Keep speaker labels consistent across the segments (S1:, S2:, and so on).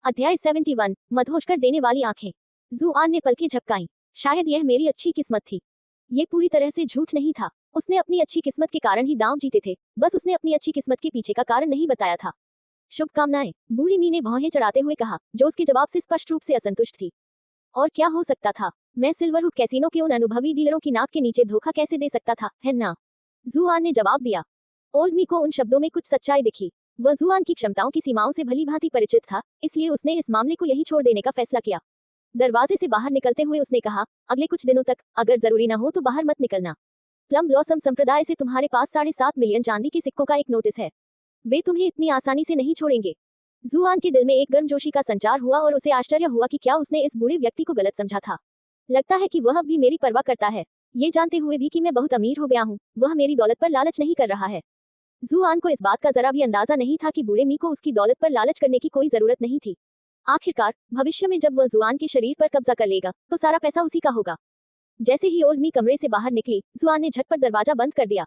S1: अध्याय 71 मदहोश कर देने वाली आंखें। जुआन ने पलकें झपकाईं। शायद यह मेरी अच्छी किस्मत थी। ये पूरी तरह से झूठ नहीं था। उसने अपनी अच्छी किस्मत के कारण ही दांव जीते थे, बस उसने अपनी अच्छी किस्मत के पीछे का कारण नहीं बताया था। शुभकामनाएं, बूढ़ी मी ने भौहें चढ़ाते हुए कहा, जो उसके जवाब से स्पष्ट रूप से असंतुष्ट थी। और क्या हो सकता था? मैं सिल्वरहुड कैसीनो के उन अनुभवी डीलरों की नाक के नीचे धोखा कैसे दे सकता था, है ना? जुआन ने जवाब दिया। ओल्ड मी को उन शब्दों में कुछ सच्चाई दिखी। वह जुआन की क्षमताओं की सीमाओं से भली भांति परिचित था, इसलिए उसने इस मामले को यहीं छोड़ देने का फैसला किया। दरवाजे से बाहर निकलते हुए उसने कहा, अगले कुछ दिनों तक, अगर जरूरी न हो तो बाहर मत निकलना। प्लम ब्लॉसम संप्रदाय से तुम्हारे पास 7.5 मिलियन चांदी के सिक्कों का एक नोटिस है। वे तुम्हें इतनी आसानी से नहीं छोड़ेंगे। जुआन के दिल में एक गर्मजोशी का संचार हुआ और उसे आश्चर्य हुआ कि क्या उसने इस बूढ़े व्यक्ति को गलत समझा था। लगता है कि वह अब भी मेरी परवाह करता है, ये जानते हुए भी कि मैं बहुत अमीर हो गया हूँ। वह मेरी दौलत पर लालच नहीं कर रहा है। जुआन को इस बात का जरा भी अंदाजा नहीं था कि बूढ़े मी को उसकी दौलत पर लालच करने की कोई जरूरत नहीं थी। आखिरकार भविष्य में जब वह जुआन के शरीर पर कब्जा कर लेगा तो सारा पैसा उसी का होगा। जैसे ही ओल्ड मी कमरे से बाहर निकली, जुआन ने झटपट दरवाजा बंद कर दिया।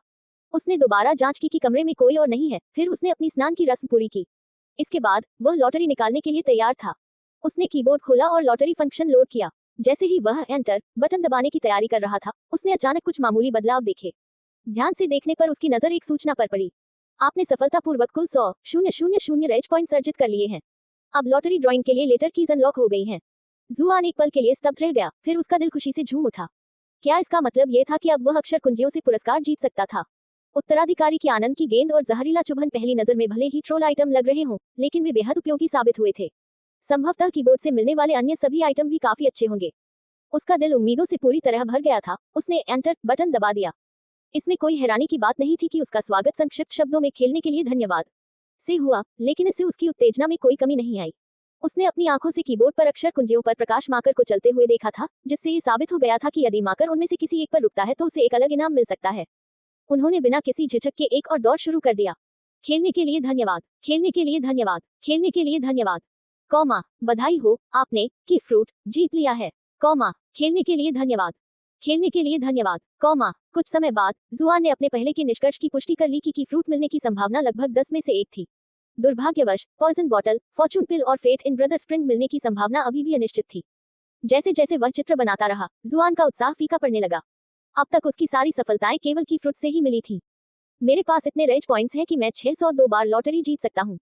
S1: उसने दोबारा जांच की कि कमरे में कोई और नहीं है, फिर उसने अपनी स्नान की रस्म पूरी की। इसके बाद वह लॉटरी निकालने के लिए तैयार था। उसने कीबोर्ड खोला और लॉटरी फंक्शन लोड किया। जैसे ही वह एंटर बटन दबाने की तैयारी कर रहा था, उसने अचानक कुछ मामूली बदलाव देखे। ध्यान से देखने पर उसकी नजर एक सूचना पर पड़ी। आपने सफलतापूर्वक कुल 100,000 रेज पॉइंट अर्जित कर लिए हैं। अब लॉटरी ड्रॉइंग के लिए लेटर कीज अनलॉक हो गई हैं। जुआन एक पल के लिए स्तब्ध रह गया, फिर उसका दिल खुशी से झूम उठा। क्या इसका मतलब ये था कि अब वह अक्षर कुंजियों से पुरस्कार जीत सकता था? उत्तराधिकारी की आनंद की गेंद और जहरीला चुभन पहली नजर में भले ही ट्रोल आइटम लग रहे हों, लेकिन वे बेहद उपयोगी साबित हुए थे। संभवतः कीबोर्ड से मिलने वाले अन्य सभी आइटम भी काफी अच्छे होंगे। उसका दिल उम्मीदों से पूरी तरह भर गया था। उसने एंटर बटन दबा दिया। इसमें कोई हैरानी की बात नहीं थी कि उसका स्वागत संक्षिप्त शब्दों में खेलने के लिए धन्यवाद से हुआ, लेकिन इससे उसकी उत्तेजना में कोई कमी नहीं आई। उसने अपनी आंखों से कीबोर्ड पर अक्षर कुंजियों पर प्रकाश माकर को चलते हुए देखा था, जिससे ये साबित हो गया था कि यदि माकर उनमें से किसी एक पर रुकता है तो उसे एक अलग इनाम मिल सकता है। उन्होंने बिना किसी झिझक के एक और दौर शुरू कर दिया। खेलने के लिए धन्यवाद, खेलने के लिए धन्यवाद, खेलने के लिए धन्यवाद, कौमा, बधाई हो, आपने की फ्रूट जीत लिया है, कौमा, खेलने के लिए धन्यवाद, खेलने के लिए धन्यवाद, कौमा। कुछ समय बाद जुआन ने अपने पहले के निष्कर्ष की पुष्टि कर ली कि फ्रूट मिलने की संभावना लगभग 10 में से 1 थी। दुर्भाग्यवश पॉइजन बॉटल, फॉर्चून पिल और फेथ इन ब्रदर स्प्रिंग मिलने की संभावना अभी भी अनिश्चित थी। जैसे जैसे वह चित्र बनाता रहा, जुआन का उत्साह फीका पड़ने लगा। अब तक उसकी सारी सफलताएं केवल की फ्रूट से ही मिली थी। मेरे पास इतने रेज पॉइंट्स हैं कि मैं 602 बार लॉटरी जीत सकता हूँ।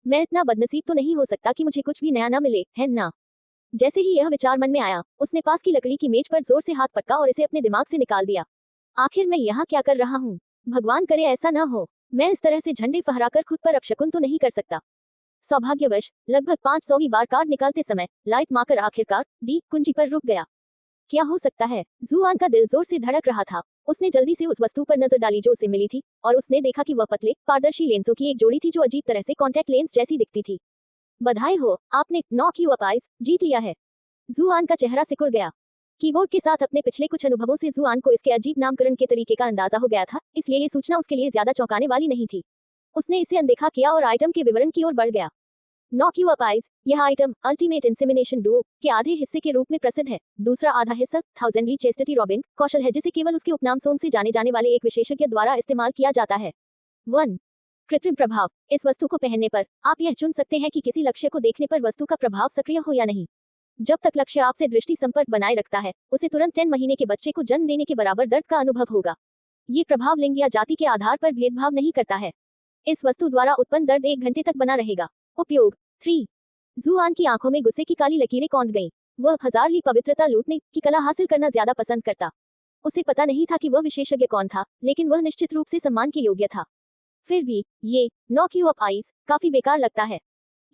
S1: मैं इतना बदनसीब तो नहीं हो सकता कि मुझे कुछ भी नया न मिले, है ना? जैसे ही यह विचार मन में आया, उसने पास की लकड़ी की मेज पर जोर से हाथ पटका और इसे अपने दिमाग से निकाल दिया। आखिर मैं यहाँ क्या कर रहा हूँ? भगवान करे ऐसा न हो। मैं इस तरह से झंडे फहराकर खुद पर अपशकुन तो नहीं कर सकता। सौभाग्यवश लगभग 500वीं बार कार्ड निकालते समय लाइट मार्कर आखिरकार डी कुंजी पर रुक गया। क्या हो सकता है? जुआन का दिल जोर से धड़क रहा था। उसने जल्दी से उस वस्तु पर नजर डाली जो उसे मिली थी, और उसने देखा कि वह पतले पारदर्शी लेंसों की एक जोड़ी थी जो अजीब तरह से कॉन्टैक्ट लेंस जैसी दिखती थी। बधाई हो, आपने नॉक यू अप आइज जीत लिया है। जुआन का चेहरा सिकुड़ गया। कीबोर्ड के साथ अपने पिछले कुछ अनुभवों से जुआन को इसके अजीब नामकरण के तरीके का अंदाजा हो गया था, इसलिए ये सूचना उसके लिए ज्यादा चौंकाने वाली नहीं थी। उसने इसे अनदेखा किया और आइटम के विवरण की ओर बढ़ गया। नॉक यू अप आइज, यह आइटम अल्टीमेट इंसेमिनेशन डुओ के आधे हिस्से के रूप में प्रसिद्ध है। दूसरा आधा हिस्सा थाउजेंडली चेस्टटी रॉबिन कौशल है, जिसे केवल उसके उपनाम सोन से जाने जाने वाले एक विशेषज्ञ द्वारा इस्तेमाल किया जाता है। 1. कृत्रिम प्रभाव। इस वस्तु को पहनने पर आप यह चुन सकते हैं कि किसी लक्ष्य को देखने पर वस्तु का प्रभाव सक्रिय हो या नहीं। जब तक लक्ष्य आपसे दृष्टि संपर्क बनाए रखता है, उसे तुरंत 10 महीने के बच्चे को जन्म देने के बराबर दर्द का अनुभव होगा। ये प्रभाव लिंग या जाति के आधार पर भेदभाव नहीं करता है। इस वस्तु द्वारा उत्पन्न दर्द 1 घंटे तक बना रहेगा। उपयोग 3. जुआन की आंखों में गुस्से की काली लकीरें कौंध गईं। वह 1000 ली पवित्रता लूटने की कला हासिल करना ज्यादा पसंद करता। उसे पता नहीं था कि वह विशेषज्ञ कौन था, लेकिन वह निश्चित रूप से सम्मान के योग्य था। फिर भी ये नॉक यू अप आइज काफी बेकार लगता है।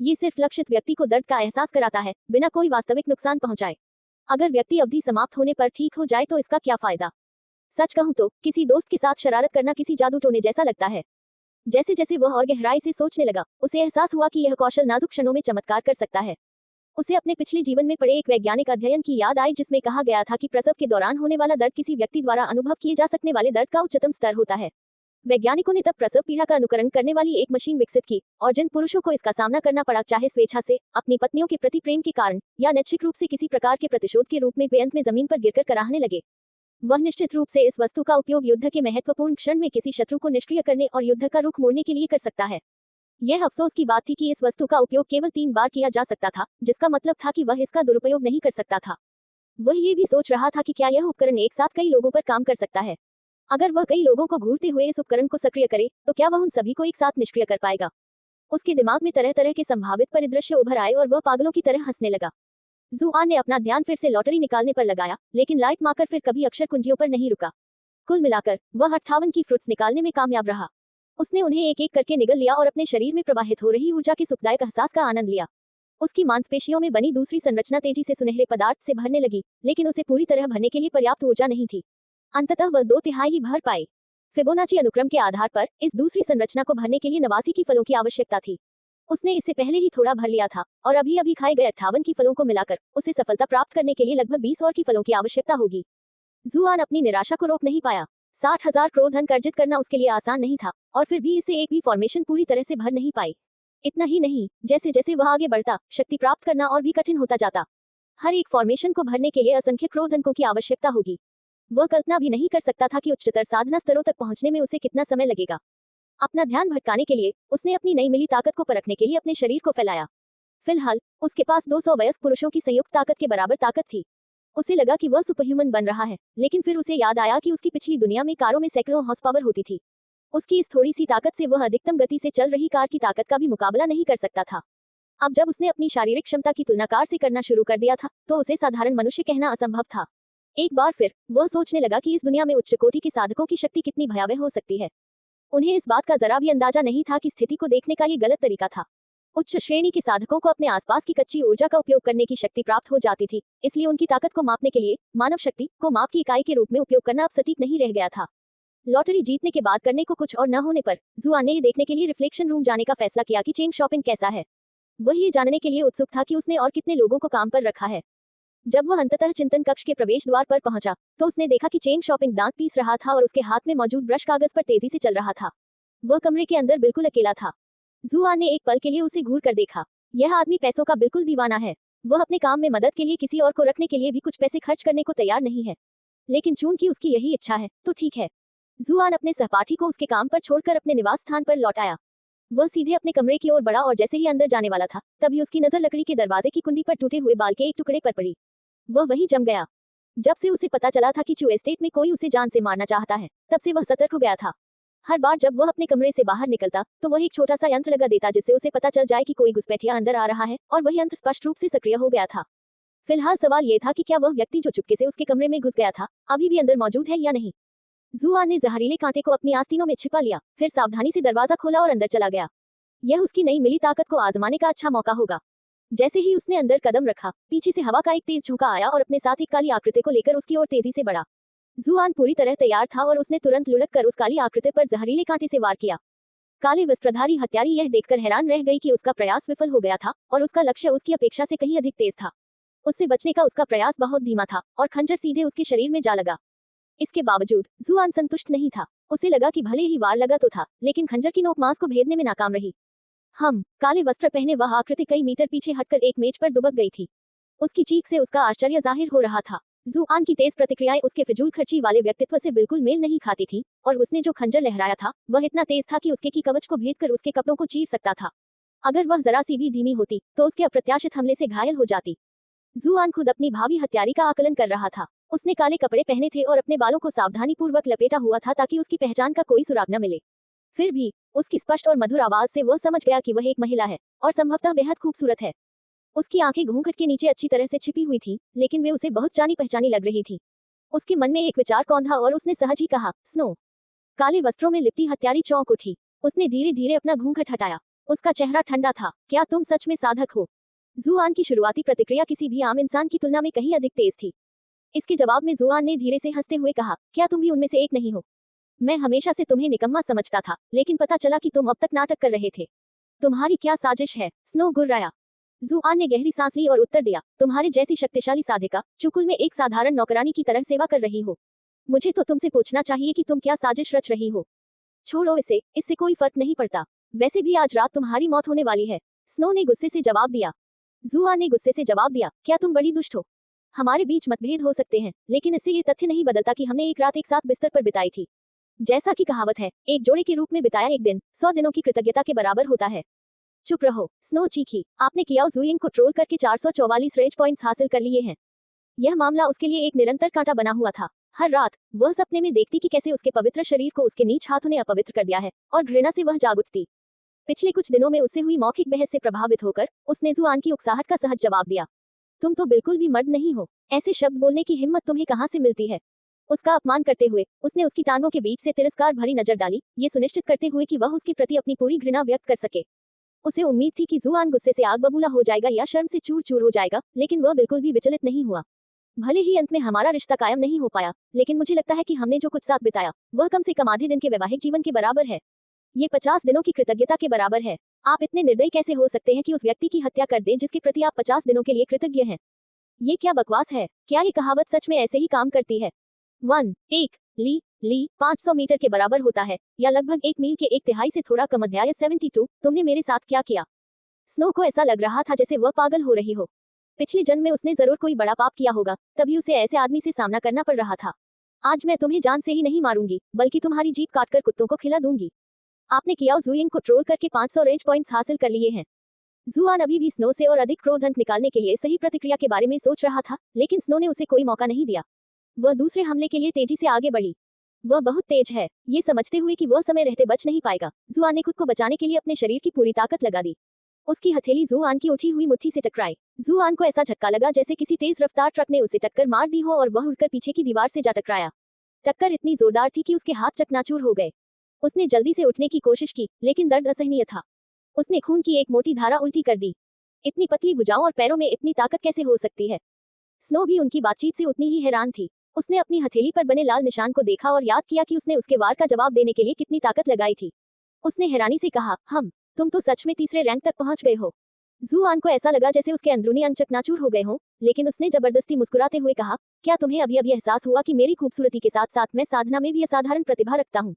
S1: ये सिर्फ लक्षित व्यक्ति को दर्द का एहसास कराता है, बिना कोई वास्तविक नुकसान पहुंचाए। अगर व्यक्ति अवधि समाप्त होने पर ठीक हो जाए तो इसका क्या फायदा? सच कहूं तो किसी दोस्त के साथ शरारत करना किसी जादू टोने जैसा लगता है। जैसे जैसे वह और गहराई से सोचने लगा, उसे एहसास हुआ कि यह कौशल नाजुक क्षणों में चमत्कार कर सकता है। उसे अपने पिछले जीवन में पढ़े एक वैज्ञानिक अध्ययन की याद आई, जिसमें कहा गया था कि प्रसव के दौरान होने वाला दर्द किसी व्यक्ति द्वारा अनुभव किए जा सकने वाले दर्द का उच्चतम स्तर होता है। वैज्ञानिकों ने तब प्रसव पीड़ा का अनुकरण करने वाली एक मशीन विकसित की, और जिन पुरुषों को इसका सामना करना पड़ा, चाहे स्वेच्छा से, अपनी पत्नियों के प्रति प्रेम के कारण, या नैच्छिक रूप से किसी प्रकार के प्रतिशोध के रूप में, वे अंत में जमीन पर गिरकर कराहने लगे। वह निश्चित रूप से इस वस्तु का उपयोग युद्ध के महत्वपूर्ण क्षण में किसी शत्रु को निष्क्रिय करने और युद्ध का रुख मोड़ने के लिए कर सकता है। यह अफसोस की बात थी कि इस वस्तु का उपयोग केवल 3 बार किया जा सकता था, जिसका मतलब था कि वह इसका दुरुपयोग नहीं कर सकता था। वह ये भी सोच रहा था कि क्या यह उपकरण एक साथ कई लोगों पर काम कर सकता है। अगर वह कई लोगों को घूरते हुए इस उपकरण को सक्रिय करे, तो क्या वह उन सभी को एक साथ निष्क्रिय कर पाएगा? उसके दिमाग में तरह तरह के संभावित परिदृश्य उभर आए और वह पागलों की तरह हंसने लगा। जुआन ने अपना ध्यान फिर से लॉटरी निकालने पर लगाया, लेकिन लाइट मार्कर फिर कभी अक्षर कुंजियों पर नहीं रुका। कुल मिलाकर वह 58 की फ्रूट्स निकालने में कामयाब रहा। उसने उन्हें एक एक करके निगल लिया और अपने शरीर में प्रवाहित हो रही ऊर्जा के सुखदायक एहसास का आनंद लिया। उसकी मांसपेशियों में बनी दूसरी संरचना तेजी से सुनहरे पदार्थ से भरने लगी, लेकिन उसे पूरी तरह भरने के लिए पर्याप्त ऊर्जा नहीं थी। अंततः वह 2/3 ही भर पाई। फिबोनाची अनुक्रम के आधार पर इस दूसरी संरचना को भरने के लिए 89 की फलों की आवश्यकता थी। उसने इससे पहले ही थोड़ा भर लिया था और अभी अभी खाए गए 58 की फलों को मिलाकर उसे सफलता प्राप्त करने के लिए लगभग 20 और की फलों की आवश्यकता होगी। जुआन अपनी निराशा को रोक नहीं पाया। 60,000 क्रो धन अर्जित करना उसके लिए आसान नहीं था, और फिर भी इसे एक भी फॉर्मेशन पूरी तरह से भर नहीं पाई। इतना ही नहीं, जैसे जैसे वह आगे बढ़ता, शक्ति प्राप्त करना और भी कठिन होता जाता। हर एक फॉर्मेशन को भरने के लिए असंख्य क्रो धनको की आवश्यकता होगी। वह कल्पना भी नहीं कर सकता था कि उच्चतर साधना स्तरों तक पहुंचने में उसे कितना समय लगेगा। अपना ध्यान भटकाने के लिए उसने अपनी नई मिली ताकत को परखने के लिए अपने शरीर को फैलाया। फिलहाल उसके पास 200 वयस्क पुरुषों की संयुक्त ताकत के बराबर ताकत थी। उसे लगा कि वह सुपरह्यूमन बन रहा है, लेकिन फिर उसे याद आया कि उसकी पिछली दुनिया में कारों में सैकड़ों हॉर्स पावर होती थी। उसकी इस थोड़ी सी ताकत से वह अधिकतम गति से चल रही कार की ताकत का भी मुकाबला नहीं कर सकता था। अब जब उसने अपनी शारीरिक क्षमता की तुलना कार से करना शुरू कर दिया था, तो उसे साधारण मनुष्य कहना असंभव था। एक बार फिर वह सोचने लगा कि इस दुनिया में उच्च कोटि के साधकों की शक्ति कितनी भयावह हो सकती है। उन्हें इस बात का जरा भी अंदाजा नहीं था कि स्थिति को देखने का ये गलत तरीका था। उच्च श्रेणी के साधकों को अपने आसपास की कच्ची ऊर्जा का उपयोग करने की शक्ति प्राप्त हो जाती थी, इसलिए उनकी ताकत को मापने के लिए मानव शक्ति को माप की इकाई के रूप में उपयोग करना अब सटीक नहीं रह गया था। लॉटरी जीतने के बाद करने को कुछ और न होने पर जुआन ने देखने के लिए रिफ्लेक्शन रूम जाने का फैसला किया कि चेन शॉपिंग कैसा है। वह ये जानने के लिए उत्सुक था कि उसने और कितने लोगों को काम पर रखा है। जब वह अंततः चिंतन कक्ष के प्रवेश द्वार पर पहुंचा, तो उसने देखा कि चेन शॉपिंग दांत पीस रहा था और उसके हाथ में मौजूद ब्रश कागज पर तेजी से चल रहा था। वह कमरे के अंदर बिल्कुल अकेला था। जुआन ने एक पल के लिए उसे घूर कर देखा। यह आदमी पैसों का बिल्कुल दीवाना है। वह अपने काम में मदद के लिए किसी और को रखने के लिए भी कुछ पैसे खर्च करने को तैयार नहीं है, लेकिन चूंकि उसकी यही इच्छा है तो ठीक है। जुआन अपने सहपाठी को उसके काम पर छोड़कर अपने निवास स्थान पर लौट आया। वह सीधे अपने कमरे की ओर बढ़ा और जैसे ही अंदर जाने वाला था, तभी उसकी नजर लकड़ी के दरवाजे की कुंडी पर टूटे हुए बाल के एक टुकड़े पर पड़ी। वह वहीं जम गया। जब से उसे पता चला था कि चू एस्टेट में कोई उसे जान से मारना चाहता है, तब से वह सतर्क हो गया था। हर बार जब वह अपने कमरे से बाहर निकलता, तो वह एक छोटा सा यंत्र लगा देता जिससे उसे पता चल जाए कि कोई घुसपैठिया अंदर आ रहा है, और वह यंत्र स्पष्ट रूप से सक्रिय हो गया था। फिलहाल सवाल यह था कि क्या वह व्यक्ति जो चुपके से उसके कमरे में घुस गया था, अभी भी अंदर मौजूद है या नहीं। जुआन ने जहरीले कांटे को अपनी आस्तीनों में छिपा लिया, फिर सावधानी से दरवाजा खोला और अंदर चला गया। यह उसकी नई मिली ताकत को आजमाने का अच्छा मौका होगा। जैसे ही उसने अंदर कदम रखा, पीछे से हवा का एक तेज झोंका आया और अपने साथ एक काली आकृति को लेकर उसकी ओर तेजी से बढ़ा। जुआन पूरी तरह तैयार था और उसने तुरंत लुढ़क कर उस काली आकृति पर जहरीले कांटे से वार किया। काले वस्त्रधारी हत्यारी यह देखकर हैरान रह गई कि उसका प्रयास विफल हो गया था और उसका लक्ष्य उसकी अपेक्षा से कहीं अधिक तेज था। उससे बचने का उसका प्रयास बहुत धीमा था और खंजर सीधे उसके शरीर में जा लगा। इसके बावजूद जुआन संतुष्ट नहीं था। उसे लगा कि भले ही वार लगा तो था, लेकिन खंजर की नोक मांस को भेदने में नाकाम रही। काले वस्त्र पहने वह आकृति कई मीटर पीछे हटकर एक मेज पर दुबक गई थी। उसकी चीख से उसका आश्चर्य जाहिर हो रहा था। जुआन की तेज प्रतिक्रियाएं उसके फिजूल खर्ची वाले व्यक्तित्व से बिल्कुल मेल नहीं खाती थी, और उसने जो खंजर लहराया था वह इतना तेज था कि उसके की कवच को भेदकर उसके कपड़ों को चीर सकता था। अगर वह जरा सी भी धीमी होती तो उसके अप्रत्याशित हमले से घायल हो जाती। जुआन खुद अपनी भावी हत्यारी का आकलन कर रहा था। उसने काले कपड़े पहने थे और अपने बालों को सावधानी पूर्वक लपेटा हुआ था ताकि उसकी पहचान का कोई सुराग न मिले। फिर भी उसकी स्पष्ट और मधुर आवाज से वह समझ गया कि वह एक महिला है और संभवतः बेहद खूबसूरत है। उसकी आंखें घूंघट के नीचे अच्छी तरह से छिपी हुई थी, लेकिन वे उसे बहुत जानी पहचानी लग रही थी। उसके मन में एक विचार कौंधा और उसने सहज ही कहा, स्नो। काले वस्त्रों में लिपटी हत्यारी चौंक उठी। उसने धीरे धीरे अपना घूंघट हटाया। उसका चेहरा ठंडा था। क्या तुम सच में साधक हो? जुआन की शुरुआती प्रतिक्रिया किसी भी आम इंसान की तुलना में कहीं अधिक तेज थी। इसके जवाब में जुआन ने धीरे से हंसते हुए कहा, क्या तुम भी उनमें से एक नहीं हो? मैं हमेशा से तुम्हें निकम्मा समझता था, लेकिन पता चला कि तुम अब तक नाटक कर रहे थे। तुम्हारी क्या साजिश है? स्नो गुर्राया। जुआन ने गहरी सांस ली और उत्तर दिया, तुम्हारे जैसी शक्तिशाली साधिका चुकुल में एक साधारण नौकरानी की तरह सेवा कर रही हो। मुझे तो तुमसे पूछना चाहिए कि तुम क्या साजिश रच रही हो। छोड़ो इसे, इससे कोई फर्क नहीं पड़ता। वैसे भी आज रात तुम्हारी मौत होने वाली है। स्नो ने गुस्से से जवाब दिया। जुआन ने गुस्से से जवाब दिया, क्या तुम बड़ी दुष्ट हो? हमारे बीच मतभेद हो सकते हैं, लेकिन इससे ये तथ्य नहीं बदलता कि हमने एक रात एक साथ बिस्तर पर बिताई थी। जैसा कि कहावत है, एक जोड़े के रूप में बिताया एक दिन 100 दिनों की कृतज्ञता के बराबर होता है। चुप रहो, स्नो चीखी। आपने कियाओ जुयिंग को ट्रोल करके 444 रेज पॉइंट्स हासिल कर लिए हैं। यह मामला उसके लिए एक निरंतर कांटा बना हुआ था। हर रात वह सपने में देखती कि कैसे उसके पवित्र शरीर को उसके नीच हाथों ने अपवित्र कर दिया है, और घृणा से वह जाग उठती। पिछले कुछ दिनों में उससे हुई मौखिक बहस से प्रभावित होकर उसने जुआन की उकसाहट का सहज जवाब दिया। तुम तो बिल्कुल भी मर्द नहीं हो, ऐसे शब्द बोलने की हिम्मत तुम्हें कहाँ से मिलती है। उसका अपमान करते हुए उसने उसकी टांगों के बीच से तिरस्कार भरी नजर डाली, ये सुनिश्चित करते हुए कि वह उसके प्रति अपनी पूरी घृणा व्यक्त कर सके। उसे उम्मीद थी कि जुआन गुस्से से आग बबूला हो जाएगा या शर्म से चूर चूर हो जाएगा, लेकिन वह बिल्कुल भी विचलित नहीं हुआ। भले ही अंत में हमारा रिश्ता कायम नहीं हो पाया, लेकिन मुझे लगता है कि हमने जो कुछ साथ बिताया वह कम से कम आधे दिन के वैवाहिक जीवन के बराबर है। ये 50 दिनों की कृतज्ञता के बराबर है। आप इतने निर्दयी कैसे हो सकते हैं कि उस व्यक्ति की हत्या कर दें जिसके प्रति आप 50 दिनों के लिए कृतज्ञ हैं। ये क्या बकवास है। क्या ये कहावत सच में ऐसे ही काम करती है। 1 ली 500 मीटर के बराबर होता है, या लगभग 1 मील के 1/3 से थोड़ा कम। अध्याय 72। तुमने मेरे साथ क्या किया। स्नो को ऐसा लग रहा था जैसे वह पागल हो रही हो। पिछले जन्म में उसने जरूर कोई बड़ा पाप किया होगा, तभी उसे ऐसे आदमी से सामना करना पड़ रहा था। आज मैं तुम्हें जान से ही नहीं मारूंगी, बल्कि तुम्हारी जीभ काटकर कुत्तों को खिला दूंगी। आपने कियाओ जुयिंग को ट्रोल करके 500 रेज पॉइंट्स हासिल कर लिए हैं। जुआन अभी भी स्नो से और अधिक क्रोध अंक निकालने के लिए सही प्रतिक्रिया के बारे में सोच रहा था, लेकिन स्नो ने उसे कोई मौका नहीं दिया। वह दूसरे हमले के लिए तेजी से आगे बढ़ी। वह बहुत तेज है, ये समझते हुए कि वह समय रहते बच नहीं पाएगा, जुआन ने खुद को बचाने के लिए अपने शरीर की पूरी ताकत लगा दी। उसकी हथेली जुआन की उठी हुई मुट्ठी से टकराई। जुआन को ऐसा झटका लगा जैसे किसी तेज रफ्तार ट्रक ने उसे टक्कर मार दी हो, और वह उड़कर पीछे की दीवार से जा टकराया। टक्कर इतनी जोरदार थी कि उसके हाथ चकनाचूर हो गए। उसने जल्दी से उठने की कोशिश की, लेकिन दर्द असहनीय था। उसने खून की एक मोटी धारा उल्टी कर दी। इतनी पतली भुजाओं और पैरों में इतनी ताकत कैसे हो सकती है। स्नो भी उनकी बातचीत से उतनी ही हैरान थी। उसने अपनी हथेली पर बने लाल निशान को देखा और याद किया कि उसने उसके वार का जवाब देने के लिए कितनी ताकत लगाई थी। उसने हैरानी से कहा, तुम तो सच में तीसरे रैंक तक पहुंच गए हो। जुआन को ऐसा लगा जैसे उसके अंदरूनी अंग चकनाचूर हो गए हों, लेकिन उसने जबरदस्ती मुस्कुराते हुए कहा, क्या तुम्हें अभी अभी एहसास हुआ कि मेरी खूबसूरती के साथ साथ मैं साधना में भी असाधारण प्रतिभा रखता हूँ।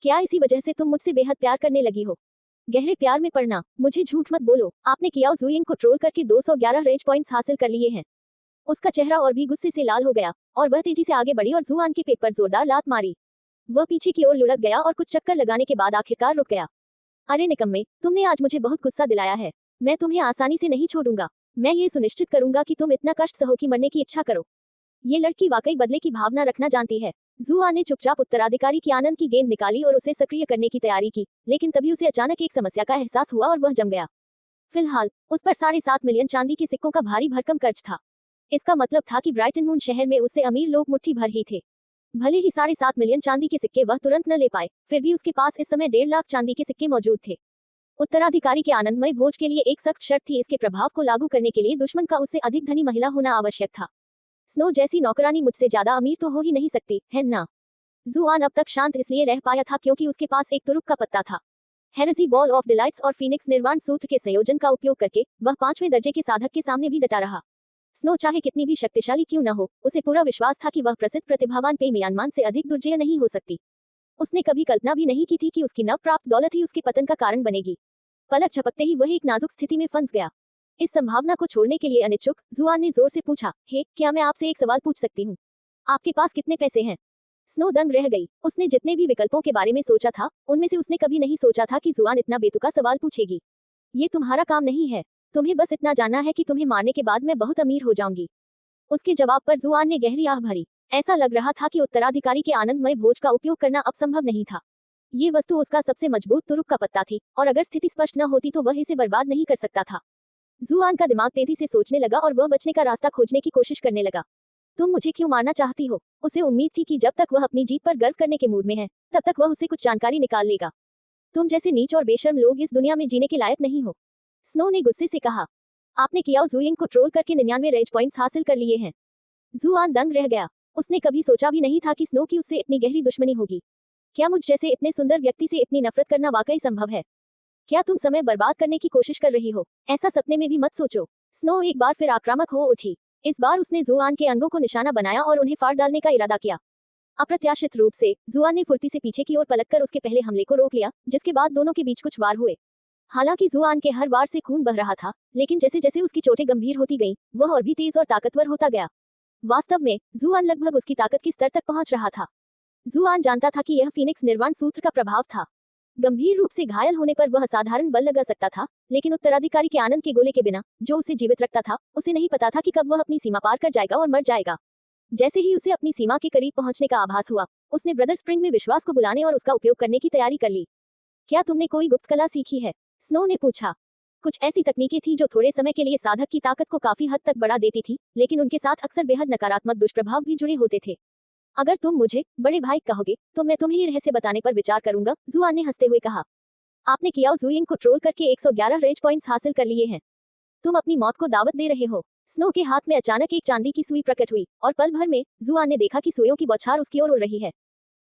S1: क्या इसी वजह से तुम मुझसे बेहद प्यार करने लगी हो। गहरे प्यार में पड़ना। मुझे झूठ मत बोलो। आपने कियाओ जुयिंग को ट्रोल करके 211 रेज पॉइंट्स हासिल कर लिए हैं। उसका चेहरा और भी गुस्से से लाल हो गया, और वह तेजी से आगे बढ़ी और जुआन के पेट पर जोरदार लात मारी। वह पीछे की ओर लुढ़क गया और कुछ चक्कर लगाने के बाद आखिरकार रुक गया। अरे निकम्मे, तुमने आज मुझे बहुत गुस्सा दिलाया है। मैं तुम्हें आसानी से नहीं छोड़ूंगा। मैं ये सुनिश्चित करूंगा कि तुम इतना कष्ट सहो कि मरने की इच्छा करो। ये लड़की वाकई बदले की भावना रखना जानती है। जुआन ने चुपचाप उत्तराधिकारी की आनंद की गेंद निकाली और उसे सक्रिय करने की तैयारी की, लेकिन तभी उसे अचानक एक समस्या का एहसास हुआ और वह जम गया। फिलहाल उस पर 7.5 मिलियन चांदी के सिक्कों का भारी भरकम कर्ज था। इसका मतलब था कि ब्राइटन मून शहर में उससे अमीर लोग मुट्ठी भर ही थे। भले ही 7.5 मिलियन चांदी के सिक्के वह तुरंत न ले पाए, फिर भी उसके पास इस समय 1.5 लाख चांदी के सिक्के मौजूद थे। उत्तराधिकारी के आनंदमय भोज के लिए एक सख्त शर्त थी, इसके प्रभाव को लागू करने के लिए दुश्मन का उससे अधिक धनी महिला होना आवश्यक था। स्नो जैसी नौकरानी मुझसे ज्यादा अमीर तो हो ही नहीं सकती, है ना। जुआन अब तक शांत इसलिए रह पाया था क्योंकि उसके पास एक तुरुप का पत्ता था। हेरेसी बॉल ऑफ डिलाइट्स और फीनिक्स निर्वाण सूत्र के संयोजन का उपयोग करके वह 5वें दर्जे के साधक के सामने भी डटा रहा। स्नो चाहे कितनी भी शक्तिशाली क्यों न हो, उसे पूरा विश्वास था कि वह प्रसिद्ध प्रतिभावान पे म्यानमान से अधिक दुर्जय नहीं हो सकती। उसने कभी कल्पना भी नहीं की थी कि उसकी नव प्राप्त दौलत ही उसके पतन का कारण बनेगी। पलक झपकते ही वह एक नाजुक स्थिति में फंस गया। इस संभावना को छोड़ने के लिए अनिच्छुक जुआन ने जोर से पूछा, हे, क्या मैं आपसे एक सवाल पूछ सकती हूँ। आपके पास कितने पैसे हैं। स्नो दंग रह गई। उसने जितने भी विकल्पों के बारे में सोचा था, उनमें से उसने कभी नहीं सोचा था कि जुआन इतना बेतुका सवाल पूछेगी। ये तुम्हारा काम नहीं है। तुम्हें बस इतना जानना है कि तुम्हें मारने के बाद मैं बहुत अमीर हो जाऊंगी। उसके जवाब पर जुआन ने गहरी आह भरी। ऐसा लग रहा था कि उत्तराधिकारी के आनंदमय भोज का उपयोग करना अब संभव नहीं था। ये वस्तु उसका सबसे मजबूत तुरुप का पत्ता थी, और अगर स्थिति स्पष्ट न होती तो वह इसे बर्बाद नहीं कर सकता था। जुआन का दिमाग तेजी से सोचने लगा और वह बचने का रास्ता खोजने की कोशिश करने लगा। तुम मुझे क्यों मारना चाहती हो। उसे उम्मीद थी कि जब तक वह अपनी जीत पर गर्व करने के मूड में है, तब तक वह उसे कुछ जानकारी निकाल लेगा। तुम जैसे नीच और बेशर्म लोग इस दुनिया में जीने के लायक नहीं हो। स्नो ने गुस्से से कहा। आपने कियाओ जुयिंग को ट्रोल करके 99 रेज पॉइंट्स हासिल कर लिए हैं। जुआन दंग रह गया। उसने कभी सोचा भी नहीं था कि स्नो की उससे इतनी गहरी दुश्मनी होगी। क्या मुझ जैसे इतने सुंदर व्यक्ति से इतनी नफरत करना वाकई संभव है। क्या तुम समय बर्बाद करने की कोशिश कर रही हो। ऐसा सपने में भी मत सोचो। स्नो एक बार फिर आक्रामक हो उठी। इस बार उसने जुआन के अंगों को निशाना बनाया और उन्हें फाड़ डालने का इरादा किया। अप्रत्याशित रूप से जुआन ने फुर्ती से पीछे की ओर पलटकर उसके पहले हमले को रोक लिया, जिसके बाद दोनों के बीच कुछ वार हुए। हालांकि जुआन के हर वार से खून बह रहा था, लेकिन जैसे जैसे उसकी चोटें गंभीर होती गईं, वह और भी तेज और ताकतवर होता गया। वास्तव में जुआन लगभग उसकी ताकत के स्तर तक पहुंच रहा था। जुआन जानता था कि यह फीनिक्स निर्वाण सूत्र का प्रभाव था। गंभीर रूप से घायल होने पर वह असाधारण बल लगा सकता था, लेकिन उत्तराधिकारी के आनंद के गोले के बिना, जो उसे जीवित रखता था, उसे नहीं पता था कि कब वह अपनी सीमा पार कर जाएगा और मर जाएगा। जैसे ही उसे अपनी सीमा के करीब पहुंचने का आभास हुआ, उसने ब्रदर स्प्रिंग में विश्वास को बुलाने और उसका उपयोग करने की तैयारी कर ली। क्या तुमने कोई गुप्त कला सीखी है? स्नो ने पूछा। कुछ ऐसी तकनीकें थी जो थोड़े समय के लिए साधक की ताकत को काफी हद तक बढ़ा देती थी, लेकिन उनके साथ अक्सर बेहद नकारात्मक दुष्प्रभाव भी जुड़े होते थे। अगर तुम मुझे बड़े भाई कहोगे, तो मैं तुम्हें ये रहस्य बताने पर विचार करूंगा, जुआन ने हंसते हुए कहा। आपने कियाओ जुयिंग को ट्रोल करके 111 रेज पॉइंट्स हासिल कर लिए हैं। तुम अपनी मौत को दावत दे रहे हो। स्नो के हाथ में अचानक एक चांदी की सुई प्रकट हुई, और पल भर में जुआन ने देखा कि सुइयों की बौछार उसकी ओर उड़ रही है।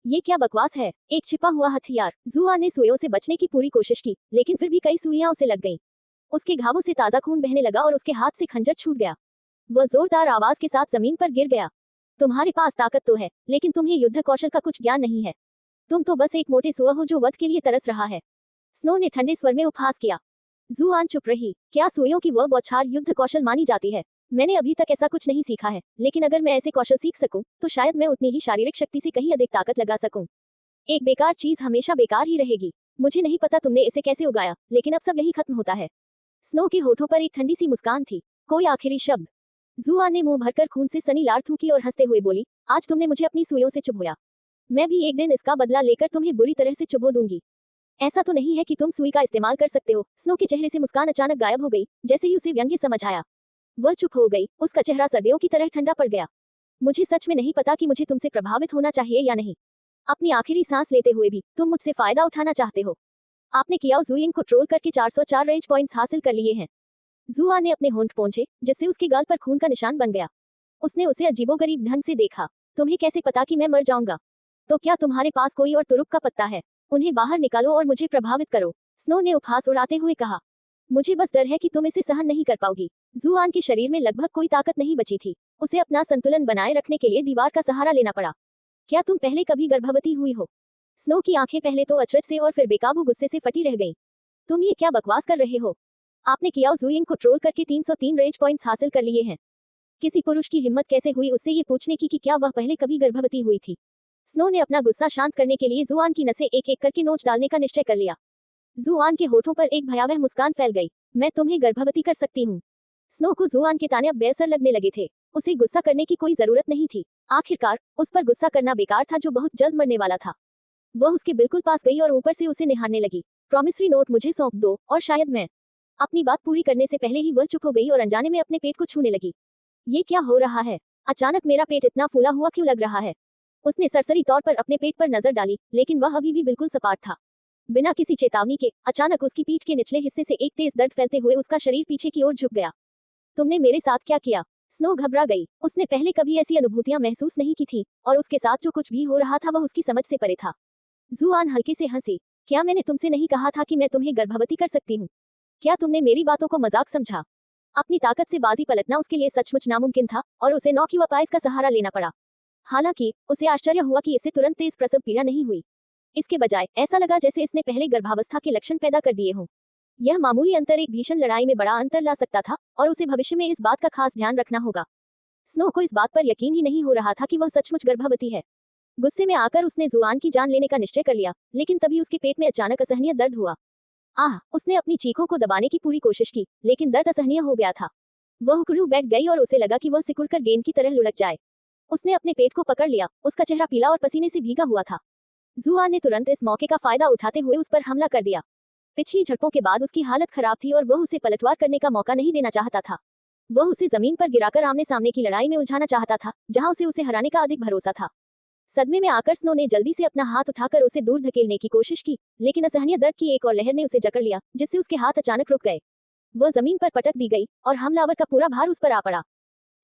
S1: ये क्या बकवास है? एक छिपा हुआ हथियार। जुआन ने सुइयों से बचने की पूरी कोशिश की, लेकिन फिर भी कई सुइयां उसे लग गईं। उसके घावों से ताजा खून बहने लगा और उसके हाथ से खंजर छूट गया। वह जोरदार आवाज के साथ जमीन पर गिर गया। तुम्हारे पास ताकत तो है, लेकिन तुम्हें युद्ध कौशल का कुछ ज्ञान नहीं है। तुम तो बस एक मोटे सुअर हो जो वध के लिए तरस रहा है। स्नो ने ठंडे स्वर में उपहास किया। जुआन चुप रही। क्या सुइयों की वह बौछार युद्ध कौशल मानी जाती है? मैंने अभी तक ऐसा कुछ नहीं सीखा है, लेकिन अगर मैं ऐसे कौशल सीख सकूं, तो शायद मैं उतनी ही शारीरिक शक्ति से कहीं अधिक ताकत लगा सकूं। एक बेकार चीज हमेशा बेकार ही रहेगी। मुझे नहीं पता तुमने इसे कैसे उगाया, लेकिन अब सब यही खत्म होता है। स्नो के होठों पर एक ठंडी सी मुस्कान थी। कोई आखिरी शब्द? जुआन ने मुंह भरकर खून से सनी लार थूकी और हंसते हुए बोली, आज तुमने मुझे अपनी सुइयों से चुभोया। मैं भी एक दिन इसका बदला लेकर तुम्हें बुरी तरह से चुभो दूंगी। ऐसा तो नहीं है कि तुम सुई का इस्तेमाल कर सकते हो। स्नो के चेहरे से मुस्कान अचानक गायब हो गई, जैसे ही उसे व्यंग्य समझ आया। वह चुप हो गई, उसका चेहरा सर्दियों की तरह ठंडा पड़ गया। मुझे सच में नहीं पता कि मुझे तुमसे प्रभावित होना चाहिए या नहीं। अपनी आखिरी सांस लेते हुए भी तुम मुझसे फायदा उठाना चाहते हो। आपने कियाओ जुयिंग को ट्रोल करके 404 रेंज पॉइंट्स हासिल कर लिए हैं। जुआन ने अपने होंठ पोंछे, जिससे उसके गाल पर खून का निशान बन गया। उसने उसे अजीबोगरीब ढंग से देखा। तुम्हें कैसे पता कि मैं मर जाऊंगा? तो क्या तुम्हारे पास कोई और तुरुप का पत्ता है? उन्हें बाहर निकालो और मुझे प्रभावित करो। स्नो ने उपहास उड़ाते हुए कहा। मुझे बस डर है कि तुम इसे सहन नहीं कर पाओगी। जुआन के शरीर में लगभग कोई ताकत नहीं बची थी। उसे अपना संतुलन बनाए रखने के लिए दीवार का सहारा लेना पड़ा। क्या तुम पहले कभी गर्भवती हुई हो? स्नो की आंखें पहले तो अचरज से और फिर बेकाबू गुस्से से फटी रह गईं। तुम ये क्या बकवास कर रहे हो? आपने कियाओ जुयिंग को ट्रोल करके 303 रेंज पॉइंट्स हासिल कर लिए हैं। किसी पुरुष की हिम्मत कैसे हुई उससे ये पूछने की कि क्या वह पहले कभी गर्भवती हुई थी? स्नो ने अपना गुस्सा शांत करने के लिए जुआन की नसें एक एक करके नोच डालने का निश्चय कर लिया। जुआन के होठों पर एक भयावह मुस्कान फैल गई। मैं तुम्हें गर्भवती कर सकती हूँ। स्नो को जुआन के ताने अब बेअसर लगने लगे थे। उसे गुस्सा करने की कोई जरूरत नहीं थी। आखिरकार उस पर गुस्सा करना बेकार था, जो बहुत जल्द मरने वाला था। वह उसके बिल्कुल पास गई और ऊपर से उसे निहारने लगी। प्रॉमिसरी नोट मुझे सौंप दो, और शायद मैं। अपनी बात पूरी करने से पहले ही वह चुप हो गई और अनजाने में अपने पेट को छूने लगी। ये क्या हो रहा है? अचानक मेरा पेट इतना फूला हुआ क्यों लग रहा है? उसने सरसरी तौर पर अपने पेट पर नजर डाली, लेकिन वह अभी भी बिल्कुल सपाट था। बिना किसी चेतावनी के अचानक उसकी पीठ के निचले हिस्से से एक तेज दर्द फैलते हुए उसका शरीर पीछे की ओर झुक गया। तुमने मेरे साथ क्या किया? स्नो घबरा गई। उसने पहले कभी ऐसी अनुभूतियां महसूस नहीं की थी, और उसके साथ जो कुछ भी हो रहा था वह उसकी समझ से परे था। जुआन हल्के से हंसी। क्या मैंने तुमसे नहीं कहा था कि मैं तुम्हें गर्भवती कर सकती हूँ? क्या तुमने मेरी बातों को मजाक समझा? अपनी ताकत से बाजी पलटना उसके लिए सचमुच नामुमकिन था, और उसे नौकीवापाइज का सहारा लेना पड़ा। हालांकि उसे आश्चर्य हुआ कि इससे तुरंत तेज प्रसव पीड़ा नहीं हुई। इसके बजाय ऐसा लगा जैसे इसने पहले गर्भावस्था के लक्षण पैदा कर दिए हों। यह मामूली अंतर एक भीषण लड़ाई में बड़ा अंतर ला सकता था, और उसे भविष्य में इस बात का खास ध्यान रखना होगा। स्नो को इस बात पर यकीन ही नहीं हो रहा था कि वह सचमुच गर्भवती है। गुस्से में आकर उसने जुआन की जान लेने का निश्चय कर लिया, लेकिन तभी उसके पेट में अचानक असहनीय दर्द हुआ। उसने अपनी चीखों को दबाने की पूरी कोशिश की, लेकिन दर्द असहनीय हो गया था। वह उकड़ू बैठ गई और उसे लगा कि वह सिकुड़कर गेंद की तरह लुढ़क जाए। उसने अपने पेट को पकड़ लिया। उसका चेहरा पीला और पसीने से भीगा हुआ था। जुआन ने तुरंत इस मौके का फायदा उठाते हुए उस पर हमला कर दिया। पिछली झटकों के बाद उसकी हालत खराब थी और वह उसे पलटवार करने का मौका नहीं देना चाहता था। वह उसे जमीन पर गिराकर आमने सामने की लड़ाई में उलझाना चाहता था, जहां उसे हराने का अधिक भरोसा था। सदमे में आकर स्नो ने जल्दी से अपना हाथ उठाकर उसे दूर धकेलने की कोशिश की, लेकिन असहनीय दर्द की एक और लहर ने उसे जकड़ लिया, जिससे उसके हाथ अचानक रुक गए। वह जमीन पर पटक दी गई और हमलावर का पूरा भार उस पर आ पड़ा।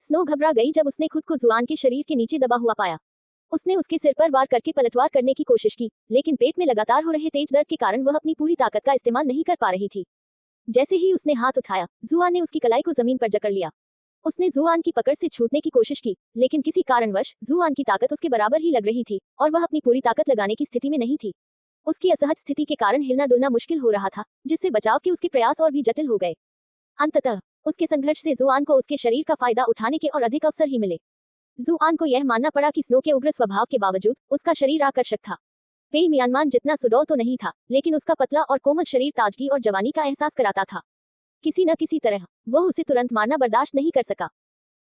S1: स्नो घबरा गई जब उसने खुद को जुआन के शरीर के नीचे दबा हुआ पाया। उसने उसके सिर पर वार करके पलटवार करने की कोशिश की, लेकिन पेट में लगातार हो रहे तेज दर्द के कारण वह अपनी पूरी ताकत का इस्तेमाल नहीं कर पा रही थी। जैसे ही उसने हाथ उठाया, जुआन ने उसकी कलाई को जमीन पर जकड़ लिया। उसने जुआन की पकड़ से छूटने की कोशिश की, लेकिन किसी कारणवश जुआन की ताकत उसके बराबर ही लग रही थी, और वह अपनी पूरी ताकत लगाने की स्थिति में नहीं थी। उसकी असहज स्थिति के कारण हिलना डुलना मुश्किल हो रहा था, जिससे बचाव के उसके प्रयास और भी जटिल हो गए। अंततः उसके संघर्ष से जुआन को उसके शरीर का फायदा उठाने के और अधिक अवसर ही मिले। जुआन को यह मानना पड़ा कि स्नो के उग्र स्वभाव के बावजूद उसका शरीर आकर्षक था। पेई म्यांमान जितना सुडौल तो नहीं था, लेकिन उसका पतला और कोमल शरीर ताजगी और जवानी का एहसास कराता था। किसी न किसी तरह वह उसे तुरंत मारना बर्दाश्त नहीं कर सका।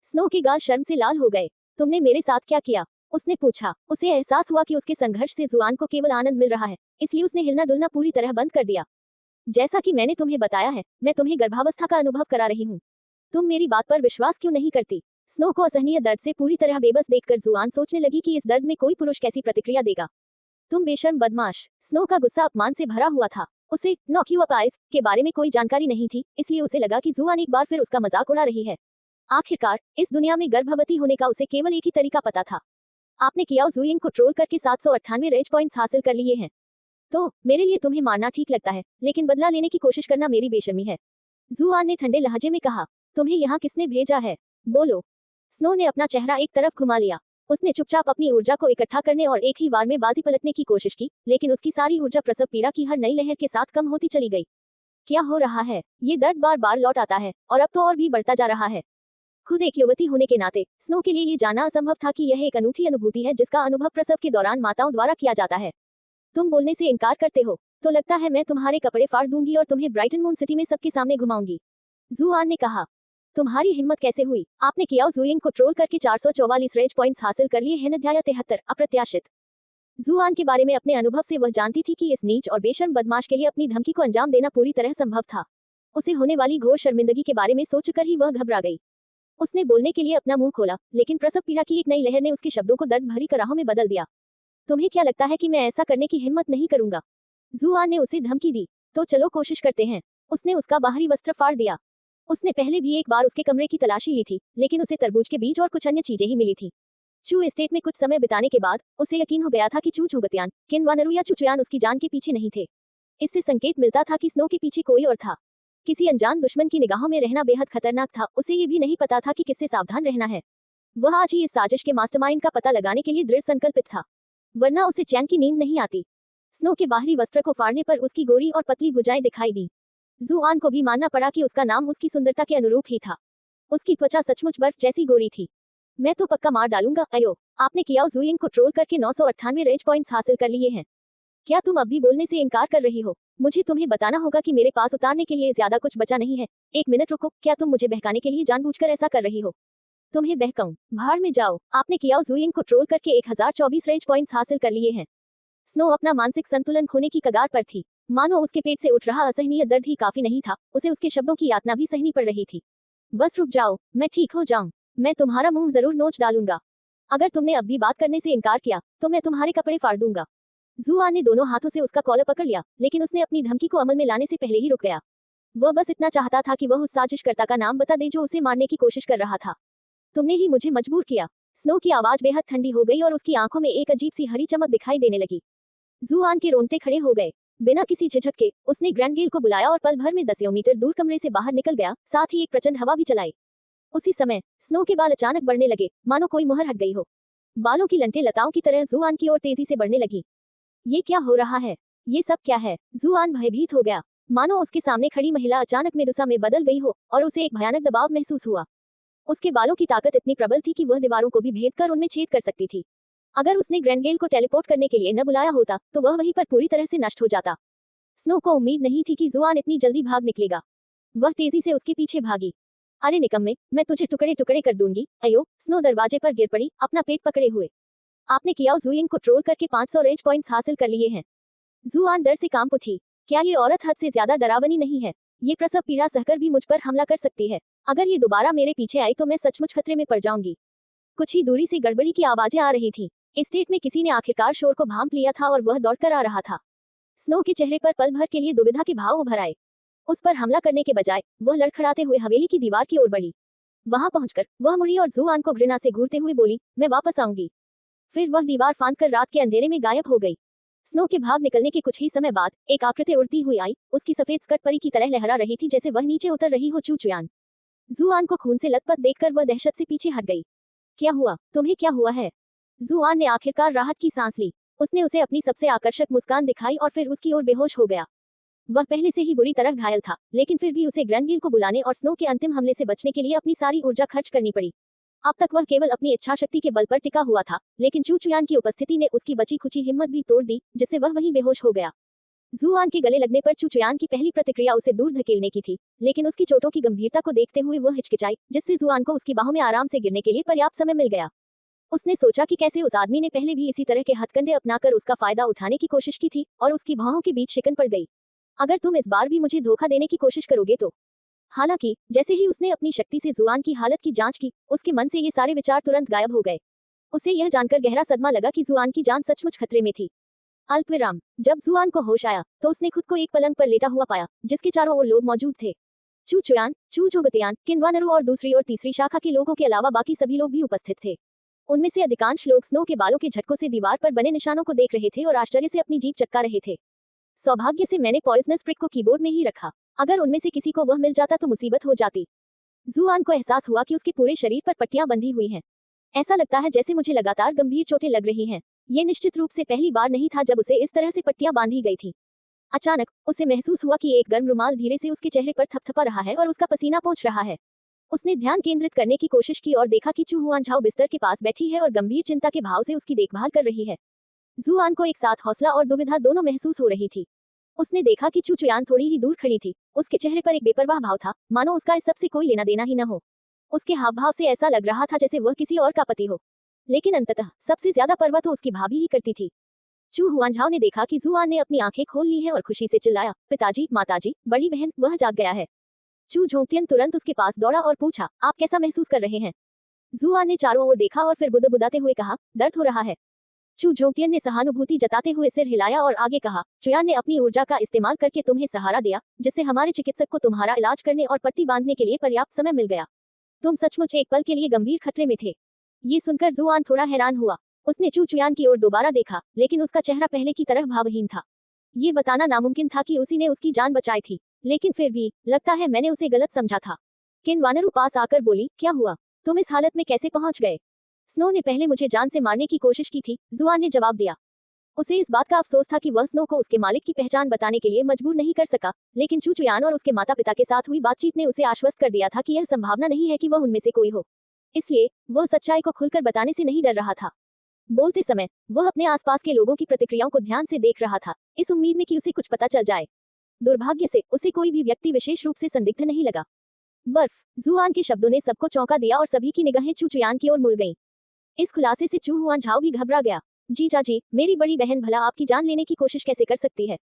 S1: स्नो के गाल शर्म से लाल हो गए। तुमने मेरे साथ क्या किया? उसने पूछा। उसे एहसास हुआ कि उसके संघर्ष से जुआन को केवल आनंद मिल रहा है, इसलिए उसने हिलना डुलना पूरी तरह बंद कर दिया। जैसा कि मैंने तुम्हें बताया है, मैं तुम्हें गर्भावस्था का अनुभव करा रही हूँ। तुम मेरी बात पर विश्वास क्यों नहीं करती? स्नो को असहनीय दर्द से पूरी तरह बेबस देखकर जुआन सोचने लगी कि इस दर्द में कोई पुरुष कैसी प्रतिक्रिया देगा। तुम बेशर्म बदमाश। स्नो का गुस्सा अपमान से भरा हुआ था। उसे नॉक यू अप आइज के बारे में कोई जानकारी नहीं थी, इसलिए उसे लगा कि जुआन एक बार फिर उसका मजाक उड़ा रही है। आखिरकार इस दुनिया में गर्भवती होने का उसे केवल एक ही तरीका पता था। आपने कियाओ जुइंग को ट्रोल करके 798 रेज पॉइंट्स हासिल कर लिए हैं। तो मेरे लिए तुम्हें मारना ठीक लगता है, लेकिन बदला लेने की कोशिश करना मेरी बेशर्मी है। जुआन ने ठंडे लहजे में कहा। तुम्हें यहाँ किसने भेजा है? बोलो। स्नो ने अपना चेहरा एक तरफ घुमा लिया। उसने चुपचाप अपनी ऊर्जा को इकट्ठा करने और एक ही बार में बाजी पलटने की कोशिश की, लेकिन उसकी सारी ऊर्जा प्रसव पीड़ा की हर नई लहर के साथ कम होती चली गई। क्या हो रहा है? ये दर्द बार बार लौट आता है और अब तो और भी बढ़ता जा रहा है। खुद एक युवती होने के नाते स्नो के लिए ये जानना असंभव था कि यह एक अनूठी अनुभूति है जिसका अनुभव प्रसव के दौरान माताओं द्वारा किया जाता है। तुम बोलने से इनकार करते हो, तो लगता है मैं तुम्हारे कपड़े फाड़ दूंगी और तुम्हें ब्राइटन मून सिटी में सबके सामने घुमाऊंगी। जुआन ने कहा। तुम्हारी हिम्मत कैसे हुई? आपने कियाओ जुइंग को ट्रोल करके 444 रेज पॉइंट्स हासिल कर लिए हैं। अध्याय 73 अप्रत्याशित। जुआन के बारे में अपने अनुभव से वह जानती थी कि इस नीच और बेशर्म बदमाश के लिए अपनी धमकी को अंजाम देना पूरी तरह संभव था। उसे होने वाली घोर शर्मिंदगी के बारे में सोचकर ही वह घबरा गई। उसने बोलने के लिए अपना मुंह खोला, लेकिन प्रसव पीड़ा की एक नई लहर ने उसके शब्दों को दर्द भरी कराहों में बदल दिया। तुम्हें क्या लगता है कि मैं ऐसा करने की हिम्मत नहीं करूंगा? जुआन ने उसे धमकी दी। तो चलो कोशिश करते हैं। उसने उसका बाहरी वस्त्र फाड़ दिया। उसने पहले भी एक बार उसके कमरे की तलाशी ली थी, लेकिन उसे तरबूज के बीज और कुछ अन्य चीजें ही मिली थी। चू एस्टेट में कुछ समय बिताने के बाद उसे यकीन हो गया था कि चू चुगतियान, किनवानरू या चुचुयान उसकी जान के पीछे नहीं थे। इससे संकेत मिलता था कि स्नो के पीछे कोई और था। किसी अनजान दुश्मन की निगाहों में रहना बेहद खतरनाक था। उसे ये भी नहीं पता था कि किससे सावधान रहना है। वह आज ही इस साजिश के मास्टरमाइंड का पता लगाने के लिए दृढ़ संकल्पित था, वरना उसे चैन की नींद नहीं आती। स्नो के बाहरी वस्त्र को फाड़ने पर उसकी गोरी और पतली भुजाएं दिखाई दी। जुआन को भी मानना पड़ा कि उसका नाम उसकी सुंदरता के अनुरूप ही था। उसकी त्वचा सचमुच बर्फ जैसी गोरी थी। मैं तो पक्का मार डालूंगा। अयो, आपने कियाओ जुइंग को ट्रोल करके 998 रेज पॉइंट्स हासिल कर लिए हैं। क्या तुम अब भी बोलने से इनकार कर रही हो? मुझे तुम्हें बताना होगा कि मेरे पास उतारने के लिए ज्यादा कुछ बचा नहीं है। एक मिनट रुको, क्या तुम मुझे बहकाने के लिए जानबूझकर ऐसा कर रही हो? तुम्हें बहकाऊं? भाड़ में जाओ। आपने कियाओ जुइंग को ट्रोल करके 1024 रेज पॉइंट्स हासिल कर लिए हैं। स्नो अपना मानसिक संतुलन खोने की कगार पर थी। मानो उसके पेट से उठ रहा असहनीय दर्द ही काफी नहीं था, उसे उसके शब्दों की यातना भी सहनी पड़ रही थी। बस रुक जाओ, मैं ठीक हो जाऊं। मैं तुम्हारा मुंह जरूर नोच डालूंगा। अगर तुमने अब भी बात करने से इनकार किया, तो मैं तुम्हारे कपड़े फाड़ दूंगा। जुआन ने दोनों हाथों से उसका कॉलर पकड़ लिया, लेकिन उसने अपनी धमकी को अमल में लाने से पहले ही रुक गया। वह बस इतना चाहता था कि वह उस साजिशकर्ता का नाम बता दे जो उसे मारने की कोशिश कर रहा था। तुमने ही मुझे मजबूर किया। स्नो की आवाज बेहद ठंडी हो गई और उसकी आंखों में एक अजीब सी हरी चमक दिखाई देने लगी। जुआन के रोंगटे खड़े हो गए। बिना किसी झिझक के उसने ग्रैंडगेल को बुलाया और पल भर में 10 मीटर दूर कमरे से बाहर निकल गया, साथ ही एक प्रचंड हवा भी चलाई। उसी समय स्नो के बाल अचानक बढ़ने लगे, मानो कोई मुहर हट गई हो। बालों की लंटे लताओं की तरह जुआन की ओर तेजी से बढ़ने लगी। ये क्या हो रहा है? ये सब क्या है? जुआन भयभीत हो गया, मानो उसके सामने खड़ी महिला अचानक मेडुसा में बदल गई हो और उसे एक भयानक दबाव महसूस हुआ। उसके बालों की ताकत इतनी प्रबल थी कि वह दीवारों को भी भेद कर उनमें छेद कर सकती थी। अगर उसने ग्रैंडगेल को टेलीपोर्ट करने के लिए न बुलाया होता, तो वह वहीं पर पूरी तरह से नष्ट हो जाता। स्नो को उम्मीद नहीं थी कि जुआन इतनी जल्दी भाग निकलेगा। वह तेजी से उसके पीछे भागी। अरे निकम्मे, मैं तुझे टुकड़े टुकड़े कर दूंगी। अयो, स्नो दरवाजे पर गिर पड़ी, अपना पेट पकड़े हुए। आपने कियाओ जुइंग को ट्रोल करके 500 रेज पॉइंट्स हासिल कर लिए हैं। जुआन डर से कांप उठी। क्या ये औरत हद से ज्यादा डरावनी नहीं है? ये प्रसव पीड़ा सहकर भी मुझ पर हमला कर सकती है। अगर ये दोबारा मेरे पीछे आई तो मैं सचमुच खतरे में पड़ जाऊंगी। कुछ ही दूरी से गड़बड़ी की आवाजें आ रही थी। एस्टेट में किसी ने आखिरकार शोर को भांप लिया था और वह दौड़कर आ रहा था। स्नो के चेहरे पर पल भर के लिए दुविधा के भाव उभर आए। उस पर हमला करने के बजाय वह लड़खड़ाते हुए हवेली की दीवार की ओर बढ़ी। वहां पहुंचकर वह मुड़ी और जुआन को घृणा से घूरते हुए बोली, मैं वापस आऊंगी। फिर वह दीवार फांदकर रात के अंधेरे में गायब हो गई। स्नो के भाग निकलने के कुछ ही समय बाद एक आकृति उड़ती हुई आई। उसकी सफेद स्कर्ट परी की तरह लहरा रही थी, जैसे वह नीचे उतर रही हो चुचुयान। जुआन को खून से लथपथ देखकर वह दहशत से पीछे हट गई। क्या हुआ? तुम्हें क्या हुआ है? जुआन ने आखिरकार राहत की सांस ली। उसने उसे अपनी सबसे आकर्षक मुस्कान दिखाई और फिर उसकी ओर बेहोश हो गया। वह पहले से ही बुरी तरह घायल था, लेकिन फिर भी उसे ग्रैंडगेल को बुलाने और स्नो के अंतिम हमले से बचने के लिए अपनी सारी ऊर्जा खर्च करनी पड़ी। अब तक वह केवल अपनी इच्छा शक्ति के बल पर टिका हुआ था, लेकिन चू चुयान की उपस्थिति ने उसकी बची खुची हिम्मत भी तोड़ दी, जिससे वह वहीं बेहोश हो गया। जुआन के गले लगने पर चू चुयान की पहली प्रतिक्रिया उसे दूर धकेलने की थी, लेकिन उसकी चोटों की गंभीरता को देखते हुए वह हिचकिचाई, जिससे जुआन को उसकी बाहों में आराम से गिरने के लिए पर्याप्त समय मिल गया। उसने सोचा कि कैसे उस आदमी ने पहले भी इसी तरह के हथकंडे अपनाकर उसका फायदा उठाने की कोशिश की थी, और उसकी बाहों के बीच शिकन पड़ गई। अगर तुम इस बार भी मुझे धोखा देने की कोशिश करोगे तो। हालांकि जैसे ही उसने अपनी शक्ति से जुआन की हालत की जांच की, उसके मन से ये सारे विचार तुरंत गायब हो गए। उसे यह जानकर गहरा सदमा लगा कि जुआन की जान सचमुच खतरे में थी। अल्पविराम। जब जुआन को होश आया तो उसने खुद को एक पलंग पर लेटा हुआ पाया, जिसके चारों ओर लोग मौजूद थे। चू चुयान, चू जोगतियान, किन्वानरू और दूसरी और तीसरी शाखा के लोगों के अलावा बाकी सभी लोग भी उपस्थित थे। उनमें से अधिकांश लोग स्नो के बालों के झटकों से दीवार पर बने निशानों को देख रहे थे और आश्चर्य से अपनी जीभ चटका रहे थे। सौभाग्य से मैंने पॉइजनस प्रिक को कीबोर्ड में ही रखा, अगर उनमें से किसी को वह मिल जाता तो मुसीबत हो जाती। जुआन को एहसास हुआ कि उसके पूरे शरीर पर पट्टियां बंधी हुई हैं। ऐसा लगता है जैसे मुझे लगातार गंभीर चोटें लग रही हैं। ये निश्चित रूप से पहली बार नहीं था जब उसे इस तरह से पट्टियां बांधी गई थी। अचानक उसे महसूस हुआ कि एक गर्म रुमाल धीरे से उसके चेहरे पर थपथपा रहा है और उसका पसीना पोंछ रहा है। उसने ध्यान केंद्रित करने की कोशिश की और देखा कि चू हुआनझाओ बिस्तर के पास बैठी है और गंभीर चिंता के भाव से उसकी देखभाल कर रही है। जुआन को एक साथ हौसला और दुविधा दोनों महसूस हो रही थी। उसने देखा कि चू चुयान थोड़ी ही दूर खड़ी थी। उसके चेहरे पर एक बेपरवाह भाव था, मानो उसका इस सबसे कोई लेना देना ही न हो। उसके हाव भाव से ऐसा लग रहा था जैसे वह किसी और का पति हो। लेकिन अंततः सबसे ज्यादा परवाह तो उसकी भाभी ही करती थी। चू हुआनझाओ ने देखा कि जुआन ने अपनी आंखें खोल ली हैं और खुशी से चिल्लाया, पिताजी, माताजी, बड़ी बहन, वह जाग गया है। चू झोंकटियन तुरंत उसके पास दौड़ा और पूछा, आप कैसा महसूस कर रहे हैं? जुआन ने चारों ओर देखा और फिर बुदबुदाते हुए कहा, दर्द हो रहा है। चू झोंकटियन ने सहानुभूति जताते हुए सिर हिलाया और आगे कहा, चुयान ने अपनी ऊर्जा का इस्तेमाल करके तुम्हें सहारा दिया, जिससे हमारे चिकित्सक को तुम्हारा इलाज करने और पट्टी बांधने के लिए पर्याप्त समय मिल गया। तुम सचमुच एक पल के लिए गंभीर खतरे में थे। ये सुनकर जुआन थोड़ा हैरान हुआ। उसने चू चुयान की ओर दोबारा देखा, लेकिन उसका चेहरा पहले की तरह भावहीन था। ये बताना नामुमकिन था कि उसी ने उसकी जान बचाई थी, लेकिन फिर भी लगता है मैंने उसे गलत समझा था। किन्वानरू पास आकर बोली, क्या हुआ? तुम इस हालत में कैसे पहुंच गए? स्नो ने पहले मुझे जान से मारने की कोशिश की थी, जुआन ने जवाब दिया। उसे इस बात का अफसोस था कि वह स्नो को उसके मालिक की पहचान बताने के लिए मजबूर नहीं कर सका, लेकिन चू चुयान और उसके माता पिता के साथ हुई बातचीत ने उसे आश्वस्त कर दिया था कि यह संभावना नहीं है कि वह उनमें से कोई हो। इसलिए वह सच्चाई को खुलकर बताने से नहीं डर रहा था। बोलते समय वह अपने आसपास के लोगों की प्रतिक्रियाओं को ध्यान से देख रहा था, इस उम्मीद में कि उसे कुछ पता चल जाए। दुर्भाग्य से उसे कोई भी व्यक्ति विशेष रूप से संदिग्ध नहीं लगा। बर्फ। जुआन के शब्दों ने सबको चौंका दिया और सभी की निगाहें चू चुयान की ओर मुड़ गईं। इस खुलासे से चू हुआनझाओ भी घबरा गया। जीजा जी, मेरी बड़ी बहन भला आपकी जान लेने की कोशिश कैसे कर सकती है?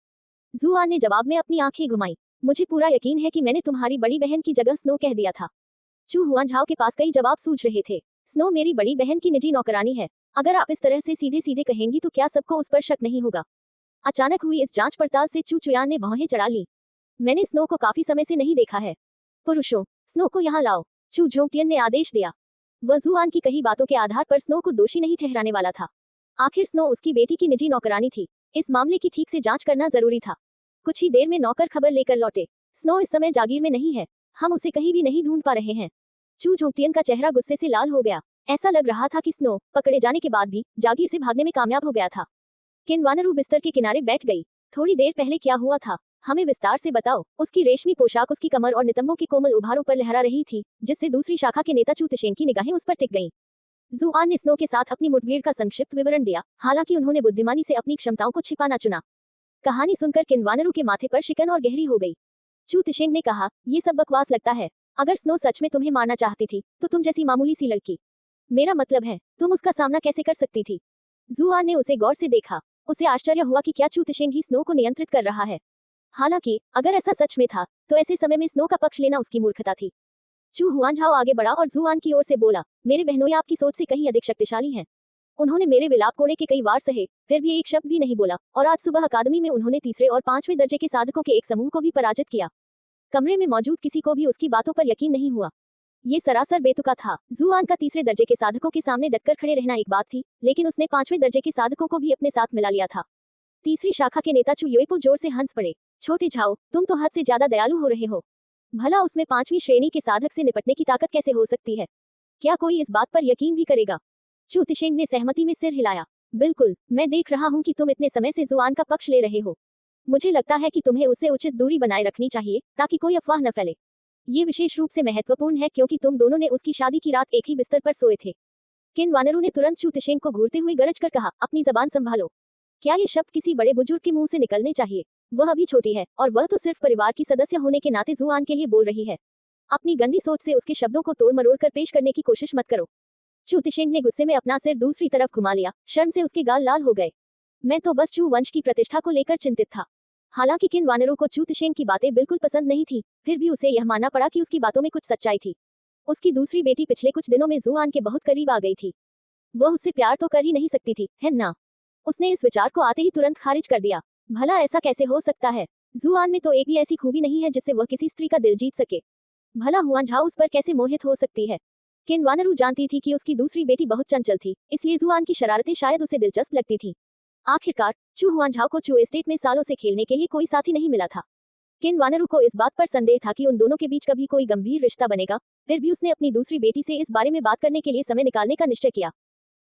S1: जुआन ने जवाब में अपनी आंखें घुमाई। मुझे पूरा यकीन है कि मैंने तुम्हारी बड़ी बहन की जगह स्नो कह दिया था। चू हुआनझाओ के पास कई जवाब सूझ रहे थे। स्नो मेरी बड़ी बहन की निजी नौकरानी है। अगर आप इस तरह से सीधे सीधे कहेंगी तो क्या सबको उस पर शक नहीं होगा? अचानक हुई इस जांच पड़ताल से चू चुयान ने भौहें चढ़ा ली। मैंने स्नो को काफी समय से नहीं देखा है। पुरुषों, स्नो को यहाँ लाओ, चू झोंकटियन ने आदेश दिया। वह जुआन की कही बातों के आधार पर स्नो को दोषी नहीं ठहराने वाला था। आखिर स्नो उसकी बेटी की निजी नौकरानी थी। इस मामले की ठीक से जांच करना जरूरी था। कुछ ही देर में नौकर खबर लेकर लौटे। स्नो इस समय जागीर में नहीं है, हम उसे कहीं भी नहीं ढूंढ पा रहे हैं। चू झोंकटियन का चेहरा गुस्से से लाल हो गया। ऐसा लग रहा था कि स्नो पकड़े जाने के बाद भी जागीर से भागने में कामयाब हो गया था। किन्वानरू बिस्तर के किनारे बैठ गई। थोड़ी देर पहले क्या हुआ था? हमें विस्तार से बताओ। उसकी रेशमी पोशाक उसकी कमर और नितंबों के कोमल उभारों पर लहरा रही थी, जिससे दूसरी शाखा के नेता चू तिशेन की निगाहें उस पर टिक गईं। जुआन ने स्नो के साथ अपनी मुठभेड़ का संक्षिप्त विवरण दिया, हालांकि उन्होंने बुद्धिमानी से अपनी क्षमताओं को छिपाना चुना। कहानी सुनकर किन्वानरू के माथे पर शिकन और गहरी हो गई। चू तिशेंग ने कहा, ये सब बकवास लगता है। अगर स्नो सच में तुम्हें मारना चाहती थी तो तुम जैसी मामूली सी लड़की, मेरा मतलब है तुम उसका सामना कैसे कर सकती थी? जुआन ने उसे गौर से देखा। उसे आश्चर्य हुआ कि क्या चू तिशेंग ही स्नो को नियंत्रित कर रहा है। हालांकि अगर ऐसा सच में था तो ऐसे समय में स्नो का पक्ष लेना उसकी मूर्खता थी। चू हुआनझाओ आगे बढ़ा और जुआन की ओर से बोला, मेरे बहनोई आपकी सोच से कहीं अधिक शक्तिशाली हैं। उन्होंने मेरे विलाप कोड़े के कई वार सहे, फिर भी एक शब्द भी नहीं बोला, और आज सुबह अकादमी में उन्होंने तीसरे और पांचवें दर्जे के साधकों के एक समूह को भी पराजित किया। कमरे में मौजूद किसी को भी उसकी बातों पर यकीन नहीं हुआ। ये सरासर बेतुका था। जुआन का तीसरे दर्जे के साधकों के सामने डटकर खड़े रहना एक बात थी, लेकिन उसने पांचवें दर्जे के साधकों को भी अपने साथ मिला लिया था। तीसरी शाखा के नेता चू योइपो जोर से हंस पड़े। छोटे झाओ, तुम तो हद से ज्यादा दयालु हो रहे हो। भला उसमें पांचवी श्रेणी के साधक से निपटने की ताकत कैसे हो सकती है? क्या कोई इस बात पर यकीन भी करेगा? चू तिशेंग ने सहमति में सिर हिलाया। बिल्कुल, मैं देख रहा हूँ कि तुम इतने समय से जुआन का पक्ष ले रहे हो। मुझे लगता है कि तुम्हें उससे उचित दूरी बनाए रखनी चाहिए ताकि कोई अफवाह न फैले। ये विशेष रूप से महत्वपूर्ण है क्योंकि तुम दोनों ने उसकी शादी की रात एक ही बिस्तर पर सोए थे। किन वानरों ने तुरंत चू तिशेंग को घूरते हुए गरज कर कहा, अपनी जबान संभालो। क्या ये शब्द किसी बड़े बुजुर्ग के मुंह से निकलने चाहिए? वह अभी छोटी है और वह तो सिर्फ परिवार की सदस्य होने के नाते जुआन के लिए बोल रही है। अपनी गंदी सोच से उसके शब्दों को तोड़ मरोड़ कर पेश करने की कोशिश मत करो। चू तिशेंग ने गुस्से में अपना सिर दूसरी तरफ घुमा लिया, शर्म से उसके गाल लाल हो गए। मैं तो बस चू वंश की प्रतिष्ठा को लेकर चिंतित था। हालांकि किन वानरों को चू तिशेंग की बातें बिल्कुल पसंद नहीं थी, फिर भी उसे यह मानना पड़ा कि उसकी बातों में कुछ सच्चाई थी। उसकी दूसरी बेटी पिछले कुछ दिनों में जुआन के बहुत करीब आ गई थी। वह उससे प्यार तो कर ही नहीं सकती थी, है ना? उसने इस विचार को आते ही तुरंत खारिज कर दिया। भला ऐसा कैसे हो सकता है? जुआन में तो एक भी ऐसी खूबी नहीं है जिससे वह किसी स्त्री का दिल जीत सके। भला हुआनझाओ उस पर कैसे मोहित हो सकती है? किन वानरू जानती थी कि उसकी दूसरी बेटी बहुत चंचल थी, इसलिए जुआन की शरारतें शायद उसे दिलचस्प लगती थी। आखिरकार चू हुआनझाओ को चू एस्टेट में सालों से खेलने के लिए कोई साथी नहीं मिला था। किन वानरू को इस बात पर संदेह था कि उन दोनों के बीच कभी कोई गंभीर रिश्ता बनेगा, फिर भी उसने अपनी दूसरी बेटी से इस बारे में बात करने के लिए समय निकालने का निश्चय किया।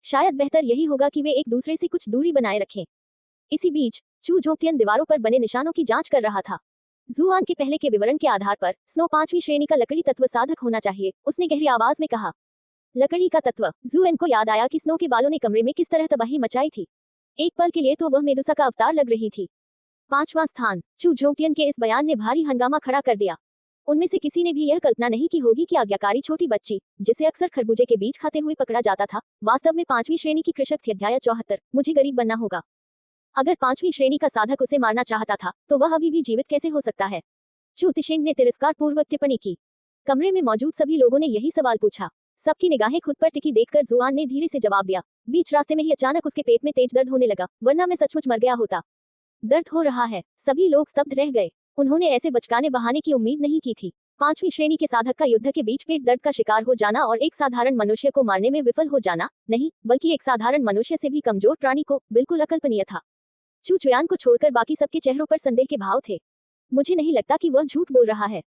S1: शायद बेहतर यही होगा कि वे एक दूसरे से कुछ दूरी बनाए रखें। इसी बीच चू जोंगटियन दीवारों पर बने निशानों की जांच कर रहा था। जुआन के पहले के विवरण के आधार पर स्नो 5वीं श्रेणी का लकड़ी तत्व साधक होना चाहिए, उसने गहरी आवाज में कहा। लकड़ी का तत्व। जुएन को याद आया कि स्नो के बालों ने कमरे में किस तरह तबाही मचाई थी। एक पल के लिए तो वह मेडुसा का अवतार लग रही थी। 5वां स्थान। चू जोंगटियन के इस बयान ने भारी हंगामा खड़ा कर दिया। उनमें से किसी ने भी यह कल्पना नहीं की होगी कि आज्ञाकारी छोटी बच्ची, जिसे अक्सर खरबूजे के बीज खाते हुए पकड़ा जाता था, वास्तव में 5वीं श्रेणी की कृषक थी। अध्याय 74। मुझे गरीब बनना होगा। अगर 5वीं श्रेणी का साधक उसे मारना चाहता था, तो वह अभी भी जीवित कैसे हो सकता है? चू तिशेंग ने तिरस्कार पूर्वक टिप्पणी की। कमरे में मौजूद सभी लोगों ने यही सवाल पूछा। सबकी निगाहें खुद पर टिकी देखकर जुआन ने धीरे से जवाब दिया। बीच रास्ते में ही अचानक उसके पेट में तेज दर्द होने लगा, वरना मैं सचमुच मर गया होता। दर्द हो रहा है। सभी लोग स्तब्ध रह गए। उन्होंने ऐसे बचकाने बहाने की उम्मीद नहीं की थी। 5वीं श्रेणी के साधक का युद्ध के बीच पेट दर्द का शिकार हो जाना और एक साधारण मनुष्य को मारने में विफल हो जाना, नहीं बल्कि एक साधारण मनुष्य से भी कमजोर प्राणी को, बिल्कुल अकल्पनीय था। चू चुयान को छोड़कर बाकी सबके चेहरों पर संदेह के भाव थे। मुझे नहीं लगता कि वह झूठ बोल रहा है।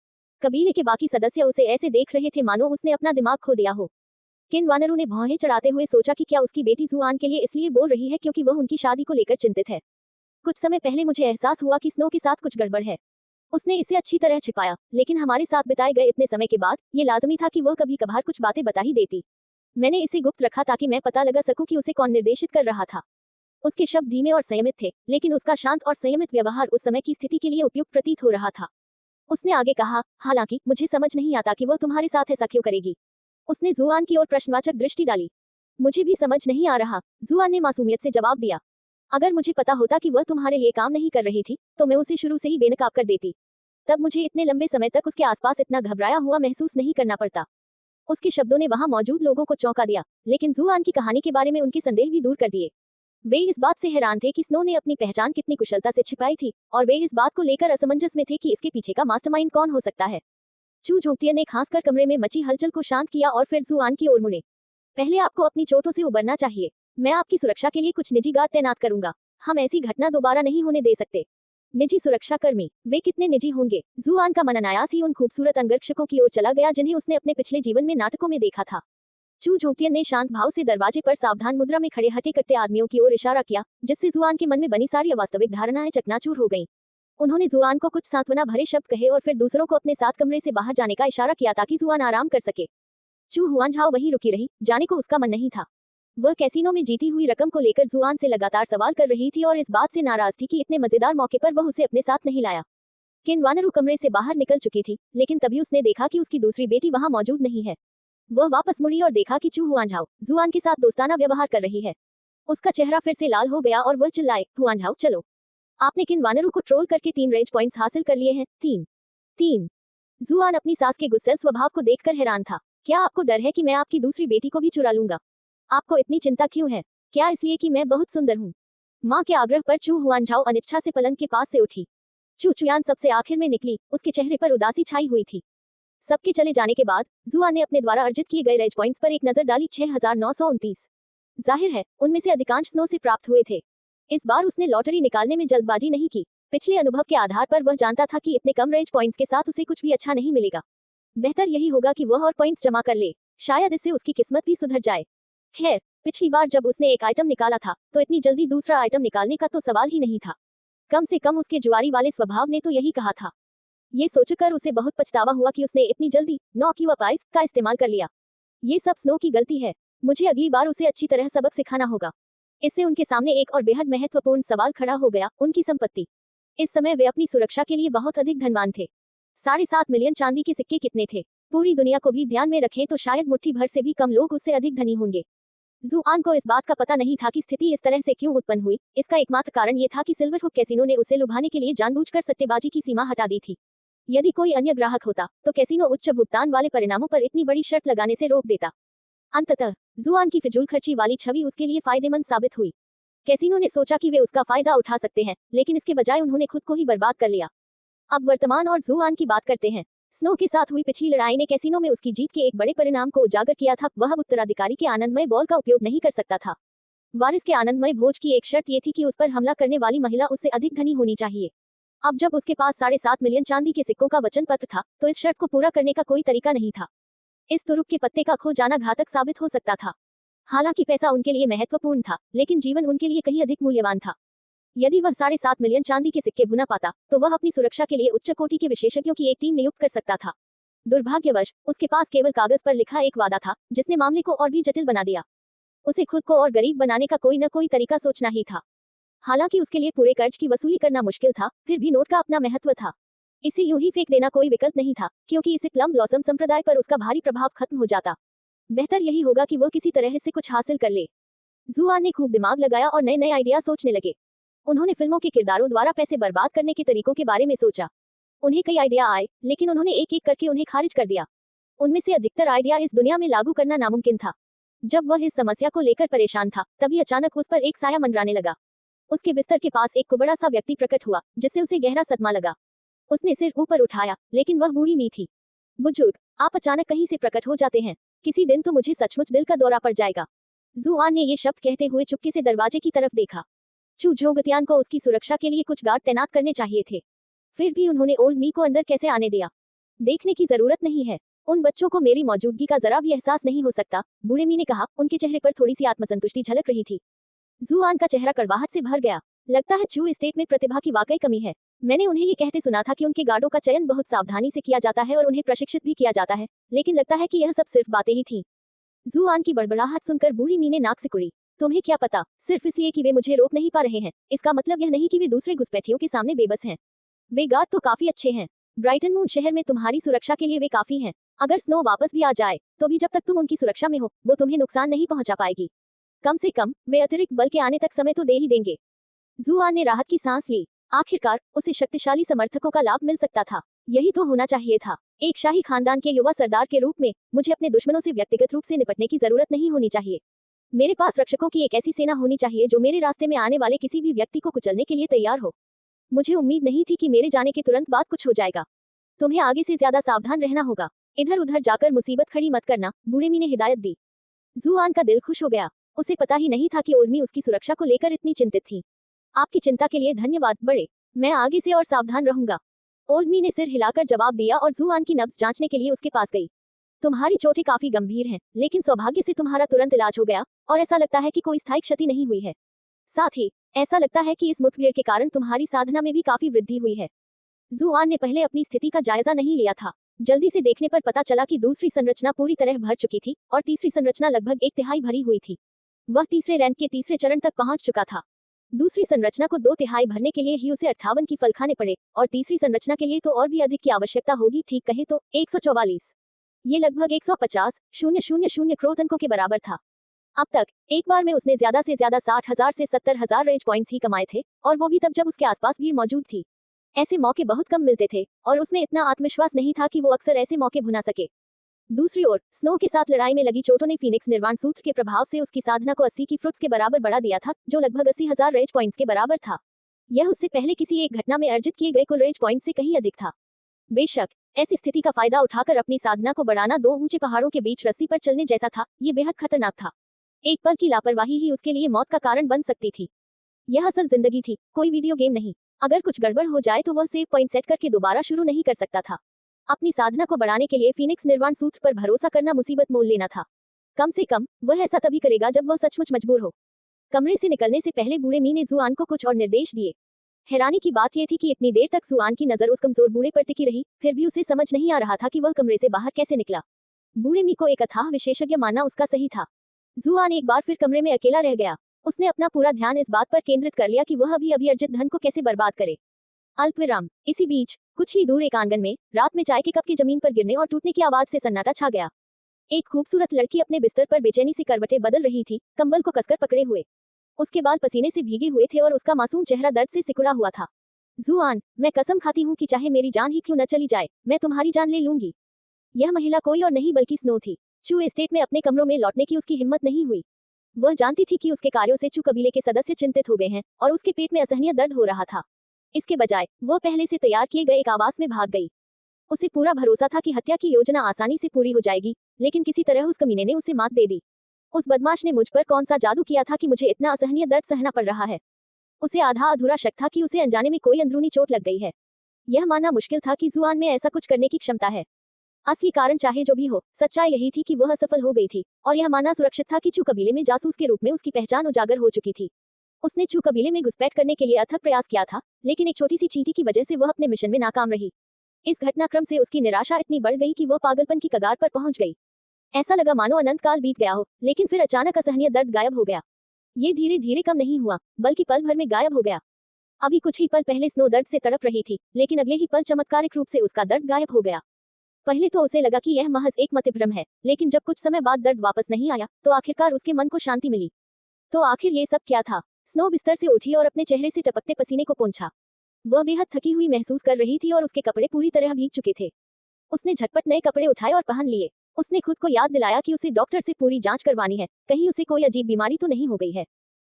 S1: कबीले के बाकी सदस्य उसे ऐसे देख रहे थे मानो उसने अपना दिमाग खो दिया हो। किन वानरों ने भौहें चढ़ाते हुए सोचा कि क्या उसकी बेटी जुआन के लिए इसलिए बोल रही है क्योंकि वह उनकी शादी को लेकर चिंतित है। कुछ समय पहले मुझे एहसास हुआ कि स्नो के साथ कुछ गड़बड़ है। उसने इसे अच्छी तरह छिपाया, लेकिन हमारे साथ बिताए गए इतने समय के बाद ये लाजमी था कि वह कभी कभार कुछ बातें बता ही देती। मैंने इसे गुप्त रखा ताकि मैं पता लगा सकूं कि उसे कौन निर्देशित कर रहा था। उसके शब्द धीमे और संयमित थे, लेकिन उसका शांत और संयमित व्यवहार उस समय की स्थिति के लिए उपयुक्त प्रतीत हो रहा था। उसने आगे कहा, हालांकि मुझे समझ नहीं आता कि वह तुम्हारे साथ ऐसा क्यों करेगी। उसने जुआन की ओर प्रश्नवाचक दृष्टि डाली। मुझे भी समझ नहीं आ रहा, जुआन ने मासूमियत से जवाब दिया। अगर मुझे पता होता कि वह तुम्हारे लिए काम नहीं कर रही थी, तो मैं उसे शुरू से ही बेनकाब कर देती। तब मुझे इतने लंबे समय तक उसके आसपास इतना घबराया हुआ महसूस नहीं करना पड़ता। उसके शब्दों ने वहां मौजूद लोगों को चौंका दिया, लेकिन जुआन की कहानी के बारे में उनके संदेह भी दूर कर दिए। वे इस बात से हैरान थे कि स्नो ने अपनी पहचान कितनी कुशलता से छिपाई थी, और वे इस बात को लेकर असमंजस में थे कि इसके पीछे का मास्टरमाइंड कौन हो सकता है। चू जोंगटियन ने खासकर कमरे में मची हलचल को शांत किया और फिर जुआन की ओर मुड़े। पहले आपको अपनी चोटों से उबरना चाहिए। मैं आपकी सुरक्षा के लिए कुछ निजी गार्ड तैनात करूंगा। हम ऐसी घटना दोबारा नहीं होने दे सकते। निजी सुरक्षा कर्मी, वे कितने निजी होंगे? जुआन का मन अनायास ही उन खूबसूरत अंगरक्षकों की ओर चला गया जिन्हें उसने अपने पिछले जीवन में नाटकों में देखा था। चू जोंगटियन ने शांत भाव से दरवाजे पर सावधान मुद्रा में खड़े हटे कट्टे आदमियों की ओर इशारा किया, जिससे जुआन के मन में बनी सारी अवास्तविक धारणाएं चकनाचूर हो गईं। उन्होंने जुआन को कुछ सांत्वना भरे शब्द कहे और फिर दूसरों को अपने साथ कमरे से बाहर जाने का इशारा किया ताकि जुआन आराम कर सके। चू हुआनझाओ वहीं रुकी रही, जाने को उसका मन नहीं था। वह कैसीनो में जीती हुई रकम को लेकर जुआन से लगातार सवाल कर रही थी और इस बात से नाराज थी कि इतने मजेदार मौके पर वह उसे अपने साथ नहीं लाया। किन वानरू कमरे से बाहर निकल चुकी थी, लेकिन तभी उसने देखा कि उसकी दूसरी बेटी वहां मौजूद नहीं है। वह वापस मुड़ी और देखा कि चू हुआनझाओ जुआन के साथ दोस्ताना व्यवहार कर रही है। उसका चेहरा फिर से लाल हो गया और वह चिल्लाए, हुआनझाओ चलो। आपने किन वानरू को ट्रोल करके 3 रेंज पॉइंट्स हासिल कर लिए हैं। 3 जुआन अपनी सास के गुस्सेल स्वभाव को देखकर हैरान था। क्या आपको डर है कि मैं आपकी दूसरी बेटी को भी चुरा लूंगा? आपको इतनी चिंता क्यों है? क्या इसलिए कि मैं बहुत सुंदर हूँ? माँ के आग्रह पर चू हुआनझाओ अनिच्छा से पलंग के पास से उठी। चू चुयान सबसे आखिर में निकली, उसके चेहरे पर उदासी छाई हुई थी। सबके चले जाने के बाद जुआन ने अपने द्वारा अर्जित किए गए रेंज पॉइंट्स पर एक नजर डाली। 6929। जाहिर है उनमें से अधिकांश स्नो से प्राप्त हुए थे। इस बार उसने लॉटरी निकालने में जल्दबाजी नहीं की। पिछले अनुभव के आधार पर वह जानता था कि इतने कम रेंज पॉइंट्स के साथ उसे कुछ भी अच्छा नहीं मिलेगा। बेहतर यही होगा कि वह और पॉइंट्स जमा कर ले, शायद इससे उसकी किस्मत भी सुधर जाए। खैर, पिछली बार जब उसने एक आइटम निकाला था तो इतनी जल्दी दूसरा आइटम निकालने का तो सवाल ही नहीं था। कम से कम उसके जुआरी वाले स्वभाव ने तो यही कहा था। ये सोचकर उसे बहुत पछतावा हुआ कि उसने इतनी जल्दी नॉक यू अप आइस का इस्तेमाल कर लिया। ये सब स्नो की गलती है। मुझे अगली बार उसे अच्छी तरह सबक सिखाना होगा। इससे उनके सामने एक और बेहद महत्वपूर्ण सवाल खड़ा हो गया, उनकी संपत्ति। इस समय वे अपनी सुरक्षा के लिए बहुत अधिक धनवान थे। 7.5 मिलियन चांदी के सिक्के कितने थे? पूरी दुनिया को भी ध्यान में रखें तो शायद मुट्ठी भर से भी कम लोग उससे अधिक धनी होंगे। जुआन को इस बात का पता नहीं था कि स्थिति इस तरह से क्यों उत्पन्न हुई। इसका एकमात्र कारण ये था कि सिल्वर हुक कैसीनो ने उसे लुभाने के लिए जानबूझकर सट्टेबाजी की सीमा हटा दी थी। यदि कोई अन्य ग्राहक होता तो कैसीनो उच्च भुगतान वाले परिणामों पर इतनी बड़ी शर्त लगाने से रोक देता। अंततः जुआन की फिजूल खर्ची वाली छवि उसके लिए फायदेमंद साबित हुई। कैसीनो ने सोचा कि वे उसका फायदा उठा सकते हैं, लेकिन इसके बजाय उन्होंने खुद को ही बर्बाद कर लिया। अब वर्तमान और जुआन की बात करते हैं। स्नो के साथ हुई पिछली लड़ाई ने कैसीनो में उसकी जीत के एक बड़े परिणाम को उजागर किया था। वह उत्तराधिकारी के आनंदमय बॉल का उपयोग नहीं कर सकता था। वारिस के आनंदमय भोज की एक शर्त ये थी कि उस पर हमला करने वाली महिला उससे अधिक धनी होनी चाहिए। अब जब उसके पास 7.5 मिलियन चांदी के सिक्कों का वचन पत्र था, तो इस शर्त को पूरा करने का कोई तरीका नहीं था। इस तुरुप के पत्ते का खो जाना घातक साबित हो सकता था। हालांकि पैसा उनके लिए महत्वपूर्ण था, लेकिन जीवन उनके लिए कहीं अधिक मूल्यवान था। यदि वह 7.5 मिलियन चांदी के सिक्के बुना पाता, तो वह अपनी सुरक्षा के लिए उच्च कोटि के विशेषज्ञों की एक टीम नियुक्त कर सकता था। दुर्भाग्यवश उसके पास केवल कागज पर लिखा एक वादा था, जिसने मामले को और भी जटिल बना दिया। उसे खुद को और गरीब बनाने का कोई न कोई तरीका सोचना ही था। हालांकि उसके लिए पूरे कर्ज की वसूली करना मुश्किल था, फिर भी नोट का अपना महत्व था। इसे यूं ही फेंक देना कोई विकल्प नहीं था, क्योंकि इसे प्लम ब्लॉसम संप्रदाय पर उसका भारी प्रभाव खत्म हो जाता। बेहतर यही होगा कि वो किसी तरह से कुछ हासिल कर ले। जुआन ने खूब दिमाग लगाया और नए नए आइडिया सोचने लगे। उन्होंने फिल्मों के किरदारों द्वारा पैसे बर्बाद करने के तरीकों के बारे में सोचा। उन्हें कई आइडिया आए, लेकिन उन्होंने एक एक करके उन्हें खारिज कर दिया। उनमें से अधिकतर आइडिया इस दुनिया में लागू करना नामुमकिन था। जब वह इस समस्या को लेकर परेशान था, तभी अचानक उस पर एक साया मंडराने लगा। उसके बिस्तर के पास एक कुबड़ा सा व्यक्ति प्रकट हुआ, जिससे उसे गहरा सदमा लगा। उसने सिर ऊपर उठाया, लेकिन वह बूढ़ी मी थी। बुजुर्ग, आप अचानक कहीं से प्रकट हो जाते हैं। किसी दिन तो मुझे सचमुच दिल का दौरा पड़ जाएगा। जुआन ने ये शब्द कहते हुए चुपके से दरवाजे की तरफ देखा। चू झोंगतियान को उसकी सुरक्षा के लिए कुछ गार्ड तैनात करने चाहिए थे। फिर भी उन्होंने ओल्ड मी को अंदर कैसे आने दिया? देखने की जरूरत नहीं है। उन बच्चों को मेरी मौजूदगी का जरा भी एहसास नहीं हो सकता, बूढ़े मी ने कहा। उनके चेहरे पर थोड़ी सी आत्मसंतुष्टि झलक रही थी। जुआन का चेहरा कड़वाहट से भर गया। लगता है चू एस्टेट में प्रतिभा की वाकई कमी है। मैंने उन्हें ये कहते सुना था कि उनके गार्डों का चयन बहुत सावधानी से किया जाता है और उन्हें प्रशिक्षित भी किया जाता है, लेकिन लगता है कि यह सब सिर्फ बातें ही थीं। जुआन की बड़बड़ाहट सुनकर बूढ़ी मी ने नाक सिकुड़ी। तुम्हें क्या पता? सिर्फ इसलिए कि वे मुझे रोक नहीं पा रहे हैं, इसका मतलब यह नहीं कि वे दूसरे घुसपैठियों के सामने बेबस हैं। वे गार्ड तो काफी अच्छे हैं। ब्राइटन मून शहर में तुम्हारी सुरक्षा के लिए वे काफी हैं। अगर स्नो वापस भी आ जाए, तो भी जब तक तुम उनकी सुरक्षा में हो, वो तुम्हें नुकसान नहीं पहुंचा पाएगी। कम से कम वे अतिरिक्त बल के आने तक समय तो दे ही देंगे। जुआन ने राहत की सांस ली। आखिरकार उसे शक्तिशाली समर्थकों का लाभ मिल सकता था। यही तो होना चाहिए था। एक शाही खानदान के युवा सरदार के रूप में मुझे अपने दुश्मनों से व्यक्तिगत रूप से निपटने की जरूरत नहीं होनी चाहिए। मेरे पास रक्षकों की एक ऐसी सेना होनी चाहिए जो मेरे रास्ते में आने वाले किसी भी व्यक्ति को कुचलने के लिए तैयार हो। मुझे उम्मीद नहीं थी कि मेरे जाने के तुरंत बाद कुछ हो जाएगा। तुम्हें आगे से ज्यादा सावधान रहना होगा। इधर उधर जाकर मुसीबत खड़ी मत करना, बूढ़े मी ने हिदायत दी। जुआन का दिल खुश हो गया। उसे पता ही नहीं था कि उर्मी उसकी सुरक्षा को लेकर इतनी चिंतित थी। आपकी चिंता के लिए धन्यवाद बड़े, मैं आगे से और सावधान रहूंगा। ओल्मी ने सिर हिलाकर जवाब दिया और जुआन की नब्ज जांचने के लिए उसके पास गई। तुम्हारी चोटें काफी गंभीर हैं, लेकिन सौभाग्य से तुम्हारा तुरंत इलाज हो गया और ऐसा लगता है कि कोई स्थायी क्षति नहीं हुई है। साथ ही ऐसा लगता है कि इस मुठभेड़ के कारण तुम्हारी साधना में भी काफी वृद्धि हुई है। जुआन ने पहले अपनी स्थिति का जायजा नहीं लिया था। जल्दी से देखने पर पता चला कि दूसरी संरचना पूरी तरह भर चुकी थी और तीसरी संरचना लगभग 1/3 भरी हुई थी। वह तीसरे रैंक के तीसरे चरण तक पहुंच चुका था। दूसरी संरचना को 2/3 भरने के लिए ही उसे 58 की फल खाने पड़े और तीसरी संरचना के लिए तो और भी अधिक की आवश्यकता होगी, ठीक कहे तो 144। ये लगभग 150,000 क्रोध अंकों के बराबर था। अब तक एक बार में उसने ज्यादा से ज्यादा 60,000 से 70,000 रेज पॉइंट्स ही कमाए थे, और वो भी तब जब उसके आसपास भीड़ मौजूद थी। ऐसे मौके बहुत कम मिलते थे और उसमें इतना आत्मविश्वास नहीं था कि वो अक्सर ऐसे मौके भुना सके। दूसरी ओर स्नो के साथ लड़ाई में लगी चोटों ने फीनिक्स निर्वाण सूत्र के प्रभाव से उसकी साधना को 80 की फ्रुट्स के बराबर बढ़ा दिया था, जो लगभग 80,000 रेज पॉइंट्स के बराबर था। यह उससे पहले किसी एक घटना में अर्जित किए गए कुल रेज पॉइंट से कहीं अधिक था। बेशक ऐसी स्थिति का फायदा उठाकर अपनी साधना को बढ़ाना 2 ऊंचे पहाड़ों के बीच रस्सी पर चलने जैसा था। ये बेहद खतरनाक था। एक पल की लापरवाही ही उसके लिए मौत का कारण बन सकती थी। यह असल जिंदगी थी, कोई वीडियो गेम नहीं। अगर कुछ गड़बड़ हो जाए तो वह सेव पॉइंट सेट करके दोबारा शुरू नहीं कर सकता था। अपनी साधना को बढ़ाने के लिए फीनिक्स निर्वाण सूत्र पर भरोसा करना मुसीबत मोल लेना था। कम से कम वह ऐसा तभी करेगा जब वह सचमुच मजबूर हो। कमरे से निकलने से पहले बूढ़े मी ने जुआन को कुछ और निर्देश दिए। हैरानी की बात यह थी कि इतनी देर तक जुआन की नजर उस कमजोर बूढ़े पर टिकी रही, फिर भी उसे समझ नहीं आ रहा था कि वह कमरे से बाहर कैसे निकला। बूढ़े मी को एक अथाह विशेषज्ञ मानना उसका सही था। जुआन एक बार फिर कमरे में अकेला रह गया। उसने अपना पूरा ध्यान इस बात पर केंद्रित कर लिया कि वह अभी अभी अर्जित धन को कैसे बर्बाद करे। अल्पविराम। इसी बीच कुछ ही दूर एक आंगन में रात में चाय के कप की जमीन पर गिरने और टूटने की आवाज से सन्नाटा छा गया। एक खूबसूरत लड़की अपने बिस्तर पर बेचैनी से करवटें बदल रही थी, कंबल को कसकर पकड़े हुए। उसके बाल पसीने से भीगे हुए थे और उसका मासूम चेहरा दर्द से सिकुड़ा हुआ था। जुआन, मैं कसम खाती हूँ कि चाहे मेरी जान ही क्यों न चली जाए, मैं तुम्हारी जान ले लूंगी। यह महिला कोई और नहीं बल्कि स्नो थी। चू एस्टेट में अपने कमरों में लौटने की उसकी हिम्मत नहीं हुई। वह जानती थी कि उसके कार्यों से चू कबीले के सदस्य चिंतित हो गए हैं और उसके पेट में असहनीय दर्द हो रहा था। इसके बजाय वह पहले से तैयार किए गए एक आवास में भाग गई। उसे पूरा भरोसा था कि हत्या की योजना आसानी से पूरी हो जाएगी, लेकिन किसी तरह उस कमीने ने उसे मात दे दी। उस बदमाश ने मुझ पर कौन सा जादू किया था कि मुझे इतना असहनीय दर्द सहना पड़ रहा है। उसे आधा अधूरा शक था कि उसे अनजाने में कोई अंदरूनी चोट लग गई है। यह मानना मुश्किल था कि जुआन में ऐसा कुछ करने की क्षमता है। असली कारण चाहे जो भी हो, सच्चाई यही थी कि वह असफल हो गई थी, और यह मानना सुरक्षित था कि चू कबीले में जासूस के रूप में उसकी पहचान उजागर हो चुकी थी। उसने चू कबीले में घुसपैठ करने के लिए अथक प्रयास किया था, लेकिन एक छोटी सी चींटी की वजह से वह अपने मिशन में नाकाम रही। इस घटनाक्रम से उसकी निराशा इतनी बढ़ गई कि वह पागलपन की कगार पर पहुंच गई। ऐसा लगा मानो अनंत काल बीत गया हो, लेकिन फिर अचानक असहनीय दर्द गायब हो गया। ये धीरे धीरे कम नहीं हुआ, बल्कि पल भर में गायब हो गया। अभी कुछ ही पल पहले स्नो दर्द से तड़प रही थी, लेकिन अगले ही पल चमत्कारिक रूप से उसका दर्द गायब हो गया। पहले तो उसे लगा कि यह महज एक मतिभ्रम है, लेकिन जब कुछ समय बाद दर्द वापस नहीं आया, तो आखिरकार उसके मन को शांति मिली। तो आखिर ये सब क्या था? स्नो बिस्तर से उठी और अपने चेहरे से टपकते पसीने को पोंछा। वह बेहद थकी हुई महसूस कर रही थी और उसके कपड़े पूरी तरह भीग चुके थे। उसने झटपट नए कपड़े उठाए और पहन लिए। उसने खुद को याद दिलाया कि उसे डॉक्टर से पूरी जांच करवानी है, कहीं उसे कोई अजीब बीमारी तो नहीं हो गई है।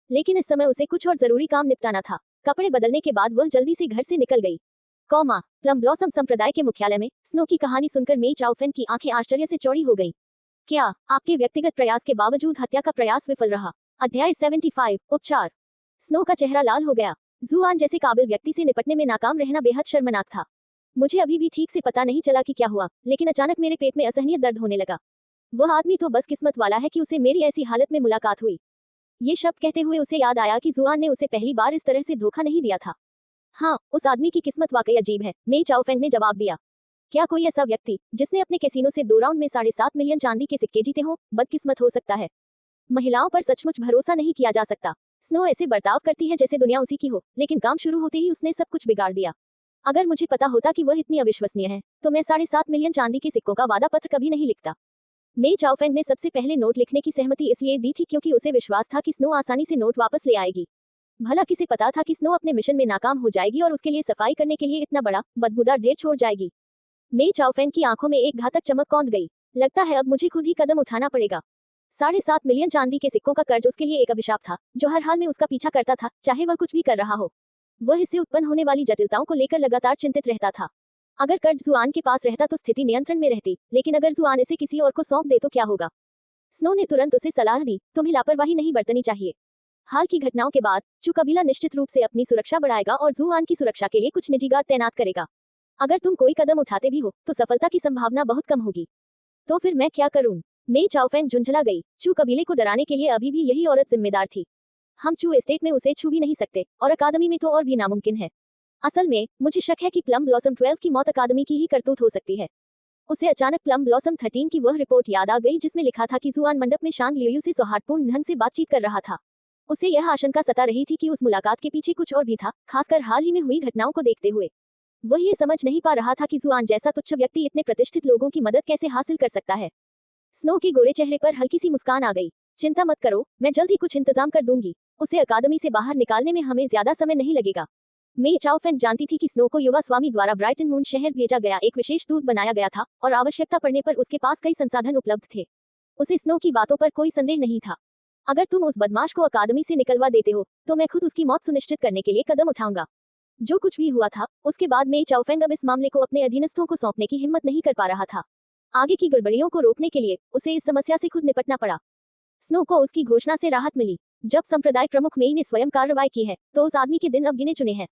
S1: लेकिन इस समय उसे कुछ और जरूरी काम निपटाना था। कपड़े बदलने के बाद वह जल्दी से घर से निकल गई। प्लम ब्लॉसम संप्रदाय के मुख्यालय में स्नो की कहानी सुनकर मेई चाओफेन की आंखें आश्चर्य से चौड़ी हो गईं। क्या आपके व्यक्तिगत प्रयास के बावजूद हत्या का प्रयास विफल रहा? अध्याय 75 उपचार। स्नो का चेहरा लाल हो गया। जुआन जैसे काबिल व्यक्ति से निपटने में नाकाम रहना बेहद शर्मनाक था। मुझे अभी भी ठीक से पता नहीं चला कि क्या हुआ, लेकिन अचानक मेरे पेट में असहनीय दर्द होने लगा। वह आदमी तो बस किस्मत वाला है कि उसे मेरी ऐसी हालत में मुलाकात हुई। ये शब्द कहते हुए उसे याद आया कि जुआन ने उसे पहली बार इस तरह से धोखा नहीं दिया था। हाँ, उस आदमी की किस्मत वाकई अजीब है, मेई चाओफेंग ने जवाब दिया। क्या कोई ऐसा व्यक्ति जिसने अपने कैसीनो से 2 राउंड में 7.5 मिलियन चांदी के सिक्के जीते हों, बदकिस्मत हो सकता है? महिलाओं पर सचमुच भरोसा नहीं किया जा सकता। स्नो ऐसे बर्ताव करती है जैसे दुनिया उसी की हो, लेकिन काम शुरू होते ही उसने सब कुछ बिगाड़ दिया। अगर मुझे पता होता कि वह इतनी अविश्वसनीय है, तो मैं 7.5 मिलियन चांदी के सिक्कों का वादा पत्र कभी नहीं लिखता। मेई चाओफेंग ने सबसे पहले नोट लिखने की सहमति इसलिए दी थी क्योंकि उसे विश्वास था कि स्नो आसानी से नोट वापस ले आएगी। भला किसे पता था कि स्नो अपने मिशन में नाकाम हो जाएगी और उसके लिए सफाई करने के लिए इतना बड़ा बदबूदार ढेर छोड़ जाएगी। मेई चाओफेंग की आंखों में एक घातक चमक कौंध गई। लगता है अब मुझे खुद ही कदम उठाना पड़ेगा। 7.5 मिलियन चांदी के सिक्कों का कर्ज उसके लिए एक अभिशाप था, जो हर हाल में उसका पीछा करता था, चाहे वह कुछ भी कर रहा हो। वह इससे उत्पन्न होने वाली जटिलताओं को लेकर लगातार चिंतित रहता था। अगर कर्ज जुआन के पास रहता तो स्थिति नियंत्रण में रहती, लेकिन अगर जुआन इसे किसी और को सौंप दे तो क्या होगा? स्नो ने तुरंत उसे सलाह दी, तुम्हें लापरवाही नहीं बरतनी चाहिए। हाल की घटनाओं के बाद चू कबीला निश्चित रूप से अपनी सुरक्षा बढ़ाएगा और जुआन की सुरक्षा के लिए कुछ निजी गार्ड तैनात करेगा। अगर तुम कोई कदम उठाते भी हो, तो सफलता की संभावना बहुत कम होगी। तो फिर मैं क्या करूं? मेई चाओफेंग झुंझला गई। चू कबीले को डराने के लिए अभी भी यही औरत जिम्मेदार थी। हम चू एस्टेट में उसे छू भी नहीं सकते, और अकादमी में तो और भी नामुमकिन है। असल में मुझे शक है कि प्लम ब्लॉसम 12 की मौत अकादमी की ही करतूत हो सकती है। उसे अचानक प्लम ब्लॉसम 13 की वह रिपोर्ट याद आ गई जिसमें लिखा था कि जुआन मंडप में शान लियू से सौहार्दपूर्ण ढंग से बातचीत कर रहा था। उसे यह आशंका सता रही थी कि उस मुलाकात के पीछे कुछ और भी था, खासकर हाल ही में हुई घटनाओं को देखते हुए। वह ये समझ नहीं पा रहा था कि जुआन जैसा तुच्छ व्यक्ति इतने प्रतिष्ठित लोगों की मदद कैसे हासिल कर सकता है। स्नो के गोरे चेहरे पर हल्की सी मुस्कान आ गई। चिंता मत करो, मैं जल्द ही कुछ इंतजाम कर दूंगी। उसे अकादमी से बाहर निकालने में हमें ज्यादा समय नहीं लगेगा। मेई चाओफेंग जानती थी कि स्नो को युवा स्वामी द्वारा ब्राइटन मून शहर भेजा गया एक विशेष दूत बनाया गया था, और आवश्यकता पड़ने पर उसके पास कई संसाधन उपलब्ध थे। उसे स्नो की बातों पर कोई संदेह नहीं था। अगर तुम उस बदमाश को अकादमी से निकलवा देते हो, तो मैं खुद उसकी मौत सुनिश्चित करने के लिए कदम उठाऊंगा। जो कुछ भी हुआ था, उसके बाद मेई चाओफेंग अब इस मामले को अपने अधीनस्थों को सौंपने की हिम्मत नहीं कर पा रहा था। आगे की गड़बड़ियों को रोकने के लिए उसे इस समस्या से खुद निपटना पड़ा। स्नो को उसकी घोषणा से राहत मिली। जब संप्रदाय प्रमुख मेई ने स्वयं कार्रवाई की है, तो उस आदमी के दिन अब गिने चुने हैं।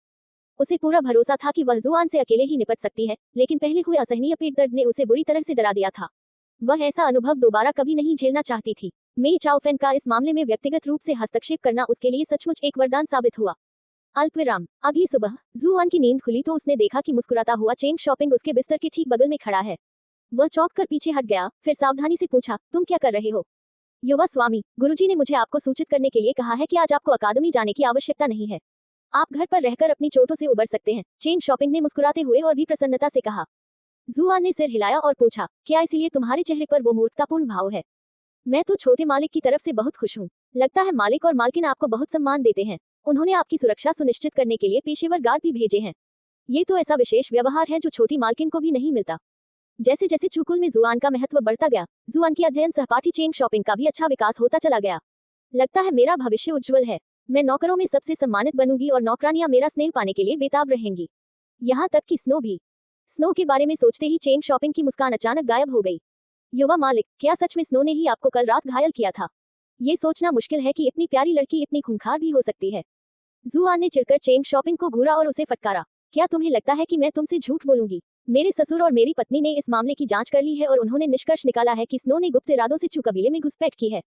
S1: उसे पूरा भरोसा था कि वह जुआन से अकेले ही निपट सकती है, लेकिन पहले हुए असहनीय पेट दर्द ने उसे बुरी तरह से डरा दिया था। वह ऐसा अनुभव दोबारा कभी नहीं झेलना चाहती थी। मेई चाओफेंग का इस मामले में व्यक्तिगत रूप से हस्तक्षेप करना उसके लिए सचमुच एक वरदान साबित हुआ। अल्पविराम। अगली सुबह जुआन की नींद खुली तो उसने देखा कि मुस्कुराता हुआ चेंग शॉपिंग उसके बिस्तर के ठीक बगल में खड़ा है। वह चौंक कर पीछे हट गया, फिर सावधानी से पूछा, तुम क्या कर रहे हो? युवा स्वामी, गुरुजी ने मुझे आपको सूचित करने के लिए कहा है कि आज आपको अकादमी जाने की आवश्यकता नहीं है। आप घर पर रहकर अपनी चोटों से उबर सकते हैं। चेंग शॉपिंग ने मुस्कुराते हुए और भी प्रसन्नता से कहा। जुआन ने सिर हिलाया और पूछा, क्या इसलिए तुम्हारे चेहरे पर वो मूर्खतापूर्ण भाव है? मैं तो छोटे मालिक की तरफ से बहुत खुश हूँ। लगता है मालिक और मालकिन आपको बहुत सम्मान देते हैं। उन्होंने आपकी सुरक्षा सुनिश्चित करने के लिए पेशेवर गार्ड भी भेजे हैं। ये तो ऐसा विशेष व्यवहार है जो छोटी मालकिन को भी नहीं मिलता। जैसे जैसे चुकुल में जुआन का महत्व बढ़ता गया, जुआन की अध्ययन सहपाठी चेंग शॉपिंग का भी अच्छा विकास होता चला गया। लगता है मेरा भविष्य उज्जवल है। मैं नौकरों में सबसे सम्मानित बनूंगी और नौकरानियां मेरा स्नेह पाने के लिए बेताब रहेंगी। यहाँ तक कि स्नो भी। स्नो के बारे में सोचते ही चेंग शॉपिंग की मुस्कान अचानक गायब हो गई। युवा मालिक, क्या सच में स्नो ने ही आपको कल रात घायल किया था? ये सोचना मुश्किल है कि इतनी प्यारी लड़की इतनी खूंखार भी हो सकती है। जुआन ने चिढ़कर चेंग शॉपिंग को घूरा और उसे फटकारा। क्या तुम्हें लगता है कि मैं तुमसे झूठ बोलूंगी? मेरे ससुर और मेरी पत्नी ने इस मामले की जांच कर ली है और उन्होंने निष्कर्ष निकाला है कि स्नो ने गुप्त इरादों से चू कबीले में घुसपैठ की है।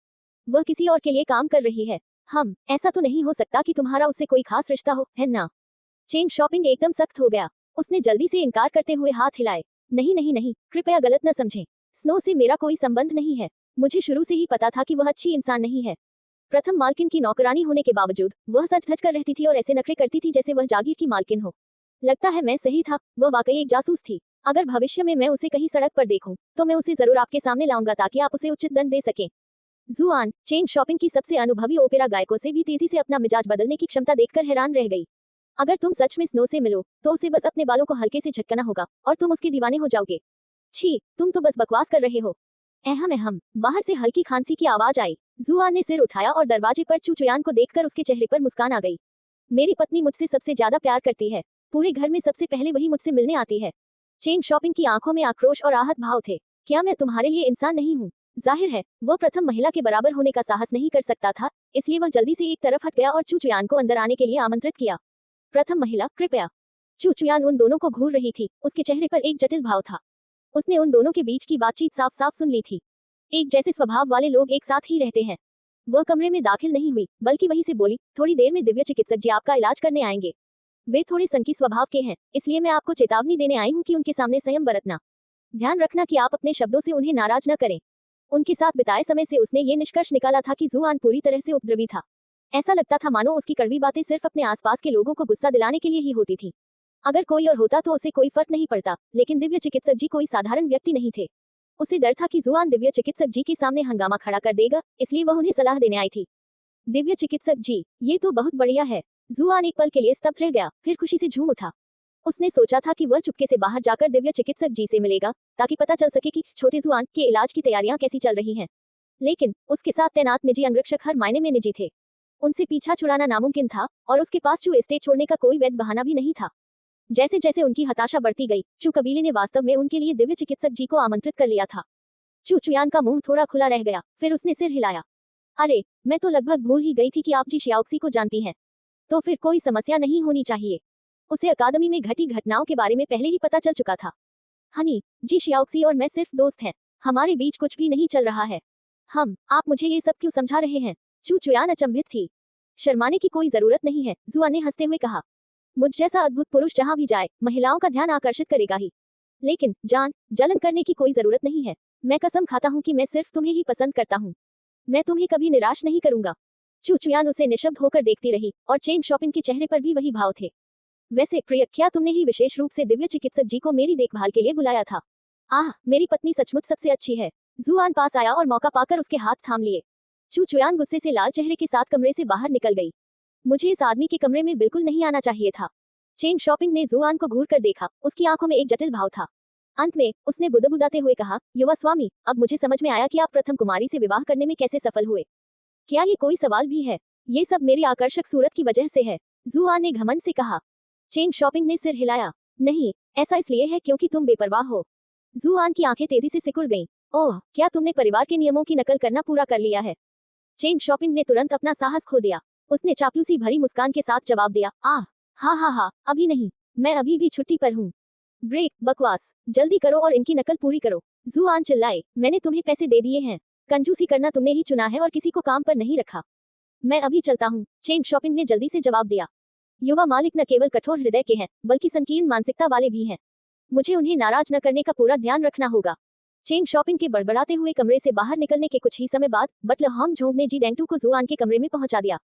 S1: वह किसी और के लिए काम कर रही है। ऐसा तो नहीं हो सकता कि तुम्हारा उससे कोई खास रिश्ता हो, है ना? चेंग शॉपिंग एकदम सख्त हो गया। उसने जल्दी से इनकार करते हुए हाथ हिलाए। नहीं नहीं नहीं, कृपया गलत न समझें। स्नो से मेरा कोई संबंध नहीं है। मुझे शुरू से ही पता था कि वह अच्छी इंसान नहीं है। प्रथम मालकिन की नौकरानी होने के बावजूद वह सच धज कर रहती थी और ऐसे नखरे करती थी जैसे वह जागीर की मालकिन हो। लगता है मैं सही था, वह वाकई एक जासूस थी। अगर भविष्य में मैं उसे कहीं सड़क पर देखूं, तो मैं उसे जरूर आपके सामने लाऊंगा ताकि आप उसे उचित दंड दे सकें। जुआन, चेंग शॉपिंग की सबसे अनुभवी ओपेरा गायकों से भी तेजी से अपना मिजाज बदलने की क्षमता देखकर हैरान रह गई। अगर तुम सच में स्नो से मिलो, तो उसे बस अपने बालों को हल्के से झटकना होगा और तुम उसके दीवाने हो जाओगे। छी, तुम तो बस बकवास कर रहे हो। अहम अहम। बाहर से हल्की खांसी की आवाज आई। जुआन ने सिर उठाया और दरवाजे पर चुचुयान को देखकर उसके चेहरे पर मुस्कान आ गई। मेरी पत्नी मुझसे सबसे ज्यादा प्यार करती है। पूरे घर में सबसे पहले वही मुझसे मिलने आती है। चेंग शॉपिंग की आंखों में आक्रोश और आहत भाव थे। क्या मैं तुम्हारे लिए इंसान नहीं हूँ? जाहिर है वह प्रथम महिला के बराबर होने का साहस नहीं कर सकता था, इसलिए वह जल्दी से एक तरफ हट गया और चुचुयान को अंदर आने के लिए आमंत्रित किया। प्रथम महिला, कृपया। चुचुयान उन दोनों को घूर रही थी। उसके चेहरे पर एक जटिल भाव था। उसने उन दोनों के बीच की बातचीत साफ साफ सुन ली थी। एक जैसे स्वभाव वाले लोग एक साथ ही रहते हैं। वह कमरे में दाखिल नहीं हुई, बल्कि वहीं से बोली, थोड़ी देर में दिव्य चिकित्सक जी आपका इलाज करने आएंगे। वे थोड़े संकी स्वभाव के हैं, इसलिए मैं आपको चेतावनी देने आई हूँ कि उनके सामने संयम बरतना। ध्यान रखना कि आप अपने शब्दों से उन्हें नाराज न करें। उनके साथ बिताए समय से उसने ये निष्कर्ष निकाला था कि जुआन पूरी तरह से उपद्रवी था। ऐसा लगता था मानो उसकी कड़वी बातें सिर्फ अपने आसपास के लोगों को गुस्सा दिलाने के लिए ही होती थी। अगर कोई और होता तो उसे कोई फर्क नहीं पड़ता, लेकिन दिव्य चिकित्सक जी कोई साधारण व्यक्ति नहीं थे। उसे डर था कि जुआन दिव्य चिकित्सक जी के सामने हंगामा खड़ा कर देगा, इसलिए वह उन्हें सलाह देने आई थी। दिव्य चिकित्सक जी, ये तो बहुत बढ़िया है। जुआन एक पल के लिए स्तब्ध रह गया, फिर खुशी से झूम उठा। उसने सोचा था कि वह चुपके से बाहर जाकर दिव्य चिकित्सक जी से मिलेगा, ताकि पता चल सके कि छोटे जुआन के इलाज की तैयारियां कैसी चल रही हैं। लेकिन उसके साथ तैनात निजी अंगरक्षक हर मायने में निजी थे। उनसे पीछा छुड़ाना नामुमकिन था और उसके पास चू एस्टेट छोड़ने का कोई वैध बहाना भी नहीं था। जैसे जैसे उनकी हताशा बढ़ती गई, चू कबीले ने वास्तव में उनके लिए दिव्य चिकित्सक जी को आमंत्रित कर लिया था। चुचुयान का मुंह थोड़ा खुला रह गया, फिर उसने सिर हिलाया। अरे, मैं तो लगभग भूल ही गई थी कि आप जी शियाओक्सी को जानती हैं। तो फिर कोई समस्या नहीं होनी चाहिए। उसे अकादमी में घटी घटनाओं के बारे में पहले ही पता चल चुका था। हनी, जी शियाओक्सी और मैं सिर्फ दोस्त हैं। हमारे बीच कुछ भी नहीं चल रहा है। आप मुझे ये सब क्यों समझा रहे हैं? चुचुयान अचंभित थी। शर्माने की कोई जरूरत नहीं है, जुआ ने हंसते हुए कहा। मुझ जैसा अद्भुत पुरुष जहां भी जाए, महिलाओं का ध्यान आकर्षित करेगा ही। लेकिन जलन करने की कोई जरूरत नहीं है। मैं कसम खाता हूँ कि मैं सिर्फ तुम्हें ही पसंद करता हूँ। मैं तुम्हें कभी निराश नहीं करूंगा। चुचुयान उसे निशब्द होकर देखती रही और चेंग शॉपिंग के चेहरे पर भी वही भाव थे। वैसे प्रिय, क्या तुमने ही विशेष रूप से दिव्य चिकित्सक जी को मेरी देखभाल के लिए बुलाया था? आह, मेरी पत्नी सचमुच सबसे अच्छी है। जुआन पास आया और मौका पाकर उसके हाथ थाम लिए। चुचुयान गुस्से से लाल चेहरे के साथ कमरे से बाहर निकल गई। मुझे इस आदमी के कमरे में बिल्कुल नहीं आना चाहिए था। चेंग शॉपिंग ने जुआन को घूर कर देखा, उसकी आंखों में एक जटिल भाव था। अंत में उसने बुदबुदाते हुए कहा, युवा स्वामी, अब मुझे समझ में आया कि आप प्रथम कुमारी से विवाह करने में कैसे सफल हुए। क्या ये कोई सवाल भी है? ये सब मेरी आकर्षक सूरत की वजह से है, जुआन ने घमंड से कहा। चेंग शॉपिंग ने सिर हिलाया। नहीं, ऐसा इसलिए है क्योंकि तुम बेपरवाह हो। जुआन की आंखें तेजी से सिकुड़ गईं। ओह, क्या तुमने परिवार के नियमों की नकल करना पूरा कर लिया है? चेंग शॉपिंग ने तुरंत अपना साहस खो दिया। उसने चापलूसी भरी मुस्कान के साथ जवाब दिया, हाँ, अभी नहीं, मैं अभी भी छुट्टी पर हूँ। ब्रेक, बकवास, जल्दी करो और इनकी नकल पूरी करो। जुआन चिल्लाए, मैंने तुम्हें पैसे दे दिए हैं। कंजूसी करना तुमने ही चुना है और किसी को काम पर नहीं रखा। मैं अभी चलता हूँ, चेंग शॉपिंग ने जल्दी से जवाब दिया। युवा मालिक न केवल कठोर हृदय के हैं बल्कि संकीर्ण मानसिकता वाले भी हैं। मुझे उन्हें नाराज न करने का पूरा ध्यान रखना होगा। चेंग शॉपिंग के बड़बड़ाते हुए कमरे से बाहर निकलने के कुछ ही समय बाद बटलर होंग झोंग ने जी डेंटू को जुआन के कमरे में पहुंचा दिया।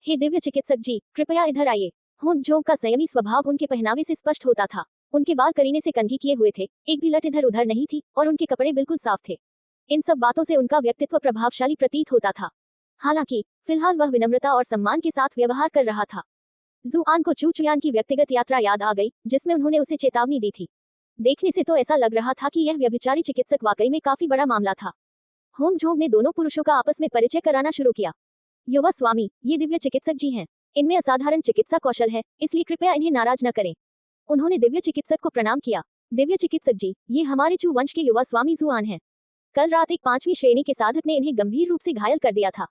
S1: हे दिव्य चिकित्सक जी, कृपया इधर आइए। होंग झोंग का संयमी स्वभाव उनके पहनावे से स्पष्ट होता था। उनके बाल करीने से कंघी किए हुए थे, एक भी लट इधर उधर नहीं थी और उनके कपड़े बिल्कुल साफ थे। इन सब बातों से उनका व्यक्तित्व प्रभावशाली प्रतीत होता था। हालांकि फिलहाल वह विनम्रता और सम्मान के साथ व्यवहार कर रहा था। जुआन को चू चुयान की व्यक्तिगत यात्रा याद आ गई जिसमें उन्होंने उसे चेतावनी दी थी। देखने से तो ऐसा लग रहा था कि यह व्यभिचारी चिकित्सक वाकई में काफी बड़ा मामला था। होंग झोंग ने दोनों पुरुषों का आपस में परिचय कराना शुरू किया। युवा स्वामी, ये दिव्य चिकित्सक जी हैं। इनमें असाधारण चिकित्सा कौशल है, इसलिए कृपया इन्हें नाराज न करें। उन्होंने दिव्य चिकित्सक को प्रणाम किया। दिव्य चिकित्सक जी, ये हमारे चू वंश के युवा स्वामी जुआन हैं। कल रात एक 5वीं श्रेणी के साधक ने इन्हें गंभीर रूप से घायल कर दिया था।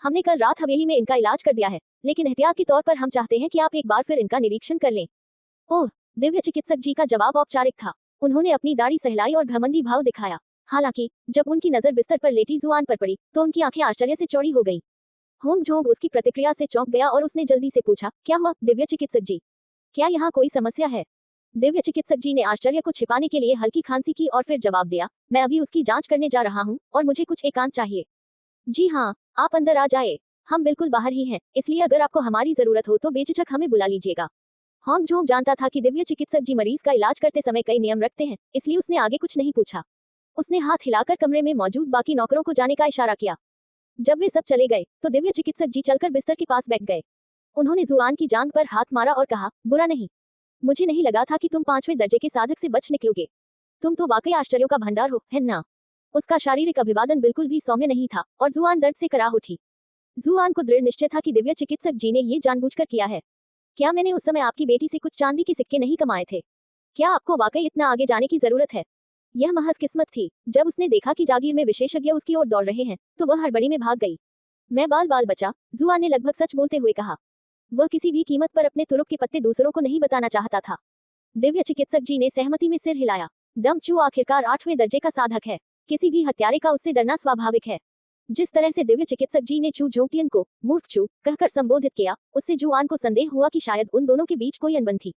S1: हमने कल रात हवेली में इनका इलाज कर दिया है, लेकिन एहतियात के तौर पर हम चाहते हैं कि आप एक बार फिर इनका निरीक्षण कर लें। ओह, दिव्य चिकित्सक जी का जवाब औपचारिक था। उन्होंने अपनी दाढ़ी सहलाई और घमंडी भाव दिखाया। हालांकि जब उनकी नजर बिस्तर पर लेटी जुआन पर पड़ी तो उनकी आंखें आश्चर्य से चौड़ी हो गई। होंग झोंग उसकी प्रतिक्रिया से चौंक गया और उसने जल्दी से पूछा, क्या हुआ दिव्य चिकित्सक जी? क्या यहाँ कोई समस्या है? दिव्य चिकित्सक जी ने आश्चर्य को छिपाने के लिए हल्की खांसी की और फिर जवाब दिया, मैं अभी उसकी जांच करने जा रहा हूँ और मुझे कुछ एकांत चाहिए। जी हाँ, आप अंदर आ जाए, हम बिल्कुल बाहर ही हैं, इसलिए अगर आपको हमारी जरूरत हो तो बेझिझक हमें बुला लीजिएगा। होंग झोंग जानता था कि दिव्य चिकित्सक जी मरीज का इलाज करते समय कई नियम रखते हैं, इसलिए उसने आगे कुछ नहीं पूछा। उसने हाथ हिलाकर कमरे में मौजूद बाकी नौकरों को जाने का इशारा किया। जब वे सब चले गए तो दिव्य चिकित्सक जी चलकर बिस्तर के पास बैठ गए। उन्होंने जुआन की जांघ पर हाथ मारा और कहा, बुरा नहीं, मुझे नहीं लगा था कि तुम 5वें दर्जे के साधक से बच निकलोगे। तुम तो वाकई आश्चर्यों का भंडार हो, है ना? उसका शारीरिक अभिवादन बिल्कुल भी सौम्य नहीं था और जुआन दर्द से कराह उठी। जुआन को दृढ़ निश्चय था कि दिव्य चिकित्सक जी ने ये जानबूझकर किया है। क्या मैंने उस समय आपकी बेटी से कुछ चांदी के सिक्के नहीं कमाए थे? क्या आपको वाकई इतना आगे जाने की जरूरत है? यह महज किस्मत थी। जब उसने देखा कि जागीर में विशेषज्ञ उसकी ओर दौड़ रहे हैं तो वह हड़बड़ी में भाग गई। मैं बाल बाल बचा, जुआन ने लगभग सच बोलते हुए कहा। वह किसी भी कीमत पर अपने तुरुप के पत्ते दूसरों को नहीं बताना चाहता था। दिव्य चिकित्सक जी ने सहमति में सिर हिलाया। डम चू आखिरकार 8वें दर्जे का साधक है। किसी भी हत्यारे का उससे डरना स्वाभाविक है। जिस तरह से दिव्य चिकित्सक जी ने चू झोंगटियन को मूर्ख चू कहकर संबोधित किया, उससे जुआन को संदेह हुआ कि शायद उन दोनों के बीच कोई अनबन थी।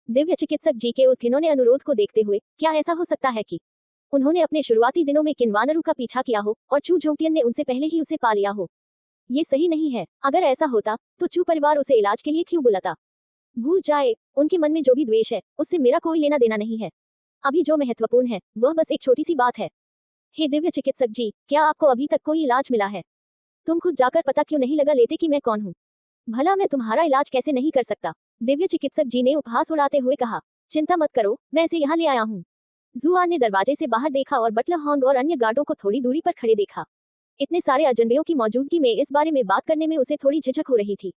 S1: दिव्य चिकित्सक जी के उस घिनौने अनुरोध को देखते हुए क्या ऐसा हो सकता है कि उन्होंने अपने शुरुआती दिनों में किन्वानरू का पीछा किया हो और चू झोंगटियन ने उनसे पहले ही उसे पा लिया हो? ये सही नहीं है। अगर ऐसा होता तो चू परिवार उसे इलाज के लिए क्यों बुलाता? भूल जाए, उनके मन में जो भी द्वेष है उससे मेरा कोई लेना देना नहीं है। अभी जो महत्वपूर्ण है वह बस एक छोटी सी बात है। हे दिव्य चिकित्सक जी, क्या आपको अभी तक कोई इलाज मिला है? तुम खुद जाकर पता क्यों नहीं लगा लेते कि मैं कौन हूँ? भला मैं तुम्हारा इलाज कैसे नहीं कर सकता? दिव्य चिकित्सक जी ने उपहास उड़ाते हुए कहा। चिंता मत करो, मैं इसे यहाँ ले आया हूँ। जुआन ने दरवाजे से बाहर देखा और बटलर होंग और अन्य गार्डों को थोड़ी दूरी पर खड़े देखा। इतने सारे अजनबियों की मौजूदगी में इस बारे में बात करने में उसे थोड़ी झिझक हो रही थी।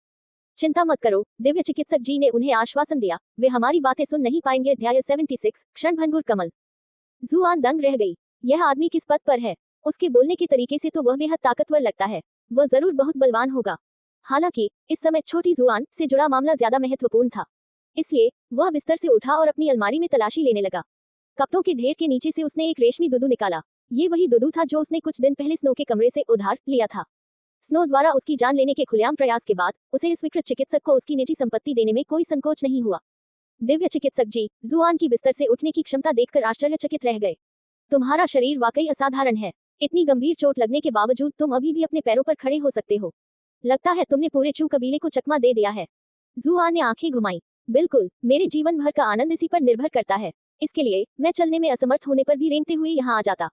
S1: चिंता मत करो, दिव्य चिकित्सक जी ने उन्हें आश्वासन दिया, वे हमारी बातें सुन नहीं पाएंगे। अध्याय 76 क्षणभंगुर कमल। जुआन दंग रह गई। यह आदमी किस पद पर है? उसके बोलने के तरीके से तो वह बेहद ताकतवर लगता है। वह जरूर बहुत बलवान होगा। हालांकि इस समय छोटी जुआन से जुड़ा मामला ज्यादा महत्वपूर्ण था, इसलिए वह बिस्तर से उठा और अपनी अलमारी में तलाशी लेने लगा। कपड़ों के ढेर के नीचे से उसने एक रेशमी दुदू निकाला। ये वही दुदू था जो उसने कुछ दिन पहले स्नो के कमरे से उधार लिया था। स्नो द्वारा उसकी जान लेने के खुलेआम प्रयास के बाद उसे इस विकृत चिकित्सक को उसकी निजी संपत्ति देने में कोई संकोच नहीं हुआ। दिव्य चिकित्सक जी जुआन की बिस्तर से उठने की क्षमता देखकर आश्चर्यचकित रह गए। तुम्हारा शरीर वाकई असाधारण है। इतनी गंभीर चोट लगने के बावजूद तुम अभी भी अपने पैरों पर खड़े हो सकते हो। लगता है तुमने पूरे चू कबीले को चकमा दे दिया है। जुआन ने आंखें घुमाई। बिल्कुल, मेरे जीवन भर का आनंद इसी पर निर्भर करता है। इसके लिए मैं चलने में असमर्थ होने पर भी रेंगते हुए यहाँ आ जाता।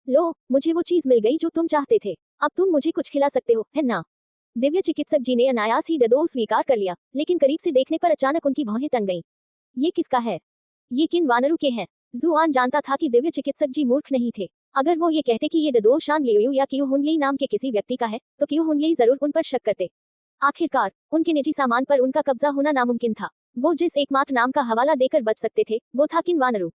S1: लो, मुझे वो चीज मिल गई जो तुम चाहते थे। अब तुम मुझे कुछ खिला सकते हो, है ना? दिव्य चिकित्सक जी ने अनायास ही डदो स्वीकार कर लिया, लेकिन करीब से देखने पर अचानक उनकी भौहें तन गईं। ये किसका है? ये किन वानरू के हैं? जुआन जानता था कि दिव्य चिकित्सक जी मूर्ख नहीं थे। अगर वो ये कहते कि ये डदो शान लियो या क्यू हुनली नाम के किसी व्यक्ति का है तो क्यू हुनली जरूर उन पर शक करते। आखिरकार उनके निजी सामान पर उनका कब्जा होना नामुमकिन था। वो जिस एकमात्र नाम का हवाला देकर बच सकते थे वो था किन वानरू।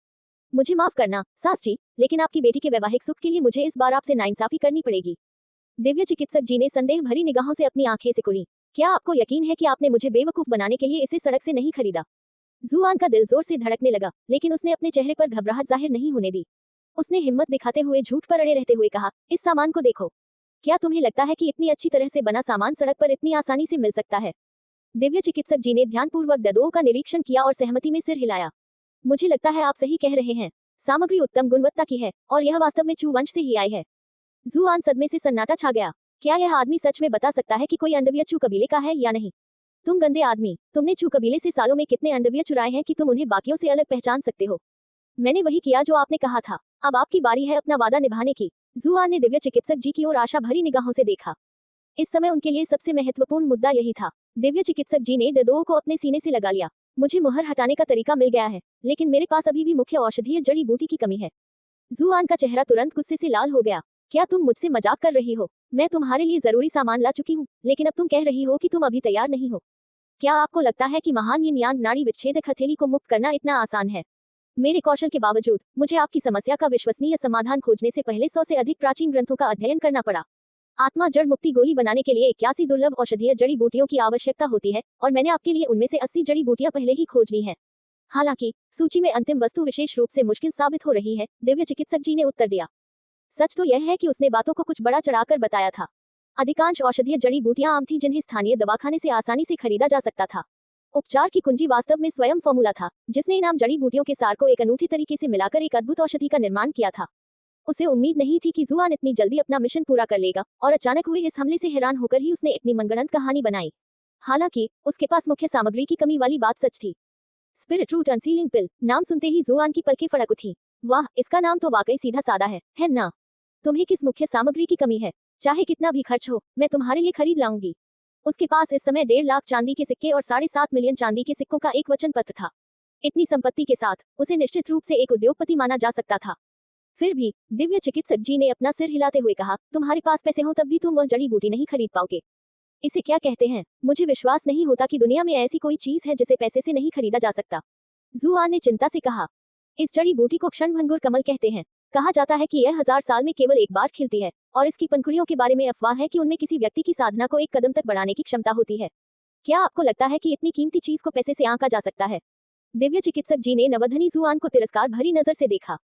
S1: मुझे माफ करना सास जी, लेकिन आपकी बेटी के वैवाहिक सुख के लिए मुझे इस बार आपसे नाइंसाफी करनी पड़ेगी। दिव्य चिकित्सक जी ने संदेह भरी निगाहों से अपनी आंखें सिकुड़ी। क्या आपको यकीन है कि आपने मुझे बेवकूफ बनाने के लिए इसे सड़क से नहीं खरीदा? जुआन का दिल जोर से धड़कने लगा, लेकिन उसने अपने चेहरे पर घबराहट जाहिर नहीं होने दी। उसने हिम्मत दिखाते हुए झूठ पर अड़े रहते हुए कहा, इस सामान को देखो। क्या तुम्हें लगता है कि इतनी अच्छी तरह से बना सामान सड़क पर इतनी आसानी से मिल सकता है? दिव्य चिकित्सक जी ने ध्यानपूर्वक ददों का निरीक्षण किया और सहमति में सिर हिलाया। मुझे लगता है आप सही कह रहे हैं। सामग्री उत्तम गुणवत्ता की है और यह वास्तव में चू वंश से ही आई है। जुआन सदमे से सन्नाटा छा गया। क्या यह आदमी सच में बता सकता है कि कोई अंडविय चू कबीले का है या नहीं? तुम गंदे आदमी, तुमने चू कबीले से सालों में कितने अंडविय चुराए हैं कि तुम उन्हें बाकियों से अलग पहचान सकते हो? मैंने वही किया जो आपने कहा था। अब आपकी बारी है अपना वादा निभाने की। जुआन ने दिव्य चिकित्सक जी की ओर आशा भरी निगाहों से देखा। इस समय उनके लिए सबसे महत्वपूर्ण मुद्दा यही था। दिव्य चिकित्सक जी ने ददों को अपने सीने से लगा लिया। मुझे मुहर हटाने का तरीका मिल गया है, लेकिन मेरे पास अभी भी मुख्य औषधीय जड़ी बूटी की कमी है। जुआन का चेहरा तुरंत गुस्से से लाल हो गया। क्या तुम मुझसे मजाक कर रही हो? मैं तुम्हारे लिए जरूरी सामान ला चुकी हूँ, लेकिन अब तुम कह रही हो कि तुम अभी तैयार नहीं हो। क्या आपको लगता है कि महान यिन यांग नाड़ी विच्छेदक हथेली को मुक्त करना इतना आसान है? मेरे कौशल के बावजूद मुझे आपकी समस्या का विश्वसनीय समाधान खोजने से पहले 100 से अधिक प्राचीन ग्रंथों का अध्ययन करना पड़ा। आत्मा जड़ मुक्ति गोली बनाने के लिए 81 दुर्लभ औषधीय जड़ी बूटियों की आवश्यकता होती है और मैंने आपके लिए उनमें से 80 जड़ी बूटियां पहले ही खोज ली हैं। हालांकि सूची में अंतिम वस्तु विशेष रूप से मुश्किल साबित हो रही है, दिव्य चिकित्सक जी ने उत्तर दिया। सच तो यह है कि उसने बातों को कुछ बड़ा चढ़ाकर बताया था। अधिकांश औषधीय जड़ी बूटियां आम थी जिन्हें स्थानीय दवाखाने से आसानी से खरीदा जा सकता था। उपचार की कुंजी वास्तव में स्वयं फॉर्मूला था, जिसने इन आम जड़ी बूटियों के सार को एक अनूठे तरीके से मिलाकर एक अद्भुत औषधि का निर्माण किया था। उसे उम्मीद नहीं थी कि जुआन इतनी जल्दी अपना मिशन पूरा कर लेगा, और अचानक हुए इस हमले से हैरान होकर ही उसने इतनी मनगढ़ंत कहानी बनाई। हालांकि उसके पास मुख्य सामग्री की कमी वाली बात सच थी। स्पिरिट रूट अनसीलिंग पिल, नाम सुनते ही जुआन की पलकें फड़क उठी। वाह, इसका नाम तो वाकई सीधा साधा है ना? तुम्हें किस मुख्य सामग्री की कमी है? चाहे कितना भी खर्च हो, मैं तुम्हारे लिए खरीद लाऊंगी। उसके पास इस समय 1.5 लाख चांदी के सिक्के और 7.5 मिलियन चांदी के सिक्कों का एक वचन पत्र था। इतनी संपत्ति के साथ उसे निश्चित रूप से एक उद्योगपति माना जा सकता था। फिर भी दिव्य चिकित्सक जी ने अपना सिर हिलाते हुए कहा, तुम्हारे पास पैसे हो तब भी तुम वह जड़ी बूटी नहीं खरीद पाओगे। इसे क्या कहते हैं? मुझे विश्वास नहीं होता कि दुनिया में ऐसी कोई चीज है जिसे पैसे से नहीं खरीदा जा सकता। जुआन ने चिंता से कहा, इस जड़ी बूटी को क्षणभंगुर कमल कहते हैं। कहा जाता है कि यह 1000 साल में केवल एक बार खिलती है, और इसकी पंखुड़ियों के बारे में अफवाह है कि उनमें किसी व्यक्ति की साधना को एक कदम तक बढ़ाने की क्षमता होती है। क्या आपको लगता है कि इतनी कीमती चीज को पैसे से आंका जा सकता है? दिव्य चिकित्सक जी ने नवधनी जुआन को तिरस्कार भरी नजर से देखा।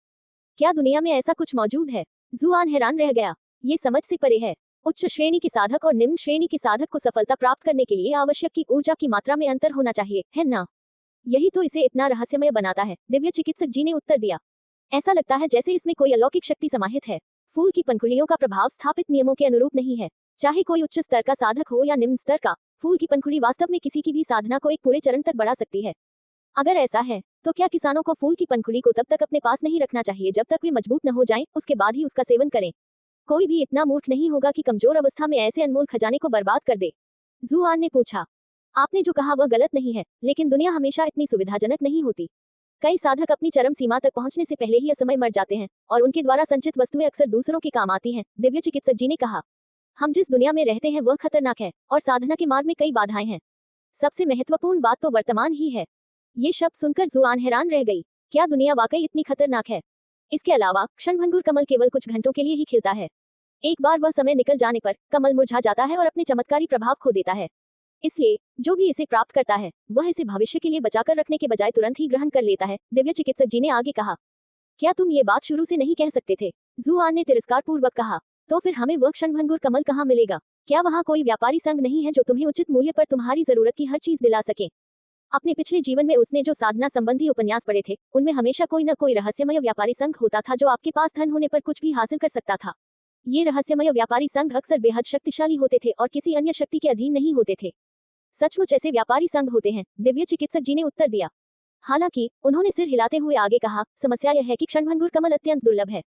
S1: क्या दुनिया में ऐसा कुछ मौजूद है? जुआन हैरान रह गया। ये समझ से परे है। उच्च श्रेणी के साधक और निम्न श्रेणी के साधक को सफलता प्राप्त करने के लिए आवश्यक की ऊर्जा की मात्रा में अंतर होना चाहिए, है ना? यही तो इसे इतना रहस्यमय बनाता है, दिव्य चिकित्सक जी ने उत्तर दिया। ऐसा लगता है जैसे इसमें कोई अलौकिक शक्ति समाहित है। फूल की पंखुड़ियों का प्रभाव स्थापित नियमों के अनुरूप नहीं है। चाहे कोई उच्च स्तर का साधक हो या निम्न स्तर का, फूल की पंखुड़ी वास्तव में किसी की भी साधना को एक पूरे चरण तक बढ़ा सकती है। अगर ऐसा है, तो क्या किसानों को फूल की पंखुड़ी को तब तक अपने पास नहीं रखना चाहिए जब तक वे मजबूत न हो जाएं, उसके बाद ही उसका सेवन करें? कोई भी इतना मूर्ख नहीं होगा कि कमजोर अवस्था में ऐसे अनमोल खजाने को बर्बाद कर दे। जुआन ने पूछा, आपने जो कहा वह गलत नहीं है, लेकिन दुनिया हमेशा इतनी सुविधाजनक नहीं होती। कई साधक अपनी चरम सीमा तक पहुंचने से पहले ही असमय मर जाते हैं, और उनके द्वारा संचित वस्तुएं अक्सर दूसरों के काम आती हैं, दिव्य चिकित्सक जी ने कहा। हम जिस दुनिया में रहते हैं वह खतरनाक है, और साधना के मार्ग में कई बाधाएं हैं। सबसे महत्वपूर्ण बात तो वर्तमान ही है। ये शब्द सुनकर जुआन हैरान रह गई। क्या दुनिया वाकई इतनी खतरनाक है? इसके अलावा क्षणभंगुर कमल केवल कुछ घंटों के लिए ही खिलता है। एक बार वह समय निकल जाने पर कमल मुरझा जाता है और अपने चमत्कारी प्रभाव खो देता है। इसलिए जो भी इसे प्राप्त करता है, वह इसे भविष्य के लिए बचाकर रखने के बजाय तुरंत ही ग्रहण कर लेता है, दिव्य चिकित्सक जी ने आगे कहा। क्या तुम ये बात शुरू से नहीं कह सकते थे? जुआन ने तिरस्कार पूर्वक कहा। तो फिर हमें वह क्षणभंगुर कमल कहाँ मिलेगा? क्या वहाँ कोई व्यापारी संघ नहीं है जो तुम्हें उचित मूल्य पर तुम्हारी जरूरत की हर चीज दिला सके? अपने पिछले जीवन में उसने जो साधना संबंधी उपन्यास पढ़े थे, उनमें हमेशा कोई न कोई रहस्यमय व्यापारी संघ होता था जो आपके पास धन होने पर कुछ भी हासिल कर सकता था। ये रहस्यमय व्यापारी संघ अक्सर बेहद शक्तिशाली होते थे और किसी अन्य शक्ति के अधीन नहीं होते थे। सचमुच ऐसे व्यापारी संघ होते हैं, दिव्य चिकित्सक जी ने उत्तर दिया। हालांकि उन्होंने सिर हिलाते हुए आगे कहा, समस्या यह है कि क्षणभंगुर कमल अत्यंत दुर्लभ है।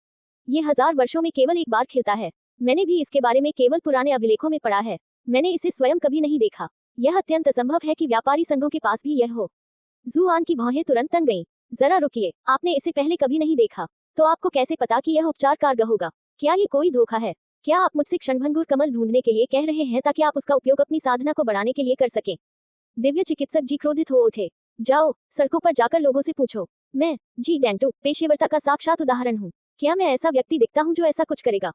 S1: ये 1000 वर्षों में केवल एक बार खिलता है। मैंने भी इसके बारे में केवल पुराने अभिलेखों में पढ़ा है। मैंने इसे स्वयं कभी नहीं देखा। यह अत्यंत असंभव है कि व्यापारी संघों के पास भी यह हो। जुआन की भौहें तुरंत तन गईं। जरा रुकिए, आपने इसे पहले कभी नहीं देखा, तो आपको कैसे पता कि यह उपचार कारगर होगा? क्या ये कोई धोखा है? क्या आप मुझसे क्षणभंगुर कमल ढूंढने के लिए कह रहे हैं ताकि आप उसका उपयोग अपनी साधना को बढ़ाने के लिए कर सकें? दिव्य चिकित्सक जी क्रोधित हो उठे। जाओ, सड़कों पर जाकर लोगों से पूछो। मैं जी डेंटो पेशेवरता का साक्षात उदाहरण हूँ। क्या मैं ऐसा व्यक्ति दिखता हूँ जो ऐसा कुछ करेगा?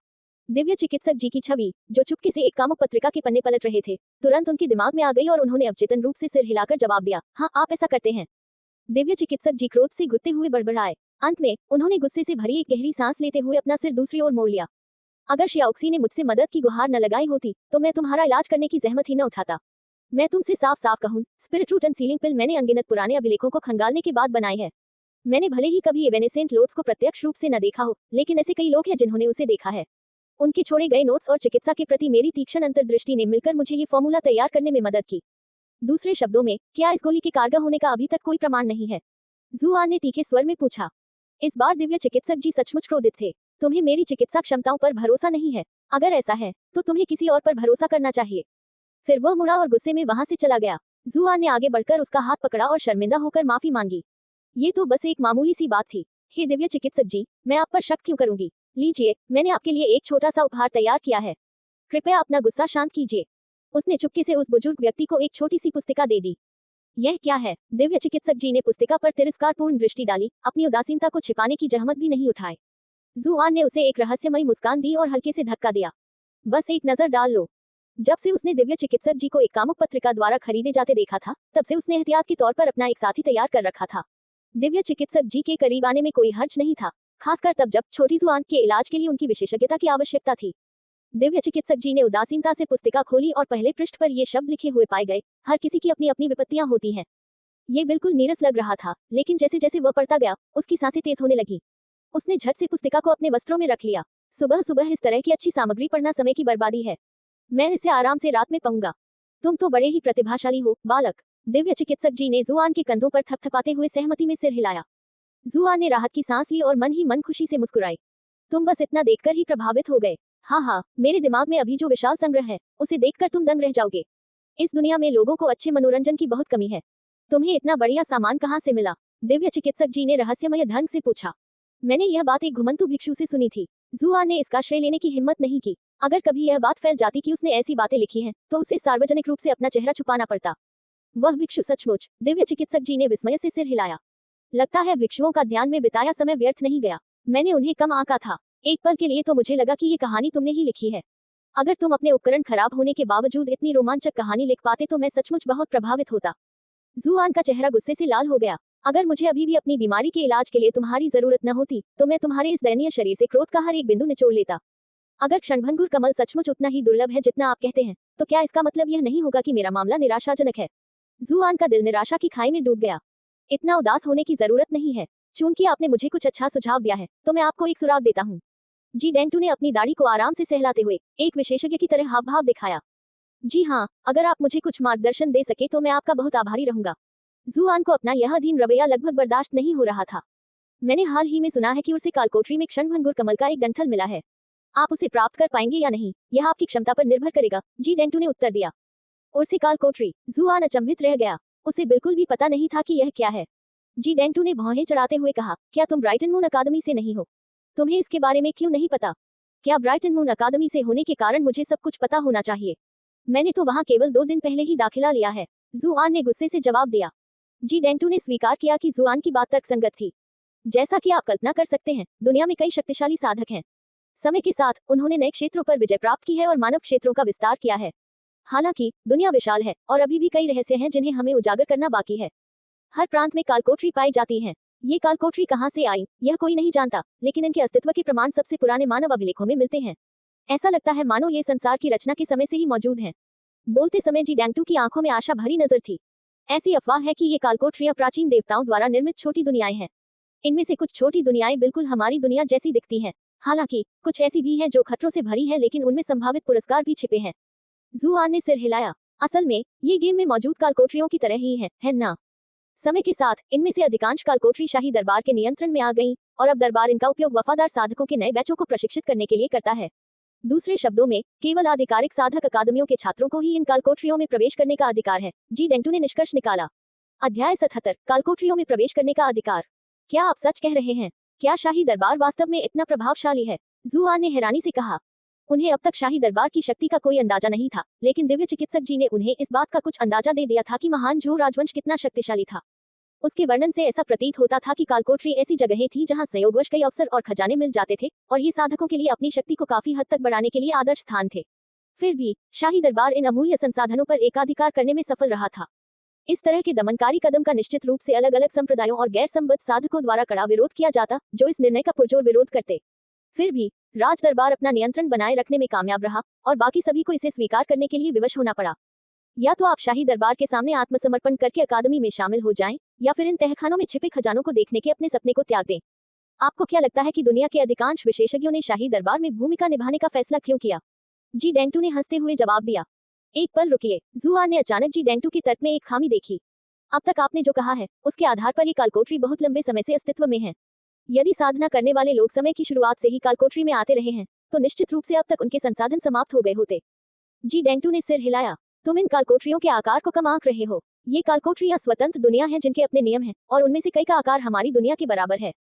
S1: दिव्य चिकित्सक जी की छवि, जो चुपके से एक कामुक पत्रिका के पन्ने पलट रहे थे, तुरंत उनके दिमाग में आ गई और उन्होंने अवचेतन रूप से सिर हिलाकर जवाब दिया, हाँ आप ऐसा करते हैं। दिव्य चिकित्सक जी क्रोध से घुटते हुए बड़बड़ाए। अंत में उन्होंने गुस्से से भरी एक गहरी सांस लेते हुए अपना सिर दूसरी ओर मोड़ लिया। अगर शियाओक्सी ने मुझसे मदद की गुहार न लगाई होती, तो मैं तुम्हारा इलाज करने की जहमत ही न उठाता। मैं तुमसे साफ साफ कहूँ, स्पिरिट रूट एंड सीलिंग पिल मैंने अनगिनत पुराने अभिलेखों को खंगालने के बाद बनाई है। मैंने भले ही कभी एवेनेसेंट लोड्स को प्रत्यक्ष रूप से न देखा हो, लेकिन ऐसे कई लोग हैं जिन्होंने उसे देखा है। उनके छोड़े गए नोट्स और चिकित्सा के प्रति मेरी तीक्ष्ण अंतर्दृष्टि ने मिलकर मुझे ये फॉर्मूला तैयार करने में मदद की। दूसरे शब्दों में, क्या इस गोली के कारगर होने का अभी तक कोई प्रमाण नहीं है? जुआन ने तीखे स्वर में पूछा। इस बार दिव्य चिकित्सक जी सचमुच क्रोधित थे। तुम्हें मेरी चिकित्सा क्षमताओं पर भरोसा नहीं है? अगर ऐसा है तो तुम्हें किसी और पर भरोसा करना चाहिए। फिर वह मुड़ा और गुस्से में वहां से चला गया। जुआन ने आगे बढ़कर उसका हाथ पकड़ा और शर्मिंदा होकर माफी मांगी। ये तो बस एक मामूली सी बात थी। हे दिव्य चिकित्सक जी, मैं आप पर शक क्यों करूंगी? लीजिए, मैंने आपके लिए एक छोटा सा उपहार तैयार किया है। कृपया अपना गुस्सा शांत कीजिए। उसने चुपके से उस बुजुर्ग व्यक्ति को एक छोटी सी पुस्तिका दे दी। यह क्या है? दिव्य चिकित्सक जी ने पुस्तिका पर तिरस्कारपूर्ण दृष्टि डाली, अपनी उदासीनता को छिपाने की जहमत भी नहीं उठाए। जुआन ने उसे एक रहस्यमयी मुस्कान दी और हल्के से धक्का दिया। बस एक नजर डाल लो। जब से उसने दिव्य चिकित्सक जी को एक कामुक पत्रिका द्वारा खरीदे जाते देखा था, तब से उसने एहतियात के तौर पर अपना एक साथी तैयार कर रखा था। दिव्य चिकित्सक जी के करीब आने में कोई हर्ज नहीं था, खासकर तब जब छोटी जुआन के इलाज के लिए उनकी विशेषज्ञता की आवश्यकता थी। दिव्य चिकित्सक जी ने उदासीनता से पुस्तिका खोली और पहले पृष्ठ पर ये शब्द लिखे हुए पाए गए, हर किसी की अपनी अपनी विपत्तियां होती हैं। ये बिल्कुल नीरस लग रहा था, लेकिन जैसे जैसे वह पढ़ता गया, उसकी सांसें तेज होने लगी। उसने झट से पुस्तिका को अपने वस्त्रों में रख लिया। सुबह सुबह इस तरह की अच्छी सामग्री पढ़ना समय की बर्बादी है। मैं इसे आराम से रात में पढ़ूंगा। तुम तो बड़े ही प्रतिभाशाली हो, बालक। दिव्य चिकित्सक जी ने जुआन के कंधों पर थपथपाते हुए सहमति में सिर हिलाया। जुआन ने राहत की सांस ली और मन ही मन खुशी से मुस्कुराई। तुम बस इतना देखकर ही प्रभावित हो गए? हाँ, मेरे दिमाग में अभी जो विशाल संग्रह है, उसे देखकर तुम दंग रह जाओगे। इस दुनिया में लोगों को अच्छे मनोरंजन की बहुत कमी है। तुम्हें इतना बढ़िया सामान कहाँ से मिला? दिव्य चिकित्सक जी ने रहस्यमय ढंग से पूछा। मैंने यह बात एक घुमंतु भिक्षु से सुनी थी। जुआन ने इसका श्रेय लेने की हिम्मत नहीं की। अगर कभी यह बात फैल जाती कि उसने ऐसी बातें लिखी हैं, तो उसे सार्वजनिक रूप से अपना चेहरा छुपाना पड़ता। वह भिक्षु सचमुच? दिव्य चिकित्सक जी ने विस्मय से सिर हिलाया। लगता है भिक्षुओं का ध्यान में बिताया समय व्यर्थ नहीं गया। मैंने उन्हें कम आंका था। एक पल के लिए तो मुझे लगा कि ये कहानी तुमने ही लिखी है। अगर तुम अपने उपकरण खराब होने के बावजूद इतनी रोमांचक कहानी लिख पाते तो मैं सचमुच बहुत प्रभावित होता। जुआन का चेहरा गुस्से से लाल हो गया। अगर मुझे अभी भी अपनी बीमारी के इलाज के लिए तुम्हारी जरूरत न होती, तो मैं तुम्हारे इस दयनीय शरीर से क्रोध का हर एक बिंदु निचोड़ लेता। अगर क्षणभंगुर कमल सचमुच उतना ही दुर्लभ है जितना आप कहते हैं, तो क्या इसका मतलब यह नहीं होगा कि मेरा मामला निराशाजनक है? जुआन का दिल निराशा की खाई में डूब गया। इतना उदास होने की जरूरत नहीं है। चूंकि आपने मुझे कुछ अच्छा सुझाव दिया है, तो मैं आपको एक सुराग देता हूँ। जी डेंटू ने अपनी दाढ़ी को आराम से सहलाते हुए एक विशेषज्ञ की तरह हाव भाव दिखाया। जी हाँ, अगर आप मुझे कुछ मार्गदर्शन दे सके तो मैं आपका बहुत आभारी रहूंगा। जुआन को अपना यह अधीन रवैया लगभग बर्दाश्त नहीं हो रहा था। मैंने हाल ही में सुना है कि उसे कालकोठरी में क्षणभंगुर कमल का एक डंठल मिला है। आप उसे प्राप्त कर पाएंगे या नहीं, यह आपकी क्षमता पर निर्भर करेगा, जी डेंटू ने उत्तर दिया। उर्से कालकोठरी? जुआन अचंभित रह गया। उसे बिल्कुल भी पता नहीं था कि यह क्या है। जी डेंटू ने भौहें चढ़ाते हुए कहा, क्या तुम ब्राइटन मून अकादमी से नहीं हो? तुम्हें इसके बारे में क्यों नहीं पता? क्या ब्राइटन मून अकादमी से होने के कारण मुझे सब कुछ पता होना चाहिए? मैंने तो वहां केवल 2 दिन पहले ही दाखिला लिया है, जुआन ने गुस्से से जवाब दिया। जी डेंटू ने स्वीकार किया कि जुआन की बात तर्कसंगत थी। जैसा कि आप कल्पना कर सकते हैं, दुनिया में कई शक्तिशाली साधक हैं। समय के साथ उन्होंने नए क्षेत्रों पर विजय प्राप्त की है और मानव क्षेत्रों का विस्तार किया है। हालांकि दुनिया विशाल है और अभी भी कई रहस्य हैं जिन्हें हमें उजागर करना बाकी है। हर प्रांत में कालकोठरी पाई जाती हैं। ये कालकोठरी कहाँ से आई, यह कोई नहीं जानता, लेकिन इनके अस्तित्व के प्रमाण सबसे पुराने मानव अभिलेखों में मिलते हैं। ऐसा लगता है मानो ये संसार की रचना के समय से ही मौजूद हैं। बोलते समय जी डेंटू की आंखों में आशा भरी नजर थी। ऐसी अफवाह है कि ये कालकोठरियां प्राचीन देवताओं द्वारा निर्मित छोटी दुनियाएं हैं। इनमें से कुछ छोटी दुनियाएं बिल्कुल हमारी दुनिया जैसी दिखती हैं। हालांकि कुछ ऐसी भी हैं जो खतरों से भरी हैं, लेकिन उनमें संभावित पुरस्कार भी छिपे हैं। जुआन ने सिर हिलाया। असल में ये गेम में मौजूद कालकोठरियों की तरह ही है ना? समय के साथ इनमें से अधिकांश कालकोठरी शाही दरबार के नियंत्रण में आ गईं, और अब दरबार इनका उपयोग वफादार साधकों के नए बैचों को प्रशिक्षित करने के लिए करता है। दूसरे शब्दों में, केवल आधिकारिक साधक अकादमियों के छात्रों को ही इन कालकोठरियों में प्रवेश करने का अधिकार है, जी डेंटू ने निष्कर्ष निकाला। अध्याय 77, कालकोठरियों में प्रवेश करने का अधिकार। क्या आप सच कह रहे हैं? क्या शाही दरबार वास्तव में इतना प्रभावशाली है? जुआन ने हैरानी से कहा। उन्हें अब तक शाही दरबार की शक्ति का कोई अंदाजा नहीं था, लेकिन दिव्य चिकित्सक जी ने उन्हें इस बात का कुछ अंदाजा दे दिया था कि महान झू राजवंश कितना शक्तिशाली था। उसके वर्णन से ऐसा प्रतीत होता था कि कालकोठरी ऐसी जगहें थी जहां संयोगवश कई अवसर और खजाने मिल जाते थे, और ये साधकों के लिए अपनी शक्ति को काफी हद तक बढ़ाने के लिए आदर्श स्थान थे। फिर भी शाही दरबार इन अमूल्य संसाधनों पर एकाधिकार करने में सफल रहा था। इस तरह के दमनकारी कदम का निश्चित रूप से अलग अलग संप्रदायों और गैर संबद्ध साधकों द्वारा कड़ा विरोध किया जाता, जो इस निर्णय का पुरजोर विरोध करते। फिर भी राज दरबार अपना नियंत्रण बनाए रखने में कामयाब रहा, और बाकी सभी को इसे स्वीकार करने के लिए विवश होना पड़ा। या तो आप शाही दरबार के सामने आत्मसमर्पण करके अकादमी में शामिल हो जाएं, या फिर इन तहखानों में छिपे खजानों को देखने के अपने सपने को त्याग दें। आपको क्या लगता है कि दुनिया के अधिकांश विशेषज्ञों ने शाही दरबार में भूमिका निभाने का फैसला क्यों किया? जी डेंटू ने हंसते हुए जवाब दिया। एक पल रुकिए, जुआन ने अचानक जी डेंटू के तर्क में एक खामी देखी। अब तक आपने जो कहा है, उसके आधार पर ये कालकोठरी बहुत लंबे समय से अस्तित्व में है। यदि साधना करने वाले लोग समय की शुरुआत से ही कालकोठरी में आते रहे हैं, तो निश्चित रूप से अब तक उनके संसाधन समाप्त हो गए होते। जी डेंटू ने सिर हिलाया। तुम इन कालकोठरियों के आकार को कम आंक रहे हो। ये कालकोठरियां स्वतंत्र दुनिया हैं जिनके अपने नियम हैं, और उनमें से कई का आकार हमारी दुनिया के बराबर है।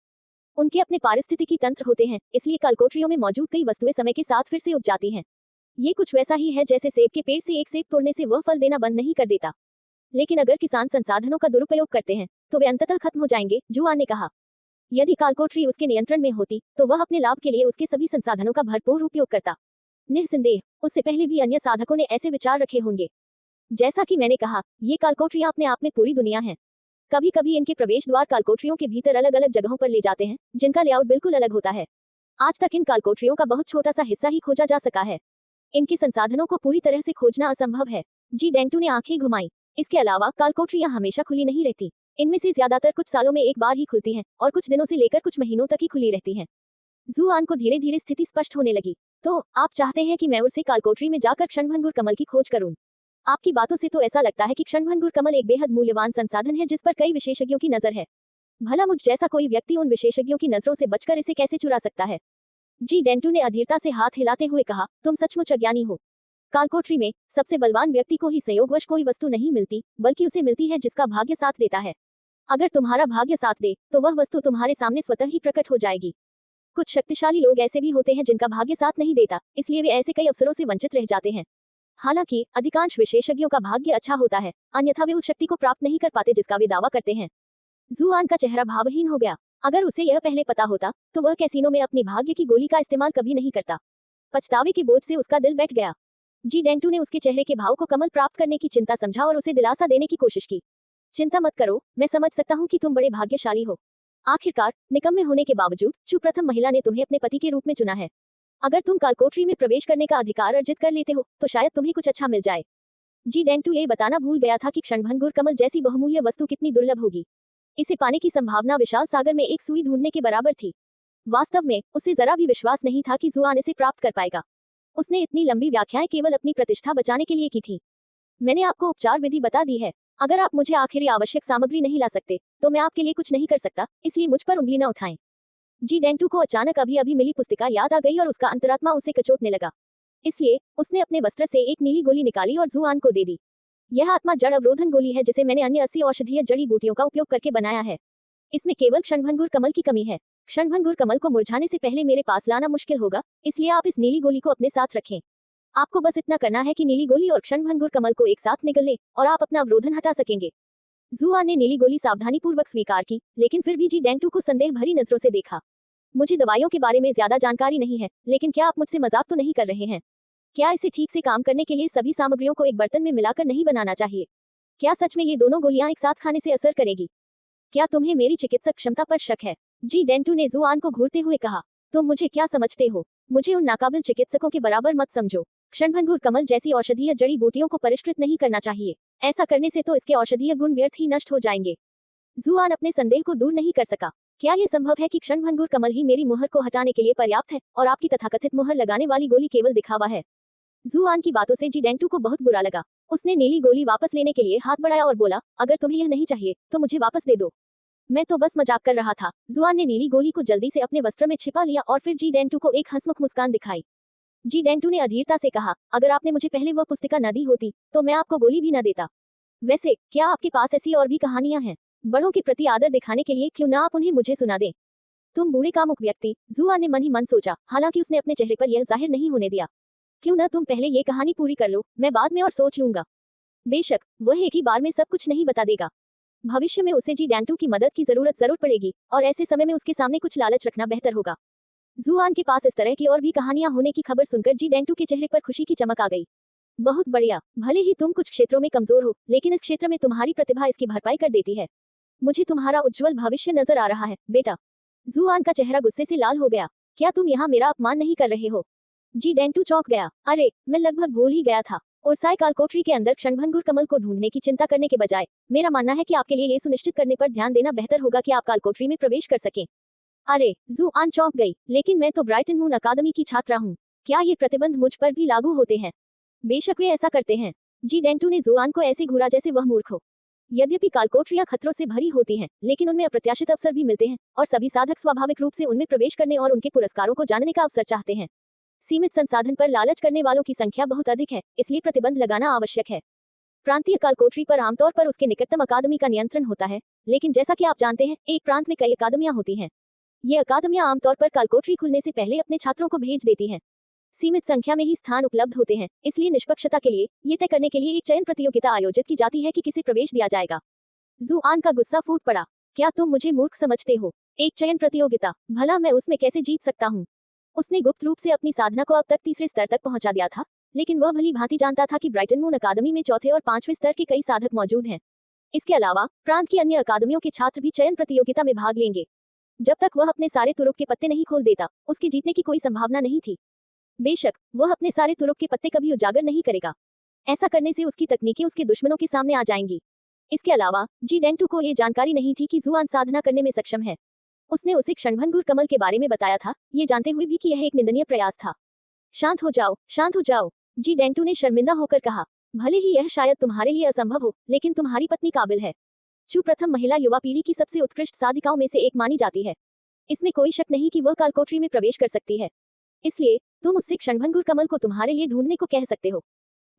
S1: उनके अपने पारिस्थितिकी तंत्र होते हैं, इसलिए कालकोठरियों में मौजूद कई वस्तुएं समय के साथ फिर से उग जाती हैं। ये कुछ वैसा ही है जैसे सेब के पेड़ से एक सेब तोड़ने से वह फल देना बंद नहीं कर देता। लेकिन अगर किसान संसाधनों का दुरुपयोग करते हैं, तो वे अंततः खत्म हो जाएंगे, जुआन ने कहा। यदि कालकोठरी उसके नियंत्रण में होती, तो वह अपने लाभ के लिए उसके सभी संसाधनों का भरपूर उपयोग करता। निस्संदेह, उससे पहले भी अन्य साधकों ने ऐसे विचार रखे होंगे। जैसा कि मैंने कहा, ये कालकोठरियां अपने आप में पूरी दुनिया हैं। कभी कभी इनके प्रवेश द्वार कालकोठरियों के भीतर अलग अलग जगहों पर ले जाते हैं, जिनका लेआउट बिल्कुल अलग होता है। आज तक इन कालकोठरियों का बहुत छोटा सा हिस्सा ही खोजा जा सका है। इनके संसाधनों को पूरी तरह से खोजना असंभव है। जी डेंटू ने आंखें घुमाई। इसके अलावा कालकोठरियां हमेशा खुली नहीं रहती। इनमें से ज्यादातर कुछ सालों में एक बार ही खुलती हैं, और कुछ दिनों से लेकर कुछ महीनों तक ही खुली रहती हैं। जुआन को धीरे धीरे स्थिति स्पष्ट होने लगी। तो आप चाहते हैं कि मैं उसे कालकोठरी में जाकर क्षणभंगुर कमल की खोज करूं? आपकी बातों से तो ऐसा लगता है कि क्षणभंगुर कमल एक बेहद मूल्यवान संसाधन है जिस पर कई विशेषज्ञों की नजर है। भला मुझ जैसा कोई व्यक्ति उन विशेषज्ञों की नजरों से बचकर इसे कैसे चुरा सकता है? जी डेंटू ने अधीरता से हाथ हिलाते हुए कहा, तुम सचमुच अज्ञानी हो। कालकोठरी में सबसे बलवान व्यक्ति को ही संयोगवश कोई वस्तु नहीं मिलती, बल्कि उसे मिलती है जिसका भाग्य साथ देता है। अगर तुम्हारा भाग्य साथ दे, तो वह वस्तु तुम्हारे सामने स्वतः ही प्रकट हो जाएगी। कुछ शक्तिशाली लोग ऐसे भी होते हैं जिनका भाग्य साथ नहीं देता, इसलिए वे ऐसे कई अवसरों से वंचित रह जाते हैं। हालांकि अधिकांश विशेषज्ञों का भाग्य अच्छा होता है, अन्यथा वे उस शक्ति को प्राप्त नहीं कर पाते जिसका वे दावा करते हैं। जुआन का चेहरा भावहीन हो गया। अगर उसे यह पहले पता होता, तो वह कैसीनो में अपनी भाग्य की गोली का इस्तेमाल कभी नहीं करता। पछतावे के बोझ से उसका दिल बैठ गया। जी डेंटू ने उसके चेहरे के भाव को कमल प्राप्त करने की चिंता समझा और उसे दिलासा देने की कोशिश की। चिंता मत करो, मैं समझ सकता हूँ कि तुम बड़े भाग्यशाली हो। आखिरकार, निकम्मे होने के बावजूद सुप्रथम महिला ने तुम्हें अपने पति के रूप में चुना है। अगर तुम कालकोठरी में प्रवेश करने का अधिकार अर्जित कर लेते हो, तो शायद तुम्हें कुछ अच्छा मिल जाए। जी डेंटू ये बताना भूल गया था कि क्षणभंगुर कमल जैसी बहुमूल्य वस्तु कितनी दुर्लभ होगी। इसे पाने की संभावना विशाल सागर में एक सुई ढूंढने के बराबर थी। वास्तव में उसे जरा भी विश्वास नहीं था कि जुआन इसे प्राप्त कर पाएगा। उसने इतनी लंबी व्याख्याएं केवल अपनी प्रतिष्ठा बचाने के लिए की थी। मैंने आपको उपचार विधि बता दी है। अगर आप मुझे आखिरी आवश्यक सामग्री नहीं ला सकते, तो मैं आपके लिए कुछ नहीं कर सकता, इसलिए मुझ पर उंगली न उठाएं। जी डेंटू को अचानक अभी अभी मिली पुस्तिका याद आ गई और उसका अंतरात्मा उसे कचोटने लगा। इसलिए उसने अपने वस्त्र से एक नीली गोली निकाली और जुआन को दे दी। यह आत्मा जड़ अवरोधन गोली है जिसे मैंने अन्य 80 औषधीय जड़ी बूटियों का उपयोग करके बनाया है। इसमें केवल क्षणभंगुर कमल की कमी है। क्षणभंगुर कमल को मुरझाने से पहले मेरे पास लाना मुश्किल होगा, इसलिए आप इस नीली गोली को अपने साथ रखें। आपको बस इतना करना है कि नीली गोली और क्षणभंगुर कमल को एक साथ निगल लें, और आप अपना अवरोधन हटा सकेंगे। जुआन ने नीली गोली सावधानीपूर्वक स्वीकार की, लेकिन फिर भी जी डेंटू को संदेह भरी नजरों से देखा। मुझे दवाइयों के बारे में ज्यादा जानकारी नहीं है, लेकिन क्या आप मुझसे मजाक तो नहीं कर रहे हैं? क्या इसे ठीक से काम करने के लिए सभी सामग्रियों को एक बर्तन में मिलाकर नहीं बनाना चाहिए? क्या सच में ये दोनों गोलियां एक साथ खाने से असर करेगी? क्या तुम्हें मेरी चिकित्सक क्षमता पर शक है? जी डेंटू ने जुआन को घूरते हुए कहा। तुम मुझे क्या समझते हो? मुझे उन नाकाबिल चिकित्सकों के बराबर मत समझो। क्षणभंगुर कमल जैसी औषधीय जड़ी बूटियों को परिष्कृत नहीं करना चाहिए। ऐसा करने से तो इसके औषधीय गुण व्यर्थ ही नष्ट हो जाएंगे। जुआन अपने संदेह को दूर नहीं कर सका। क्या यह संभव है कि क्षणभंगुर कमल ही मेरी मुहर को हटाने के लिए पर्याप्त है, और आपकी तथाकथित मुहर लगाने वाली गोली केवल दिखावा है? जुआन की बातों से जी डेंटू को बहुत बुरा लगा। उसने नीली गोली वापस लेने के लिए हाथ बढ़ाया और बोला, अगर तुम्हें यह नहीं चाहिए, तो मुझे वापस दे दो। मैं तो बस मजाक कर रहा था। जुआन ने नीली गोली को जल्दी से अपने वस्त्र में छिपा लिया और फिर जी डेंटू को एक हंसमुख मुस्कान दिखाई। जी डेंटू ने अधीरता से कहा, अगर आपने मुझे पहले वह पुस्तिका न दी होती, तो मैं आपको गोली भी न देता। वैसे क्या आपके पास ऐसी और भी कहानियां हैं? बड़ों के प्रति आदर दिखाने के लिए क्यों ना आप उन्हें मुझे सुना दें? तुम बूढ़े कामुक व्यक्ति, जुआन ने मन ही मन सोचा, हालांकि उसने अपने चेहरे पर यह जाहिर नहीं होने दिया। क्यों न तुम पहले ये कहानी पूरी कर लो, मैं बाद में और सोच लूंगा। बेशक वह एक ही बार में सब कुछ नहीं बता देगा। भविष्य में उसे जी डेंटू की मदद की जरूरत जरूर पड़ेगी, और ऐसे समय में उसके सामने कुछ लालच रखना बेहतर होगा। जुआन के पास इस तरह की और भी कहानियां होने की खबर सुनकर जी डेंटू के चेहरे पर खुशी की चमक आ गई। बहुत बढ़िया, भले ही तुम कुछ क्षेत्रों में कमजोर हो, लेकिन इस क्षेत्र में तुम्हारी प्रतिभा इसकी भरपाई कर देती है। मुझे तुम्हारा उज्जवल भविष्य नजर आ रहा है, बेटा। जुआन का चेहरा गुस्से से लाल हो गया। क्या तुम यहाँ मेरा अपमान नहीं कर रहे हो? जी डेंटू चौंक गया। अरे, मैं लगभग भूल ही गया था। उर्साए कालकोठरी के अंदर क्षणभंगुर कमल को ढूंढने की चिंता करने के बजाय मेरा मानना है कि आपके लिए ये सुनिश्चित करने पर ध्यान देना बेहतर होगा कि आप कालकोठरी में प्रवेश कर सकें। अरे, जू आन चौंक गई, लेकिन मैं तो ब्राइटन मून अकादमी की छात्रा हूँ। क्या ये प्रतिबंध मुझ पर भी लागू होते हैं? बेशक वे ऐसा करते हैं। जी डेंटू ने जुआन को ऐसे घूरा जैसे वह मूर्ख हो। यद्यपि कालकोठरियां खतरों से भरी होती हैं, लेकिन उनमें अप्रत्याशित अवसर भी मिलते हैं और सभी साधक स्वाभाविक रूप से उनमें प्रवेश करने और उनके पुरस्कारों को जानने का अवसर चाहते हैं। सीमित संसाधन पर लालच करने वालों की संख्या बहुत अधिक है, इसलिए प्रतिबंध लगाना आवश्यक है। प्रांतीय कालकोठरी पर आमतौर पर उसके निकटतम अकादमी का नियंत्रण होता है, लेकिन जैसा कि आप जानते हैं, एक प्रांत में कई अकादमियां होती हैं। ये अकादमियां आमतौर पर कालकोठरी खुलने से पहले अपने छात्रों को भेज देती हैं। सीमित संख्या में ही स्थान उपलब्ध होते हैं, इसलिए निष्पक्षता के लिए ये तय करने के लिए एक चयन प्रतियोगिता आयोजित की जाती है कि किसे प्रवेश दिया जाएगा। जुआन का गुस्सा फूट पड़ा। क्या तुम मुझे मूर्ख समझते हो? एक चयन प्रतियोगिता, भला मैं उसमें कैसे जीत सकता हूँ? उसने गुप्त रूप से अपनी साधना को अब तक तीसरे स्तर तक पहुंचा दिया था, लेकिन वह भली भांति जानता था कि ब्राइटन मून अकादमी में चौथे और पांचवें स्तर के कई साधक मौजूद हैं। इसके अलावा प्रांत की अन्य अकादमियों के छात्र भी चयन प्रतियोगिता में भाग लेंगे। जब तक वह अपने सारे तुरुप के पत्ते नहीं खोल देता, उसके जीतने की कोई संभावना नहीं थी। बेशक वह अपने सारे तुरुप के पत्ते कभी उजागर नहीं करेगा। ऐसा करने से उसकी तकनीकें उसके दुश्मनों के सामने आ जाएंगी। इसके अलावा जी डेंटू को ये जानकारी नहीं थी कि जुआन साधना करने में सक्षम है। उसने उसे क्षणभंगुर कमल के बारे में बताया था, ये जानते हुए भी कि यह एक निंदनीय प्रयास था। शांत हो जाओ, शांत हो जाओ, जी डेंटू ने शर्मिंदा होकर कहा। भले ही यह शायद तुम्हारे लिए असंभव हो, लेकिन तुम्हारी पत्नी काबिल है। चू प्रथम महिला युवा पीढ़ी की सबसे उत्कृष्ट साधिकाओं में से एक मानी जाती है। इसमें कोई शक नहीं कि वह कालकोठरी में प्रवेश कर सकती है। इसलिए तुम उससे क्षणभंगुर कमल को तुम्हारे लिए ढूंढने को कह सकते हो।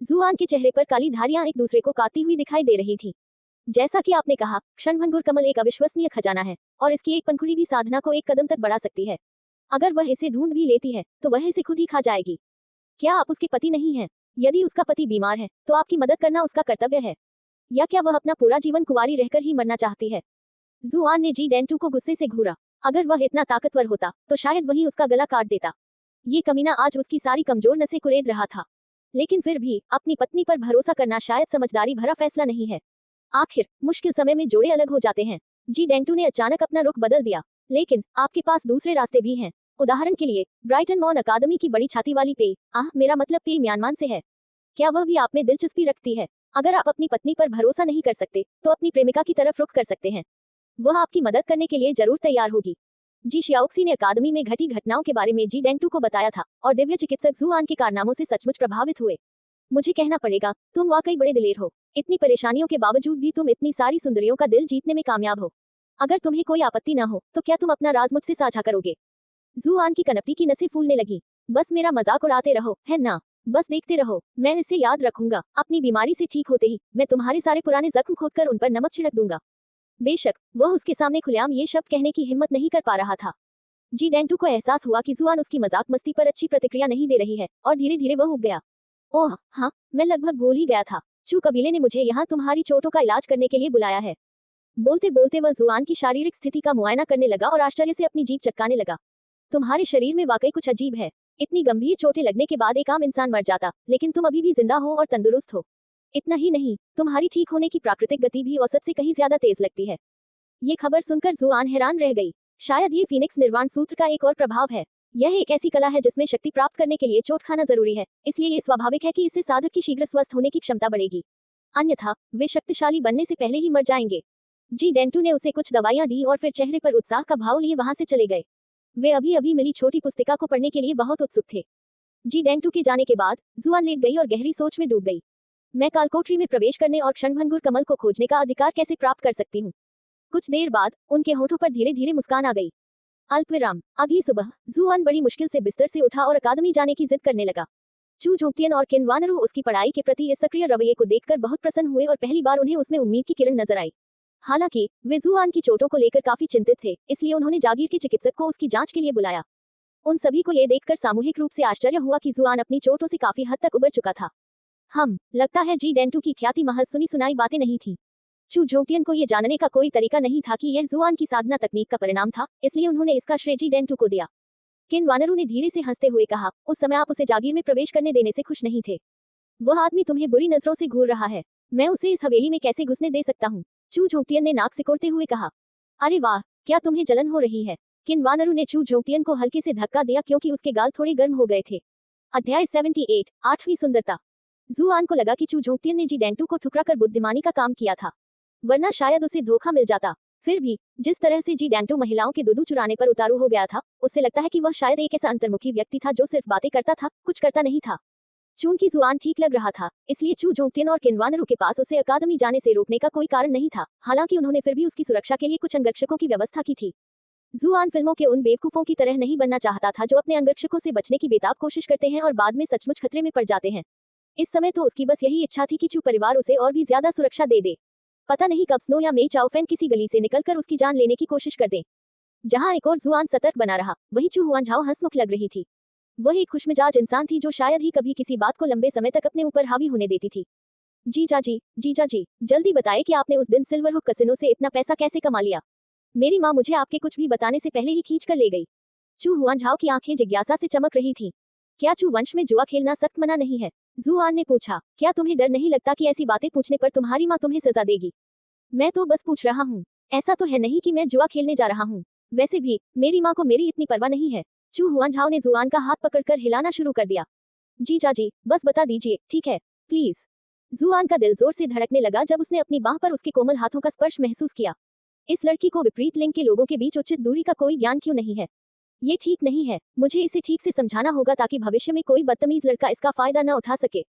S1: जुआन के चेहरे पर काली धारियां एक दूसरे को काटती हुई दिखाई दे रही थी। जैसा कि आपने कहा, क्षणभंगुर कमल एक अविश्वसनीय खजाना है और इसकी एक पंखुड़ी भी साधना को एक कदम तक बढ़ा सकती है। अगर वह इसे ढूंढ भी लेती है तो वह इसे खुद ही खा जाएगी। क्या आप उसके पति नहीं हैं? यदि उसका पति बीमार है तो आपकी मदद करना उसका कर्तव्य है। या क्या वह अपना पूरा जीवन कुंवारी रहकर ही मरना चाहती है? जुआन ने जी डेंटू को गुस्से से घूरा। अगर वह इतना ताकतवर होता तो शायद वही उसका गला काट देता। ये कमीना आज उसकी सारी कमजोर नसें कुरेद रहा था। लेकिन फिर भी अपनी पत्नी पर भरोसा करना शायद समझदारी भरा फैसला नहीं है। आखिर मुश्किल समय में जोड़े अलग हो जाते हैं। जी डेंटू ने अचानक अपना रुख बदल दिया। लेकिन आपके पास दूसरे रास्ते भी हैं। उदाहरण के लिए ब्राइटन मॉन अकादमी की बड़ी छाती वाली पे, मेरा मतलब पे म्यांमार से है। क्या वह भी आप में दिलचस्पी रखती है? अगर आप अपनी पत्नी पर भरोसा नहीं कर सकते तो अपनी प्रेमिका की तरफ रुख कर सकते हैं। वह आपकी मदद करने के लिए जरूर तैयार होगी। जी शियाओक्सी ने अकादमी में घटी घटनाओं के बारे में जी डेंटू को बताया था और दिव्य चिकित्सक जुआन के कारनामों से सचमुच प्रभावित हुए। मुझे कहना पड़ेगा, तुम वाकई बड़े दिलेर हो। इतनी परेशानियों के बावजूद भी तुम इतनी सारी सुंदरियों का दिल जीतने में कामयाब हो। अगर तुम्हें कोई आपत्ति न हो तो क्या तुम अपना राज मुझसे साझा करोगे? जुआन की कनपटी की नसें फूलने लगी। बस मेरा मजाक उड़ाते रहो, है ना? बस देखते रहो, मैं इसे याद रखूंगा। अपनी बीमारी से ठीक होते ही मैं तुम्हारे सारे पुराने जख्म खोदकर उन पर नमक छिड़क दूंगा। बेशक वह उसके सामने खुलेआम ये शब्द कहने की हिम्मत नहीं कर पा रहा था। जी डेंटू को एहसास हुआ कि जुआन उसकी मजाक मस्ती पर अच्छी प्रतिक्रिया नहीं दे रही है और धीरे धीरे वह उब गया। ओह हाँ, मैं लगभग भूल ही गया था। चू कबीले ने मुझे यहाँ तुम्हारी चोटों का इलाज करने के लिए बुलाया है। बोलते बोलते वह जुआन की शारीरिक स्थिति का मुआयना करने लगा और आश्चर्य से अपनी जीभ चटकाने लगा। तुम्हारे शरीर में वाकई कुछ अजीब है। इतनी गंभीर चोटें लगने के बाद एक आम इंसान मर जाता, लेकिन तुम अभी भी जिंदा हो और तंदुरुस्त हो। इतना ही नहीं, तुम्हारी ठीक होने की प्राकृतिक गति भी औसत से कहीं ज्यादा तेज लगती है। ये खबर सुनकर जुआन हैरान रह गई। शायद ये फीनिक्स निर्वाण सूत्र का एक और प्रभाव है। यह एक ऐसी कला है जिसमें शक्ति प्राप्त करने के लिए चोट खाना जरूरी है, इसलिए ये स्वाभाविक है कि इससे साधक की शीघ्र स्वस्थ होने की क्षमता बढ़ेगी। अन्यथा वे शक्तिशाली बनने से पहले ही मर जाएंगे। जी डेंटू ने उसे कुछ दवाइयां दी और फिर चेहरे पर उत्साह का भाव लिए वहां से चले गए। वे अभी अभी मिली छोटी पुस्तिका को पढ़ने के लिए बहुत उत्सुक थे। जी डेंटू के जाने के बाद जुआन लेट गई और गहरी सोच में डूब गई। मैं कालकोठरी में प्रवेश करने और क्षणभंगुर कमल को खोजने का अधिकार कैसे प्राप्त कर सकती हूँ? कुछ देर बाद उनके होठों पर धीरे धीरे मुस्कान आ गई। अल्पविराम। अगली सुबह जुआन बड़ी मुश्किल से बिस्तर से उठा और अकादमी जाने की जिद करने लगा। चू झोंकटियन और किनवानरू उसकी पढ़ाई के प्रति इस सक्रिय रवैये को देखकर बहुत प्रसन्न हुए और पहली बार उन्हें उसमें उम्मीद की किरण नजर आई। हालांकि वे जुआन की चोटों को लेकर काफी चिंतित थे, इसलिए उन्होंने जागीर के चिकित्सक को उसकी जांच के लिए बुलाया। उन सभी को यह देखकर सामूहिक रूप से आश्चर्य हुआ कि जुआन अपनी चोटों से काफी हद तक उबर चुका था। लगता है जी डेंटू की ख्याति महज सुनी सुनाई बातें नहीं थी। चू झोंकटियन को यह जानने का कोई तरीका नहीं था कि यह जुआन की साधना तकनीक का परिणाम था, इसलिए उन्होंने इसका श्रेय जी डेंटू को दिया। किनवानरू ने धीरे से हंसते हुए कहा, उस समय आप उसे जागीर में प्रवेश करने देने से खुश नहीं थे। वह आदमी तुम्हें बुरी नजरों से घूर रहा है। मैं उसे इस हवेली में कैसे घुसने दे सकता हूँ? चू झोंकटियन ने नाक सिकोड़ते हुए कहा। अरे वाह, क्या तुम्हें जलन हो रही है? किनवानरू ने चू झोंकटियन को हल्के से धक्का दिया क्योंकि उसके गाल थोड़े गर्म हो गए थे। अध्याय 78, 8वीं सुंदरता। जुआन को लगा कि चू झोंगटियन ने जी डेंटू को ठुकरा कर बुद्धिमानी का काम किया था, वरना शायद उसे धोखा मिल जाता। फिर भी जिस तरह से जी डेंटू महिलाओं के दूधू चुराने पर उतारू हो गया था, उससे लगता है कि वह शायद एक ऐसा अंतर्मुखी व्यक्ति था जो सिर्फ बातें करता था, कुछ करता नहीं था। चून की जुआन ठीक लग रहा था, इसलिए चू झोंगटियन और किन्वानरू के पास उसे अकादमी जाने से रोकने का कोई कारण नहीं था। हालांकि उन्होंने फिर भी उसकी सुरक्षा के लिए कुछ अंगरक्षकों की व्यवस्था की थी। जुआन फिल्मों के उन बेवकूफों की तरह नहीं बनना चाहता था जो अपने अंगरक्षकों से बचने की बेताब कोशिश करते हैं और बाद में सचमुच खतरे में पड़ जाते हैं। इस समय तो उसकी बस यही इच्छा थी कि चू परिवार उसे और भी ज्यादा सुरक्षा दे दे। पता नहीं कब स्नो या मे चाओफेन किसी गली से निकलकर उसकी जान लेने की कोशिश कर दे। जहां एक और जुआन सतर्क बना रहा, वहीं चू हुआनझाओ हंसमुख लग रही थी। वह एक खुशमिजाज इंसान थी जो शायद ही कभी किसी बात को लंबे समय तक अपने ऊपर हावी होने देती थी। जीजा जी, जल्दी बताएं कि आपने उस दिन सिल्वर हुक कसिनो से इतना पैसा कैसे कमा लिया। मेरी माँ मुझे आपके कुछ भी बताने से पहले ही खींच कर ले गई। चू हुआनझाओ की आंखें जिज्ञासा से चमक रही थीं। क्या चू वंश में जुआ खेलना सख्त मना नहीं है? जुआन ने पूछा। क्या तुम्हें डर नहीं लगता कि ऐसी बातें पूछने पर तुम्हारी माँ तुम्हें सजा देगी? मैं तो बस पूछ रहा हूँ, ऐसा तो है नहीं कि मैं जुआ खेलने जा रहा हूँ। वैसे भी मेरी माँ को मेरी इतनी परवाह नहीं है। चू हुआनझाओ ने जुआन का हाथ पकड़कर हिलाना शुरू कर दिया। जीजा जी, बस बता दीजिए, ठीक है, प्लीज। जुआन का दिल जोर से धड़कने लगा जब उसने अपनी बाह पर उसके कोमल हाथों का स्पर्श महसूस किया। इस लड़की को विपरीत लिंग के लोगों के बीच उचित दूरी का कोई ज्ञान क्यों नहीं है? ये ठीक नहीं है, मुझे इसे ठीक से समझाना होगा ताकि भविष्य में कोई बदतमीज लड़का इसका फायदा न उठा सके।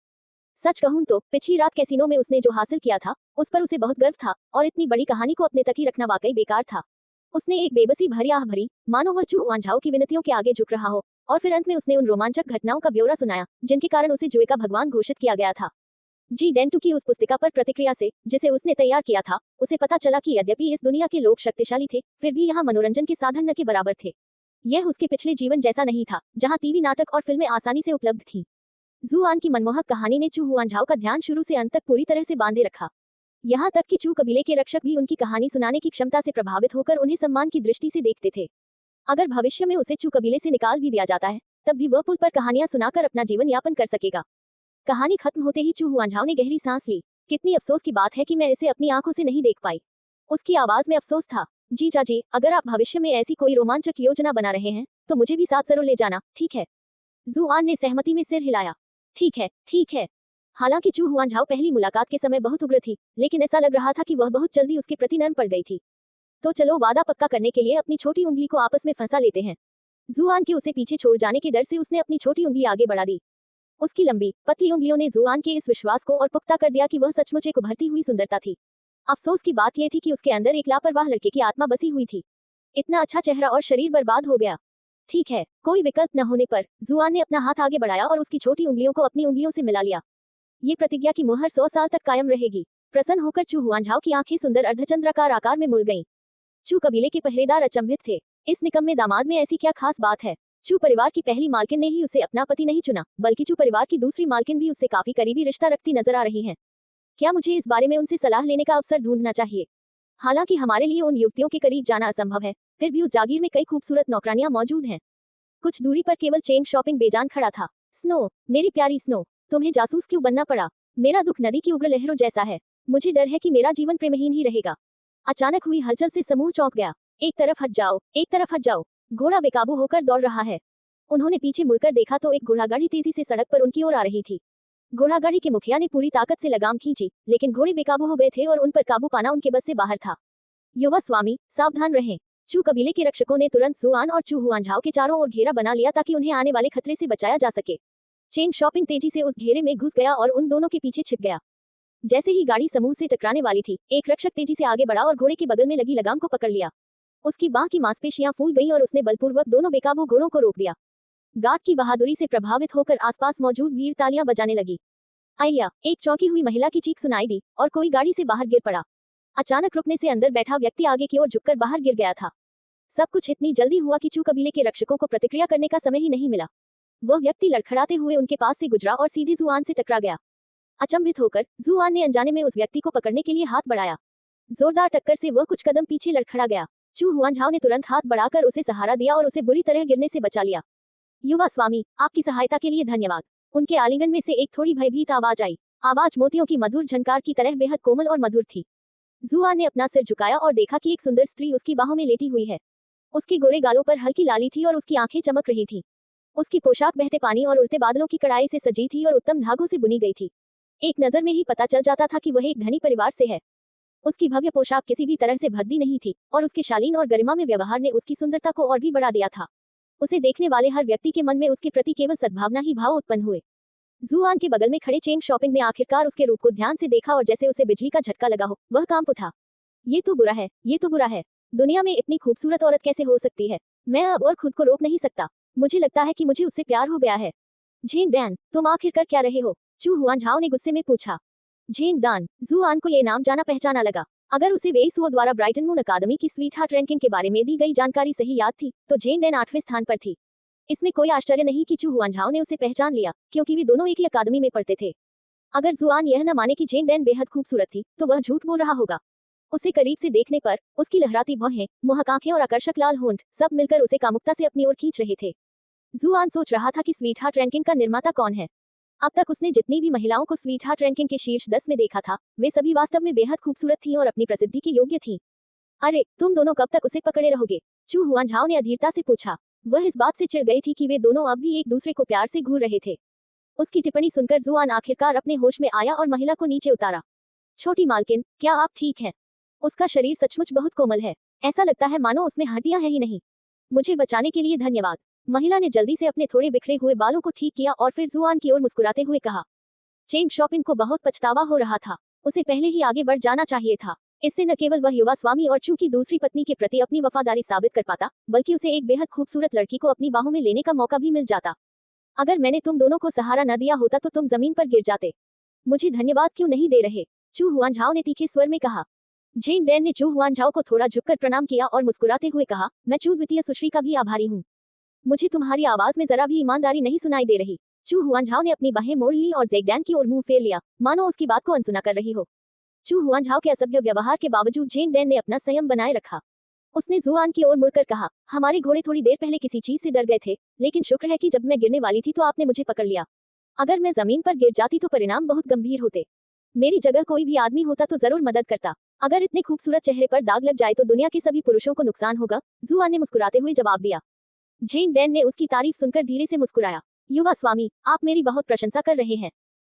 S1: सच कहूं तो पिछली रात कैसीनो में उसने जो हासिल किया था, उस पर उसे बहुत गर्व था, और इतनी बड़ी कहानी को अपने तक ही रखना वाकई बेकार था। उसने एक बेबसी भरी आह भरी, मानो वह चू हुआनझाओ की विनतियों के आगे झुक रहा हो, और फिर अंत में उसने उन रोमांचक घटनाओं का ब्यौरा सुनाया जिनके कारण उसे जुए का भगवान घोषित किया गया था। जी डेंटू की उस पुस्तिका पर प्रतिक्रिया से, जिसे उसने तैयार किया था, उसे पता चला कि यद्यपि इस दुनिया के लोग शक्तिशाली थे, फिर भी यहाँ मनोरंजन के साधन न के बराबर थे। यह उसके पिछले जीवन जैसा नहीं था, जहाँ टीवी नाटक और फिल्में आसानी से उपलब्ध थीं। जुआन की मनमोहक कहानी ने चू हुआनझाओ का ध्यान शुरू से अंत तक पूरी तरह से बांधे रखा। यहाँ तक कि चू कबीले के रक्षक भी उनकी कहानी सुनाने की क्षमता से प्रभावित होकर उन्हें सम्मान की दृष्टि से देखते थे। अगर भविष्य में उसे चू कबीले से निकाल भी दिया जाता है, तब भी वह पुल पर कहानियां सुनाकर अपना जीवन यापन कर सकेगा। कहानी खत्म होते ही चू हुआनझाओ ने गहरी सांस ली। कितनी अफसोस की बात है कि मैं इसे अपनी आंखों से नहीं देख पाई। उसकी आवाज में अफसोस था। जीजा जी, अगर आप भविष्य में ऐसी कोई रोमांचक योजना बना रहे हैं, तो मुझे भी साथ जरूर ले जाना, ठीक है? जुआन ने सहमति में सिर हिलाया। ठीक है, ठीक है। हालांकि चू हुआनझाओ पहली मुलाकात के समय बहुत उग्र थी, लेकिन ऐसा लग रहा था कि वह बहुत जल्दी उसके प्रति नर्म पड़ गई थी। तो चलो वादा पक्का करने के लिए अपनी छोटी उंगली को आपस में फंसा लेते हैं। जुआन के उसे पीछे छोड़ जाने के डर से उसने अपनी छोटी उंगली आगे बढ़ा दी। उसकी लंबी पतली उंगलियों ने जुआन के इस विश्वास को और पुख्ता कर दिया कि वह सचमुच एक उभरती हुई सुंदरता थी। अफसोस की बात यह थी कि उसके अंदर एक लापरवाह लड़के की आत्मा बसी हुई थी। इतना अच्छा चेहरा और शरीर बर्बाद हो गया। ठीक है, कोई विकल्प न होने पर जुआन ने अपना हाथ आगे बढ़ाया और उसकी छोटी उंगलियों को अपनी उंगलियों से मिला लिया। ये प्रतिज्ञा की मुहर 100 साल तक कायम रहेगी। प्रसन्न होकर चू हुआनझाओ की आंखें सुंदर अर्धचंद्राकार आकार में मुड़ गईं। चू कबीले के पहरेदार अचंभित थे। इस निकम्मे दामाद में ऐसी क्या खास बात है? चू परिवार की पहली मालकिन ने ही उसे अपना पति नहीं चुना, बल्कि चू परिवार की दूसरी मालकिन भी उससे काफी करीबी रिश्ता रखती नजर आ रही हैं। क्या मुझे इस बारे में उनसे सलाह लेने का अवसर ढूंढना चाहिए? हालांकि हमारे लिए उन युवतियों के करीब जाना असंभव है, फिर भी उस जागीर में कई खूबसूरत नौकरानियां मौजूद हैं। कुछ दूरी पर केवल चेन शॉपिंग बेजान खड़ा था। स्नो, मेरी प्यारी स्नो, तुम्हें जासूस क्यों बनना पड़ा? मेरा दुख नदी की उग्र लहरों जैसा है। मुझे डर है कि मेरा जीवन प्रेमहीन ही रहेगा। अचानक हुई हलचल से समूह चौंक गया। एक तरफ हट जाओ, एक तरफ हट जाओ। घोड़ा बेकाबू होकर दौड़ रहा है। उन्होंने पीछे मुड़कर देखा तो एक घोड़ागाड़ी तेजी से सड़क पर उनकी ओर आ रही थी। घोड़ागाड़ी के मुखिया ने पूरी ताकत से लगाम खींची, लेकिन घोड़े बेकाबू हो गए थे और उन पर काबू पाना उनके बस से बाहर था। युवा स्वामी, सावधान रहें। चू कबीले के रक्षकों ने तुरंत जुआन और चू हुआनझाओ के चारों ओर घेरा बना लिया ताकि उन्हें आने वाले खतरे से बचाया जा सके। चेन शॉपिंग तेजी से उस घेरे में घुस गया और उन दोनों के पीछे छिप गया। जैसे ही गाड़ी समूह से टकराने वाली थी, एक रक्षक तेजी से आगे बढ़ा और घोड़े के बगल में लगी लगाम को पकड़ लिया। उसकी बाह की मांसपेशियां फूल गईं और उसने बलपूर्वक दोनों बेकाबू घोड़ों को रोक दिया। गार्ड की बहादुरी से प्रभावित होकर आसपास मौजूद भीड़ तालियां बजाने लगी। आइया, एक चौंकी हुई महिला की चीख सुनाई दी और कोई गाड़ी से बाहर गिर पड़ा। अचानक रुकने से अंदर बैठा व्यक्ति आगे की ओर झुककर बाहर गिर गया था। सब कुछ इतनी जल्दी हुआ कि चू कबीले के रक्षकों को प्रतिक्रिया करने का समय ही नहीं मिला। वह व्यक्ति लड़खड़ाते हुए उनके पास से गुजरा और सीधे जुआन से टकरा गया। अचंभित होकर जुआन ने अनजाने में उस व्यक्ति को पकड़ने के लिए हाथ बढ़ाया। जोरदार टक्कर से वह कुछ कदम पीछे लड़खड़ा गया। चू हुआनझाओ ने तुरंत हाथ बढ़ाकर उसे सहारा दिया और उसे बुरी तरह गिरने से बचा लिया। युवा स्वामी, आपकी सहायता के लिए धन्यवाद। उनके आलिंगन में से एक थोड़ी भयभीत आवाज आई। आवाज मोतियों की मधुर झनकार की तरह बेहद कोमल और मधुर थी। जुआन ने अपना सिर झुकाया और देखा कि एक सुंदर स्त्री उसकी बाहों में लेटी हुई है। उसके गोरे गालों पर हल्की लाली थी और उसकी आंखें चमक रही थी। उसकी पोशाक बहते पानी और उड़ते बादलों की कड़ाई से सजी थी और उत्तम धागों से बुनी गई थी। एक नजर में ही पता चल जाता था कि वह एक धनी परिवार से है। उसकी भव्य पोशाक किसी भी तरह से भद्दी नहीं थी और उसके शालीन और गरिमा में व्यवहार ने उसकी सुंदरता को और भी बढ़ा दिया था। उसे देखने वाले हर व्यक्ति के मन में उसके प्रति केवल सद्भावना ही भाव उत्पन्न हुए। जुआन के बगल में खड़े चेंग शॉपिंग ने आखिरकार उसके रूप को ध्यान से देखा और जैसे उसे बिजली का झटका लगा हो, वह कांप उठा। ये तो बुरा है, ये तो बुरा है। दुनिया में इतनी खूबसूरत औरत कैसे हो सकती है? मैं अब और खुद को रोक नहीं सकता। मुझे लगता है कि मुझे उससे प्यार हो गया है। झेंग डैन, तुम आखिर कर क्या रहे हो? चू हुआन झाओ ने गुस्से में पूछा। झेंग दान, जुआन को ये नाम जाना पहचाना लगा। अगर उसे वेई सुओ द्वारा ब्राइटन मून अकादमी की स्वीट हार्ट रैंकिंग के बारे में दी गई जानकारी सही याद थी, तो झेंग डैन 8वें स्थान पर थी। इसमें कोई आश्चर्य नहीं कि चू हुआन झाओ ने उसे पहचान लिया, क्योंकि वे दोनों एक ही अकादमी में पढ़ते थे। अगर जुआन यह न माने कि झेंग डैन बेहद खूबसूरत थी, तो वह झूठ बोल रहा होगा। उसे करीब से देखने पर उसकी लहराती भौहें, मोहक आंखें और आकर्षक लाल होंठ सब मिलकर उसे कामुकता से अपनी ओर खींच रहे थे। जुआन सोच रहा था कि स्वीट हार्ट रैंकिंग का निर्माता कौन है। अब तक उसने जितनी भी महिलाओं को स्वीट हार्ट रैंकिंग के शीर्ष 10 में देखा था, वे सभी वास्तव में बेहद खूबसूरत थीं और अपनी प्रसिद्धि के योग्य थीं। अरे, तुम दोनों कब तक उसे पकड़े रहोगे? चू हुआन झाओ ने अधीरता से पूछा। वह इस बात से चिढ़ गई थी कि वे दोनों अब भी एक दूसरे को प्यार से घूर रहे थे। उसकी टिप्पणी सुनकर जुआन आखिरकार अपने होश में आया और महिला को नीचे उतारा। छोटी मालकिन, क्या आप ठीक हैं? उसका शरीर सचमुच बहुत कोमल है। ऐसा लगता है मानो उसमें हड्डियां हैं ही नहीं। मुझे बचाने के लिए धन्यवाद। महिला ने जल्दी से अपने थोड़े बिखरे हुए बालों को ठीक किया और फिर जुआन की ओर मुस्कुराते हुए कहा। चेंग शॉपिंग को बहुत पछतावा हो रहा था। उसे पहले ही आगे बढ़ जाना चाहिए था। इससे न केवल वह युवा स्वामी और चू की दूसरी पत्नी के प्रति अपनी वफादारी साबित कर पाता, बल्कि उसे एक बेहद खूबसूरत लड़की को अपनी बाहों में लेने का मौका भी मिल जाता। अगर मैंने तुम दोनों को सहारा न दिया होता तो तुम जमीन पर गिर जाते। मुझे धन्यवाद क्यों नहीं दे रहे? चू हुआन झाओ ने तीखे स्वर में कहा। झेंग डैन ने चू हुआन झाओ को थोड़ा झुककर प्रणाम किया और मुस्कुराते हुए कहा, मैं चू द्वितीय सुश्री का भी आभारी हूँ। मुझे तुम्हारी आवाज में जरा भी ईमानदारी नहीं सुनाई दे रही। चू हुआन झाओ ने अपनी बाहें मोड़ ली और ज़ेग डैन की ओर मुंह फेर लिया, मानो उसकी बात को अनसुना कर रही हो। चू हुआन झाओ के असभ्य व्यवहार के बावजूद झेंग डैन ने अपना संयम बनाए रखा। उसने जुआन की ओर मुड़कर कहा, हमारे घोड़े थोड़ी देर पहले किसी चीज से डर गए थे, लेकिन शुक्र है कि जब मैं गिरने वाली थी तो आपने मुझे पकड़ लिया। अगर मैं जमीन पर गिर जाती तो परिणाम बहुत गंभीर होते। मेरी जगह कोई भी आदमी होता तो जरूर मदद करता। अगर इतने खूबसूरत चेहरे पर दाग लग जाए तो दुनिया के सभी पुरुषों को नुकसान होगा, जुआन ने मुस्कुराते हुए जवाब दिया। झेंग डैन ने उसकी तारीफ सुनकर धीरे से मुस्कुराया। युवा स्वामी, आप मेरी बहुत प्रशंसा कर रहे हैं।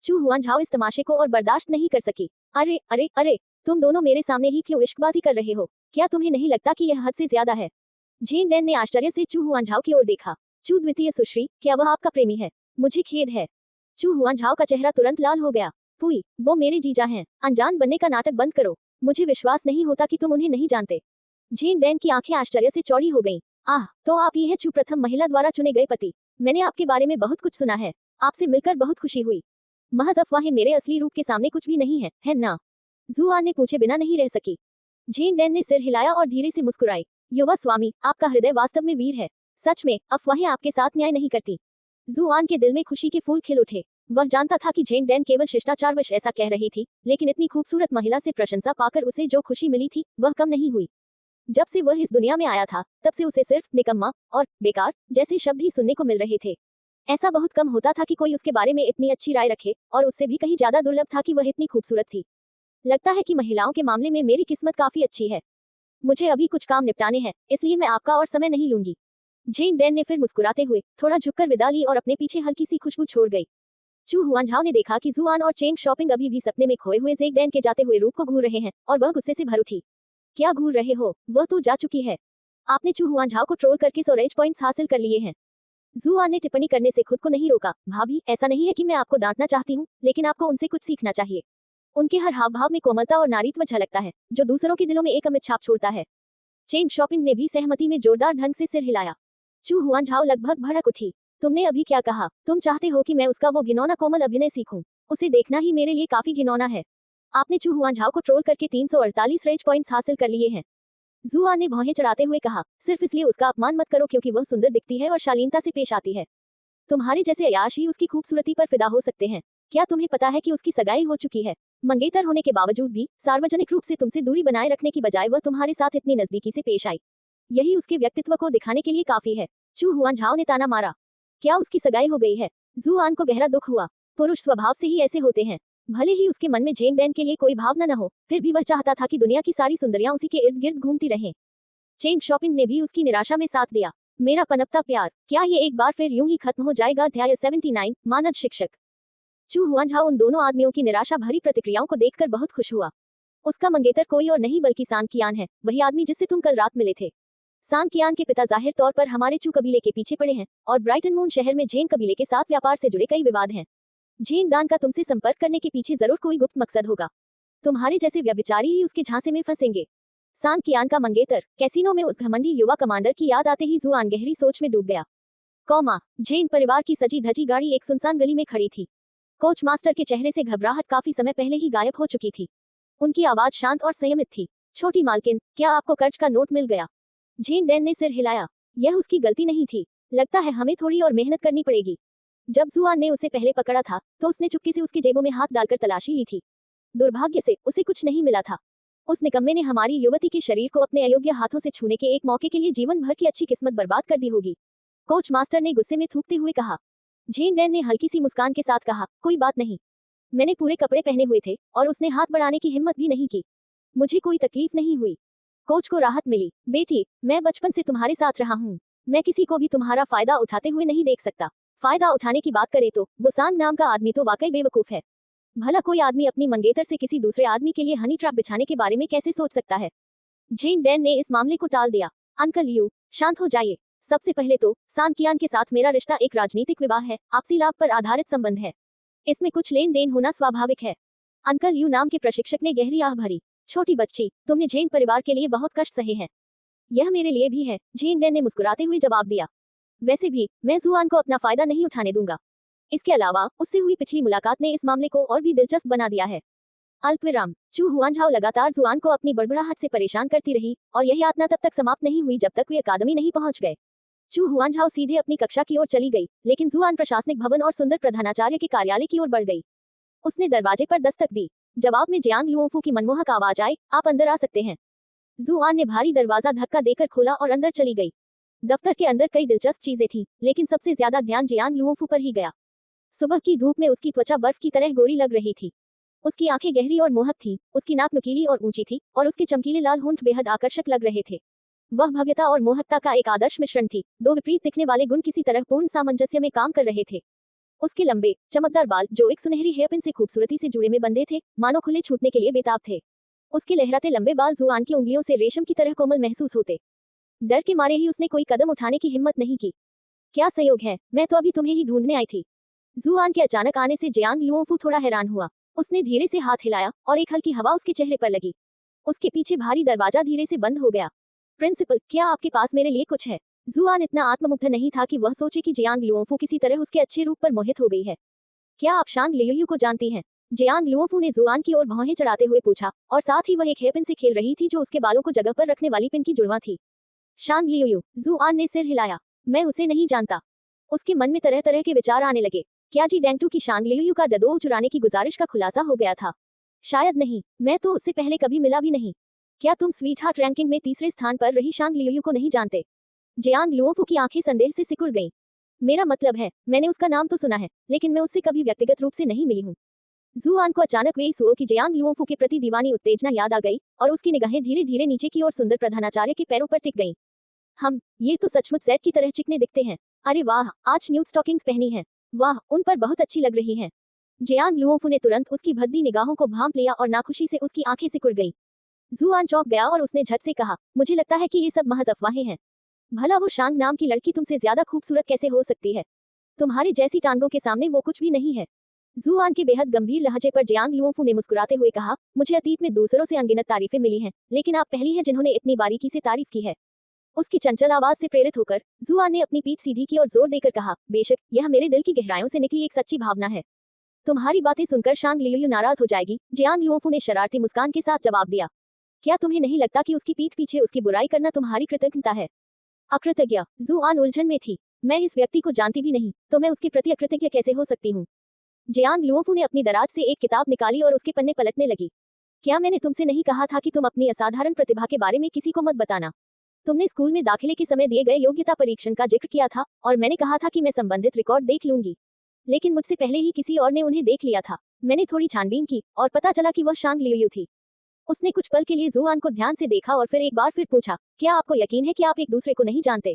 S1: चू हुआन झाओ इस तमाशे को और बर्दाश्त नहीं कर सकी। अरे अरे अरे, तुम दोनों मेरे सामने ही क्यों इश्कबाजी कर रहे हो? क्या तुम्हें नहीं लगता कि यह हद से ज्यादा है? झेंग डैन ने आश्चर्य से चू हुआन झाओ की ओर देखा। चू द्वितीय सुश्री, क्या वह आपका प्रेमी है? मुझे खेद है। चू हुआन झाओ का चेहरा तुरंत लाल हो गया। पुई, वो मेरे जीजा हैं। अनजान बनने का नाटक बंद करो। मुझे विश्वास नहीं होता कि तुम उन्हें नहीं जानते। झेंग डैन की आंखें आश्चर्य से चौड़ी हो गईं। आह, तो आप ही हैं चू प्रथम महिला द्वारा चुने गए पति। मैंने आपके बारे में बहुत कुछ सुना है। आपसे मिलकर बहुत खुशी हुई। महज अफवाहें मेरे असली रूप के सामने कुछ भी नहीं है ना? जुआन ने पूछे बिना नहीं रह सकी। झेंग डैन ने सिर हिलाया और धीरे से मुस्कुराई। युवा स्वामी, आपका हृदय वास्तव में वीर है। सच में, अफवाहें आपके साथ न्याय नहीं करती। जुआन के दिल में खुशी के फूल खिल उठे। वह जानता था कि झेंग डैन केवल शिष्टाचारवश ऐसा कह रही थी, लेकिन इतनी खूबसूरत महिला से प्रशंसा पाकर उसे जो खुशी मिली थी, वह कम नहीं हुई। जब से वह इस दुनिया में आया था, तब से उसे सिर्फ निकम्मा और बेकार जैसे शब्द ही सुनने को मिल रहे थे। ऐसा बहुत कम होता था कि कोई उसके बारे में इतनी अच्छी राय रखे, और उससे भी कहीं ज्यादा दुर्लभ था कि वह इतनी खूबसूरत थी। लगता है कि महिलाओं के मामले में मेरी किस्मत काफी अच्छी है। मुझे अभी कुछ काम निपटाने हैं, इसलिए मैं आपका और समय नहीं लूंगी। झेंग डैन ने फिर मुस्कुराते हुए थोड़ा झुककर विदा ली और अपने पीछे हल्की सी खुशबू छोड़ गई। चू हुआन झाओ ने देखा कि जुआन और चेंग शॉपिंग अभी भी सपने में खोए हुए ज़ेग डैन के जाते हुए रूप को घूर रहे हैं, और वह गुस्से से भर उठी। क्या घूर रहे हो? वह तो जा चुकी है। आपने चू हुआन झाओ को ट्रोल करके 100 रेज पॉइंट्स हासिल कर लिए हैं। जुआन ने टिप्पणी करने से खुद को नहीं रोका। भाभी, ऐसा नहीं है कि मैं आपको डांटना चाहती हूँ, लेकिन आपको उनसे कुछ सीखना चाहिए। उनके हर हाव भाव में कोमलता और नारीत्व झलकता है, जो दूसरों के दिलों में एक अमिट छाप छोड़ता है। चेंग शॉपिंग ने भी सहमति में जोरदार ढंग से सिर हिलाया। चू हुआन झाओ लगभग भड़क उठी। तुमने अभी क्या कहा? तुम चाहते हो कि मैं उसका वो घिनौना कोमल अभिनय सीखूं? उसे देखना ही मेरे लिए काफी घिनौना है। आपने चू हुआन झाओ को ट्रोल करके 348 रेज पॉइंट्स हासिल कर लिए हैं। जुआन ने भौहें चढ़ाते हुए कहा, सिर्फ इसलिए उसका अपमान मत करो क्योंकि वह सुंदर दिखती है और शालीनता से पेश आती है। तुम्हारे जैसे अयाश ही उसकी खूबसूरती पर फिदा हो सकते हैं। क्या तुम्हें पता है कि उसकी सगाई हो चुकी है? मंगेतर होने के बावजूद भी सार्वजनिक रूप से तुमसे दूरी बनाए रखने की बजाय वह तुम्हारे साथ इतनी नजदीकी से पेश आई। यही उसके व्यक्तित्व को दिखाने के लिए काफी है। चू हुआन झाओ ने ताना मारा। क्या उसकी सगाई हो गई है? जुआन को गहरा दुख हुआ। पुरुष स्वभाव से ही ऐसे होते हैं। भले ही उसके मन में झेंग डैन के लिए कोई भावना न हो, फिर भी वह चाहता था कि दुनिया की सारी सुंदरियां उसी के इर्द गिर्द घूमती रहें। चेंग शॉपिंग ने भी उसकी निराशा में साथ दिया। मेरा पनपता प्यार, क्या ये एक बार फिर यूं ही खत्म हो जाएगा? अध्याय 79, मानद शिक्षक। चू हुआनझाओ उन दोनों आदमियों की निराशा भरी प्रतिक्रियाओं को देखकर बहुत खुश हुआ। उसका मंगेतर कोई और नहीं बल्कि सान कियान है, वही आदमी जिससे तुम कल रात मिले थे। सान कियान के पिता जाहिर तौर पर हमारे चू कबीले के पीछे पड़े हैं और ब्राइटन मून शहर में झेंग कबीले के साथ व्यापार से जुड़े कई विवाद हैं। झेंग दान का तुमसे संपर्क करने के पीछे जरूर कोई गुप्त मकसद होगा। तुम्हारे जैसे व्यभिचारी ही उसके झांसे में फंसेंगे। सान कियान का मंगेतर। कैसीनो में उस घमंडी युवा कमांडर की याद आते ही जुआन गहरी सोच में डूब गया। झेंग परिवार की सजी धजी गाड़ी एक सुनसान गली में खड़ी थी। कोच मास्टर के चेहरे से घबराहट काफी समय पहले ही गायब हो चुकी थी। उनकी आवाज शांत और संयमित थी। छोटी मालकिन, क्या आपको कर्ज का नोट मिल गया? झेंग डैन ने सिर हिलाया। यह उसकी गलती नहीं थी। लगता है हमें थोड़ी और मेहनत करनी पड़ेगी। जब जुआन ने उसे पहले पकड़ा था तो उसने चुपके से उसके जेबों में हाथ डालकर तलाशी ली थी। दुर्भाग्य से उसे कुछ नहीं मिला था। उस निकम्मे ने हमारी युवती के शरीर को अपने अयोग्य हाथों से छूने के एक मौके के लिए जीवन भर की अच्छी किस्मत बर्बाद कर दी होगी। कोच मास्टर ने गुस्से में थूकते हुए कहा। झेंग डैन ने हल्की सी मुस्कान के साथ कहा, कोई बात नहीं। मैंने पूरे कपड़े पहने हुए थे और उसने हाथ बढ़ाने की हिम्मत भी नहीं की। मुझे कोई तकलीफ नहीं हुई। कोच को राहत मिली। बेटी, मैं बचपन से तुम्हारे साथ रहा हूँ। मैं किसी को भी तुम्हारा फायदा उठाते हुए नहीं देख सकता। फायदा उठाने की बात करे तो वो सांग नाम का आदमी तो वाकई बेवकूफ है। भला कोई आदमी अपनी मंगेतर से किसी दूसरे आदमी के लिए हनी ट्रैप बिछाने के बारे में कैसे सोच सकता है? झेंग डैन ने इस मामले को टाल दिया। अंकल यू, शांत हो जाइए। सबसे पहले तो सान कियान के साथ मेरा रिश्ता एक राजनीतिक विवाह है, आपसी लाभ पर आधारित संबंध है। इसमें कुछ लेन देन होना स्वाभाविक है। अंकल यू नाम के प्रशिक्षक ने गहरी आह भरी। छोटी बच्ची, तुमने झेंग परिवार के लिए बहुत कष्ट सहे हैं। यह मेरे लिए भी है, झेंग डैन ने मुस्कुराते हुए जवाब दिया। वैसे भी मैं जुआन को अपना फायदा नहीं उठाने दूंगा। इसके अलावा उससे हुई पिछली मुलाकात ने इस मामले को और भी दिलचस्प बना दिया है। अल्पविराम। चू हुआनझाओ लगातार जुआन को अपनी बड़बड़ाहट से परेशान करती रही और यह यातना तब तक समाप्त नहीं हुई जब तक वे अकादमी नहीं पहुंच गए। चू हुआनझाओ सीधे अपनी कक्षा की ओर चली गई, लेकिन जुआन प्रशासनिक भवन और सुंदर प्रधानाचार्य के कार्यालय की ओर बढ़ गई। उसने दरवाजे पर दस्तक दी। जवाब में जियांग लुओफू की मनमोहक आवाज आई, आप अंदर आ सकते हैं। जुआन ने भारी दरवाजा धक्का देकर खोला और अंदर चली गई। दफ्तर के अंदर कई दिलचस्प चीजें थीं, लेकिन सबसे ज्यादा ध्यान जियांग लुओफू पर ही गया। सुबह की धूप में उसकी त्वचा बर्फ की तरह गोरी लग रही थी। उसकी आंखें गहरी और मोहक थीं, उसकी नाक नुकीली और ऊंची थी और उसके चमकीले लाल होंठ बेहद आकर्षक लग रहे थे। वह भव्यता और मोहकता का एक आदर्श मिश्रण थी। दो विपरीत दिखने वाले गुण किसी तरह पूर्ण सामंजस्य में काम कर रहे थे। उसके लंबे चमकदार बाल, जो एक सुनहरी हेयरपिन से खूबसूरती से जुड़े में बंधे थे, मानो खुले छूटने के लिए बेताब थे। उसके लहराते लंबे बाल जुआन की उंगलियों से रेशम की तरह कोमल महसूस होते। डर के मारे ही उसने कोई कदम उठाने की हिम्मत नहीं की। क्या संयोग है, मैं तो अभी तुम्हें ही ढूंढने आई थी। जुआन के अचानक आने से जियांग लुओफू थोड़ा हैरान हुआ। उसने धीरे से हाथ हिलाया और एक हल्की हवा उसके चेहरे पर लगी। उसके पीछे भारी दरवाजा धीरे से बंद हो गया। प्रिंसिपल, क्या आपके पास मेरे लिए कुछ है? जुआन इतना आत्ममुग्ध नहीं था कि वह सोचे कि जियांग लुओफू किसी तरह उसके अच्छे रूप पर मोहित हो गई है। क्या आप शांग लियुयू को जानती हैं? जियांग लुओफू ने जुआन की ओर भौहें चढ़ाते हुए पूछा, और साथ ही वह एक हेयरपिन से खेल रही थी जो उसके बालों को जगह पर रखने वाली पिन की जुड़वा थी। शांग लियुयू। जुआन ने सिर हिलाया। मैं उसे नहीं जानता। उसके मन में तरह तरह के विचार आने लगे। क्या जी डेंगटू की शांग लियुयू का ददोह चुराने की गुजारिश का खुलासा हो गया था? शायद नहीं, मैं तो उससे पहले कभी मिला भी नहीं। क्या तुम स्वीटहार्ट रैंकिंग में तीसरे स्थान पर रही शांग लियुयू को नहीं जानते? जियांग लुओफू की आंखें संदेह से सिकुड़ गईं। मेरा मतलब है, मैंने उसका नाम तो सुना है, लेकिन मैं उससे कभी व्यक्तिगत रूप से नहीं मिली हूँ। जुआन को अचानक वे सुओ की जियांग लुओफू के प्रति दीवानी उत्तेजना याद आ गई और उसकी निगाहें धीरे धीरे नीचे की ओर सुंदर प्रधानाचार्य के पैरों पर टिक गईं। ये तो सचमुच सेट की तरह चिकने दिखते हैं। अरे वाह, आज न्यूड स्टॉकिंग्स पहनी हैं। वाह, उन पर बहुत अच्छी लग रही हैं। जियांग लुओफू ने तुरंत उसकी भद्दी निगाहों को भांप लिया और नाखुशी से उसकी आंखें सिकुड़ गईं। जुआन चौंक गया और उसने झट से कहा, मुझे लगता है कि ये सब महज अफवाहें हैं। भला वो शांग नाम की लड़की तुमसे ज्यादा खूबसूरत कैसे हो सकती है? तुम्हारी जैसी टांगों के सामने वो कुछ भी नहीं है। जुआन के बेहद गंभीर लहजे पर जियांग लुओफू ने मुस्कुराते हुए कहा, मुझे अतीत में दूसरों से अनगिनत तारीफें मिली हैं, लेकिन आप पहली हैं जिन्होंने इतनी बारीकी से तारीफ की है। उसकी चंचल आवाज से प्रेरित होकर जुआन ने अपनी पीठ सीधी की और जोर देकर कहा, बेशक, यह मेरे दिल की गहराइयों से निकली एक सच्ची भावना है। तुम्हारी बातें सुनकर शांग लियुयू नाराज हो जाएगी, जियांग लुओफू ने शरारती मुस्कान के साथ जवाब दिया। क्या तुम्हें नहीं लगता कि उसकी पीठ पीछे उसकी बुराई करना तुम्हारी कृतज्ञता है? अकृतज्ञ। जुआन उलझन में थी। मैं इस व्यक्ति को जानती भी नहीं, तो मैं उसके प्रति अकृतज्ञ कैसे हो सकती हूँ? जियांग लुओफू ने अपनी दराज से एक किताब निकाली और उसके पन्ने पलटने लगी। क्या मैंने तुमसे नहीं कहा था कि तुम अपनी असाधारण प्रतिभा के बारे में किसी को मत बताना? तुमने स्कूल में दाखिले के समय दिए गए योग्यता परीक्षण का जिक्र किया था और मैंने कहा था कि मैं संबंधित रिकॉर्ड देख लूंगी, लेकिन मुझसे पहले ही किसी और ने उन्हें देख लिया था। मैंने थोड़ी छानबीन की और पता चला कि वह शांग लियुयू थी। उसने कुछ पल के लिए जुआन को ध्यान से देखा और फिर एक बार फिर पूछा, क्या आपको यकीन है कि आप एक दूसरे को नहीं जानते?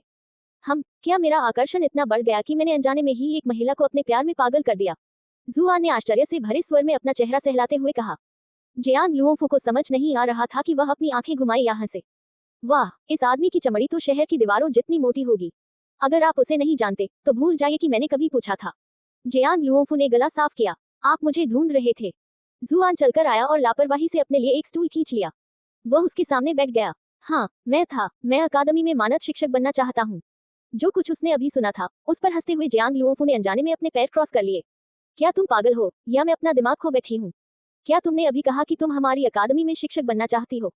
S1: क्या मेरा आकर्षण इतना बढ़ गया कि मैंने अनजाने में ही एक महिला को अपने प्यार में पागल कर दिया? जुआन ने आश्चर्य से भरे स्वर में अपना चेहरा सहलाते हुए कहा। जियांग लुओफू को समझ नहीं आ रहा था कि वह अपनी आंखें घुमाए या हंसे। वाह, इस आदमी की चमड़ी तो शहर की दीवारों जितनी मोटी होगी। अगर आप उसे नहीं जानते तो भूल जाइए कि मैंने कभी पूछा था। जियांग लुओफू ने गला साफ किया। आप मुझे ढूंढ रहे थे। जुआन चलकर आया और लापरवाही से अपने लिए एक स्टूल खींच लिया। वह उसके सामने बैठ गया। हाँ, मैं अकादमी में मानद शिक्षक बनना चाहता हूँ। जो कुछ उसने अभी सुना था उस पर हंसते हुए जियांग लुओफू ने अनजाने में अपने पैर क्रॉस कर लिए। क्या तुम पागल हो या मैं अपना दिमाग खो बैठी हूँ? क्या तुमने अभी कहा कि तुम हमारी अकादमी में शिक्षक बनना चाहती हो?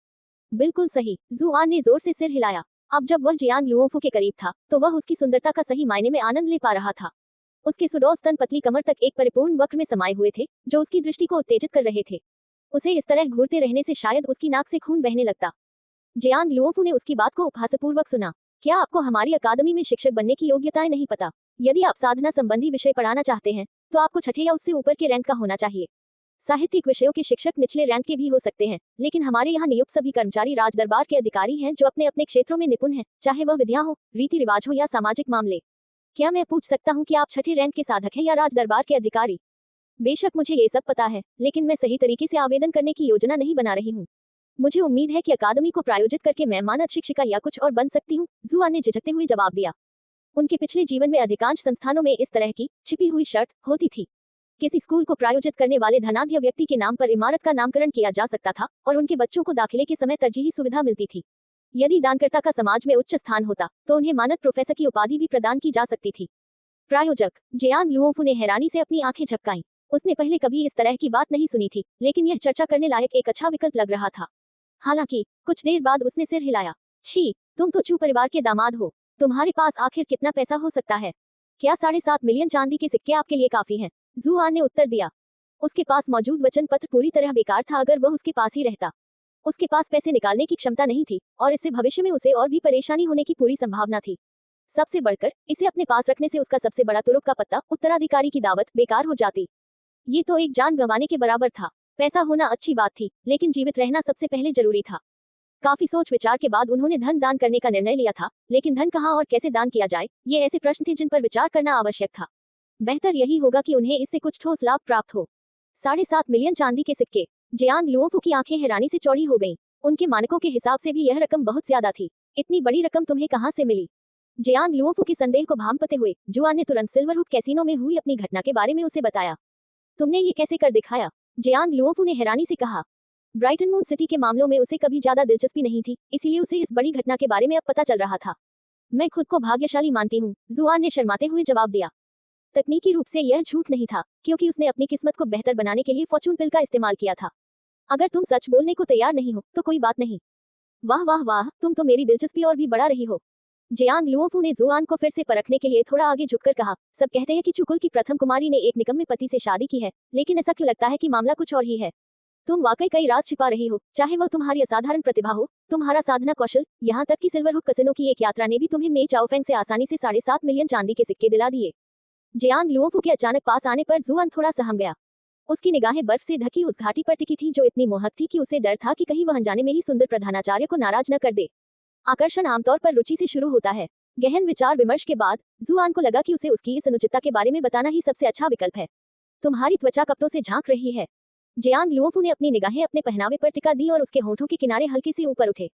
S1: बिल्कुल सही, जुआन ने जोर से सिर हिलाया। अब जब वह जियांग लुओफू के करीब था तो वह उसकी सुंदरता का सही मायने में आनंद ले पा रहा था। उसके सुडौल स्तन पतली कमर तक एक परिपूर्ण वक्र में समाये हुए थे जो उसकी दृष्टि को उत्तेजित कर रहे थे। उसे इस तरह घूरते रहने से शायद उसकी नाक से खून बहने लगता। जियांग लुओफू ने उसकी बात को उपहासपूर्वक सुना। क्या आपको हमारी अकादमी में शिक्षक बनने की योग्यताएं नहीं पता? यदि आप साधना संबंधी विषय पढ़ाना चाहते हैं तो आपको छठे या उससे ऊपर के रैंक का होना चाहिए। साहित्यिक विषयों के शिक्षक निचले रैंक के भी हो सकते हैं, लेकिन हमारे यहाँ नियुक्त सभी कर्मचारी राज दरबार के अधिकारी हैं जो अपने अपने क्षेत्रों में निपुण हैं, चाहे वह विधियां हो, रीति रिवाज हो या सामाजिक मामले। क्या मैं पूछ सकता हूँ कि आप छठे रैंक के साधक हैं या राज दरबार के अधिकारी? बेशक मुझे ये सब पता है, लेकिन मैं सही तरीके से आवेदन करने की योजना नहीं बना रही हूँ। मुझे उम्मीद है कि अकादमी को प्रायोजित करके मैं मानद शिक्षिका या कुछ और बन सकती हूँ, जुआन ने झिझकते हुए जवाब दिया। उनके पिछले जीवन में अधिकांश संस्थानों में इस तरह की छिपी हुई शर्त होती थी। किसी स्कूल को प्रायोजित करने वाले धनाढ्य व्यक्ति के नाम पर इमारत का नामकरण किया जा सकता था और उनके बच्चों को दाखिले के समय तरजीही सुविधा मिलती थी। यदि दानकर्ता का समाज में उच्च स्थान होता तो उन्हें मानद प्रोफेसर की उपाधि भी प्रदान की जा सकती थी। प्रायोजक, जियांग लुओफू ने हैरानी से अपनी आंखें झपकाईं। उसने पहले कभी इस तरह की बात नहीं सुनी थी, लेकिन यह चर्चा करने लायक एक अच्छा विकल्प लग रहा था। हालांकि कुछ देर बाद उसने सिर हिलाया। छी, तुम तो चू परिवार के दामाद हो। तुम्हारे पास आखिर कितना पैसा हो सकता है? क्या 7.5 मिलियन चांदी के सिक्के आपके लिए काफी हैं? जुआन ने उत्तर दिया। उसके पास मौजूद वचन पत्र पूरी तरह बेकार था अगर वह उसके पास ही रहता। उसके पास पैसे निकालने की क्षमता नहीं थी और इससे भविष्य में उसे और भी परेशानी होने की पूरी संभावना थी। सबसे बढ़कर इसे अपने पास रखने से उसका सबसे बड़ा तुरुप का पत्ता, उत्तराधिकारी की दावत, बेकार हो जाती। ये तो एक जान गंवाने के बराबर था। पैसा होना अच्छी बात थी, लेकिन जीवित रहना सबसे पहले जरूरी था। काफी सोच विचार के बाद उन्होंने धन दान करने का निर्णय लिया था, लेकिन धन कहाँ और कैसे दान किया जाए, ये ऐसे प्रश्न थे जिन पर विचार करना आवश्यक था। बेहतर यही होगा कि उन्हें इससे कुछ ठोस लाभ प्राप्त हो। 7.5 मिलियन चांदी के सिक्के। जियांग लुओफू की आंखें हैरानी से चौड़ी हो गईं। उनके मानकों के हिसाब से भी यह रकम बहुत ज्यादा थी। इतनी बड़ी रकम तुम्हें कहाँ से मिली? जियांग लुओफू के संदेह को भांपते हुए जुआन ने तुरंत सिल्वरहुड कैसीनो में हुई अपनी घटना के बारे में उसे बताया। तुमने ये कैसे कर दिखाया? जियांग लुओफू ने हैरानी से कहा। ब्राइटन मून सिटी के मामलों में उसे कभी ज्यादा दिलचस्पी नहीं थी, इसीलिए उसे इस बड़ी घटना के बारे में अब पता चल रहा था। मैं खुद को भाग्यशाली मानती हूँ, जुआन ने शर्माते हुए जवाब दिया। तकनीकी रूप से यह झूठ नहीं था, क्योंकि उसने अपनी किस्मत को बेहतर बनाने के लिए फॉर्चून पिल का इस्तेमाल किया था। अगर तुम सच बोलने को तैयार नहीं हो तो कोई बात नहीं। वाह वाह वाह, तुम तो मेरी दिलचस्पी और भी बढ़ा रही हो। जियांग लुओफू ने जुआन को फिर से परखने के लिए थोड़ा आगे झुककर कहा। सब कहते हैं कि चुकुल की प्रथम कुमारी ने एक निकम्मे पति से शादी की है, लेकिन ऐसा क्यों लगता है कि मामला कुछ और ही है? तुम वाकई कई राज छिपा रही हो, चाहे वह तुम्हारी असाधारण प्रतिभा हो, तुम्हारा साधना कौशल, यहाँ तक कि सिल्वरहुड कैसीनो की एक यात्रा ने भी तुम्हें मे चाओफेंग से आसानी से 7.5 मिलियन चांदी के सिक्के दिला दिए। जियांग लुओफू के अचानक पास आने पर जुआन थोड़ा सहम गया। उसकी निगाहें बर्फ से ढकी उस घाटी पर टिकी थी जो इतनी मोहक थी कि उसे डर था कि कहीं वह अनजाने में ही सुंदर प्रधानाचार्य को नाराज न कर दे। आकर्षण आमतौर पर रुचि से शुरू होता है। गहन विचार विमर्श के बाद जुआन को लगा कि उसे उसकी इस अनुचितता के बारे में बताना ही सबसे अच्छा विकल्प है। तुम्हारी त्वचा कपड़ों से झांक रही है। जियांग लुओफू ने अपनी निगाहें अपने पहनावे पर टिका दी और उसके होठों के किनारे हल्के से ऊपर उठे।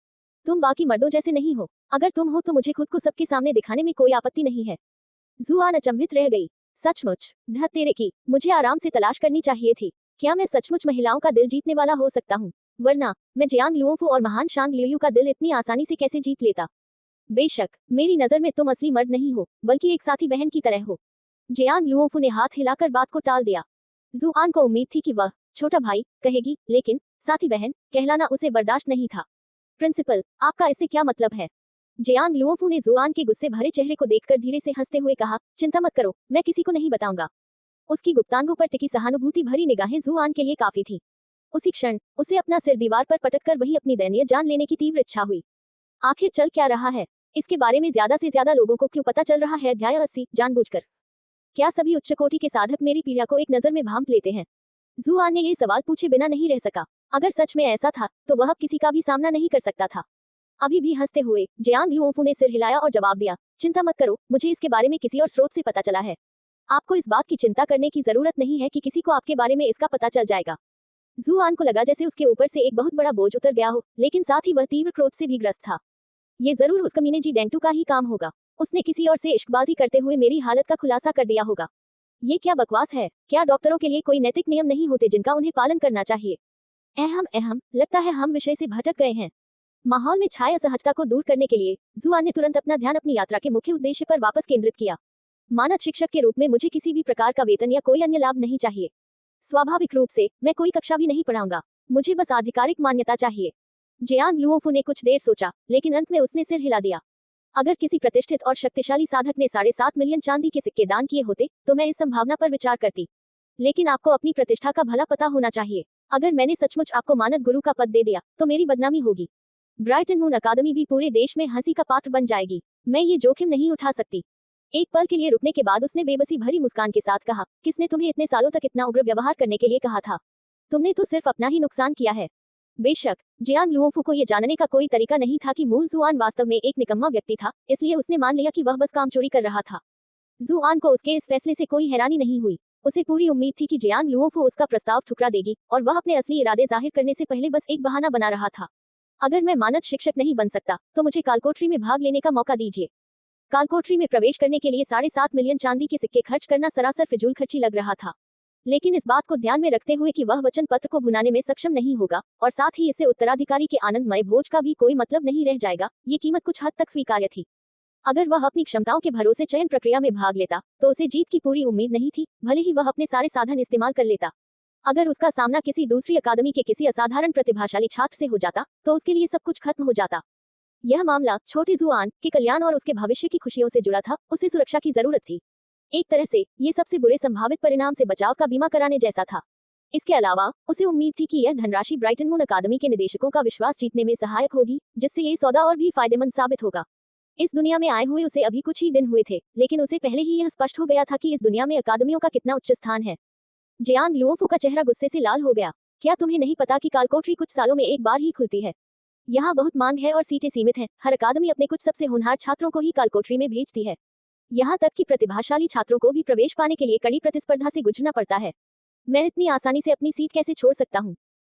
S1: तुम बाकी मर्दों जैसे नहीं हो। अगर तुम हो तो मुझे खुद को सबके सामने दिखाने में कोई आपत्ति नहीं है। जुआन अचंभित रह गई। सचमुच, धत तेरे की, मुझे आराम से तलाश करनी चाहिए थी। क्या मैं सचमुच महिलाओं का दिल जीतने वाला हो सकता हूँ? वरना मैं जियांग लुओफू और महान शांग लियू का दिल इतनी आसानी से कैसे जीत लेता? बेशक, मेरी नजर में तुम असली मर्द नहीं हो, बल्कि एक साथी बहन की तरह हो। जियांग लुओफू ने हाथ हिलाकर बात को टाल दिया। जुआन को उम्मीद थी कि वह छोटा भाई कहेगी, लेकिन साथी बहन कहलाना उसे बर्दाश्त नहीं था। प्रिंसिपल, आपका इससे क्या मतलब है? जियांग लुओफू ने जुआन के गुस्से भरे चेहरे को देखकर धीरे से हंसते हुए कहा, चिंता मत करो, मैं किसी को नहीं बताऊंगा। उसकी गुप्तांगों पर टिकी सहानुभूति भरी निगाहें जुआन के लिए काफी थी। उसी क्षण उसे अपना सिर दीवार पर पटककर वहीं अपनी दयनीय जान लेने की तीव्र इच्छा हुई। आखिर चल क्या रहा है? इसके बारे में ज्यादा से ज्यादा लोगों को क्यों पता चल रहा है? अध्याय 80, जानबूझकर। क्या सभी उच्च कोटि के साधक मेरी पीड़ा को एक नजर में भांप लेते हैं? जुआन ने ये सवाल पूछे बिना नहीं रह सका। अगर सच में ऐसा था तो वह किसी का भी सामना नहीं कर सकता था। अभी भी हंसते हुए जियांग लुओफू ने सिर हिलाया और जवाब दिया, चिंता मत करो, मुझे इसके बारे में किसी और स्रोत से पता चला है। आपको इस बात की चिंता करने की जरूरत नहीं है कि किसी को आपके बारे में इसका पता चल जाएगा। जुआन को लगा जैसे उसके ऊपर से एक बहुत बड़ा बोझ उतर गया हो, लेकिन साथ ही वह तीव्र क्रोध से भी ग्रस्त था। ये जरूर उस कमीने जी डेंटू का ही काम होगा। उसने किसी और से इश्कबाजी करते हुए मेरी हालत का खुलासा कर दिया होगा। ये क्या बकवास है? क्या डॉक्टरों के लिए कोई नैतिक नियम नहीं होते जिनका उन्हें पालन करना चाहिए? अहम लगता है हम विषय से भटक गए हैं। माहौल में छाए असहजता को दूर करने के लिए जुआन ने तुरंत अपना ध्यान अपनी यात्रा के मुख्य उद्देश्य पर वापस केंद्रित किया। मानद शिक्षक के रूप में मुझे किसी भी प्रकार का वेतन या कोई अन्य लाभ नहीं चाहिए। स्वाभाविक रूप से मैं कोई कक्षा भी नहीं पढ़ाऊंगा। मुझे बस आधिकारिक मान्यता चाहिए। जियांग लुओफू ने कुछ देर सोचा, लेकिन अंत में उसने सिर हिला दिया। अगर किसी प्रतिष्ठित और शक्तिशाली साधक ने 7.5 मिलियन चांदी के सिक्के दान किए होते तो मैं इस संभावना पर विचार करती। लेकिन आपको अपनी प्रतिष्ठा का भला पता होना चाहिए। अगर मैंने सचमुच आपको मानद गुरु का पद दे दिया तो मेरी बदनामी होगी। ब्राइटन मून अकादमी भी पूरे देश में हंसी का पात्र बन जाएगी। मैं ये जोखिम नहीं उठा सकती। एक पल के लिए रुकने के बाद उसने बेबसी भरी मुस्कान के साथ कहा, किसने तुम्हें इतने सालों तक इतना उग्र व्यवहार करने के लिए कहा था? तुमने तो सिर्फ अपना ही नुकसान किया है। बेशक जियांग लुओफू को यह जानने का कोई तरीका नहीं था कि मूल जुआन वास्तव में एक निकम्मा व्यक्ति था, इसलिए उसने मान लिया कि वह बस काम चोरी कर रहा था। जुआन को उसके इस फैसले से कोई हैरानी नहीं हुई। उसे पूरी उम्मीद थी कि जियांग लुओफू उसका प्रस्ताव ठुकरा देगी और वह अपने असली इरादे जाहिर करने से पहले बस एक बहाना बना रहा था। अगर मैं मानद शिक्षक नहीं बन सकता तो मुझे कालकोठरी में भाग लेने का मौका दीजिए। कालकोठरी में प्रवेश करने के लिए 7.5 मिलियन चांदी के सिक्के खर्च करना सरासर फिजूल खर्ची लग रहा था। लेकिन इस बात को ध्यान में रखते हुए कि वह वचन पत्र को भुनाने में सक्षम नहीं होगा और साथ ही इससे उत्तराधिकारी के आनंदमय भोज का भी कोई मतलब नहीं रह जाएगा, ये कीमत कुछ हद तक स्वीकार्य थी। अगर वह अपनी क्षमताओं के भरोसे चयन प्रक्रिया में भाग लेता तो उसे जीत की पूरी उम्मीद नहीं थी, भले ही वह अपने सारे साधन इस्तेमाल कर लेता। अगर उसका सामना किसी दूसरी अकादमी के किसी असाधारण प्रतिभाशाली छात्र से हो जाता तो उसके लिए सब कुछ खत्म हो जाता। यह मामला छोटे जुआन के कल्याण और उसके भविष्य की खुशियों से जुड़ा था। उसे सुरक्षा की जरूरत थी। एक तरह से ये सबसे बुरे संभावित परिणाम से बचाव का बीमा कराने जैसा था। इसके अलावा उसे उम्मीद थी कि यह धनराशि ब्राइटन मून अकादमी के निदेशकों का विश्वास जीतने में सहायक होगी, जिससे ये सौदा और भी फायदेमंद साबित होगा। इस दुनिया में आए हुए उसे अभी कुछ ही दिन हुए थे, लेकिन उसे पहले ही यह स्पष्ट हो गया था कि इस दुनिया में अकादमियों का कितना उच्च स्थान है। जियांग लुओफू का चेहरा गुस्से से लाल हो गया। क्या तुम्हें नहीं पता कि कालकोठरी कुछ सालों में एक बार ही खुलती है? यहाँ बहुत मांग है और सीटें सीमित हैं। हर अकादमी अपने कुछ सबसे होनहार छात्रों को ही कालकोठरी में भेजती है। यहाँ तक कि प्रतिभाशाली छात्रों को भी प्रवेश पाने के लिए कड़ी प्रतिस्पर्धा से गुजरना पड़ता है। मैं इतनी आसानी से अपनी सीट कैसे छोड़ सकता हूँ?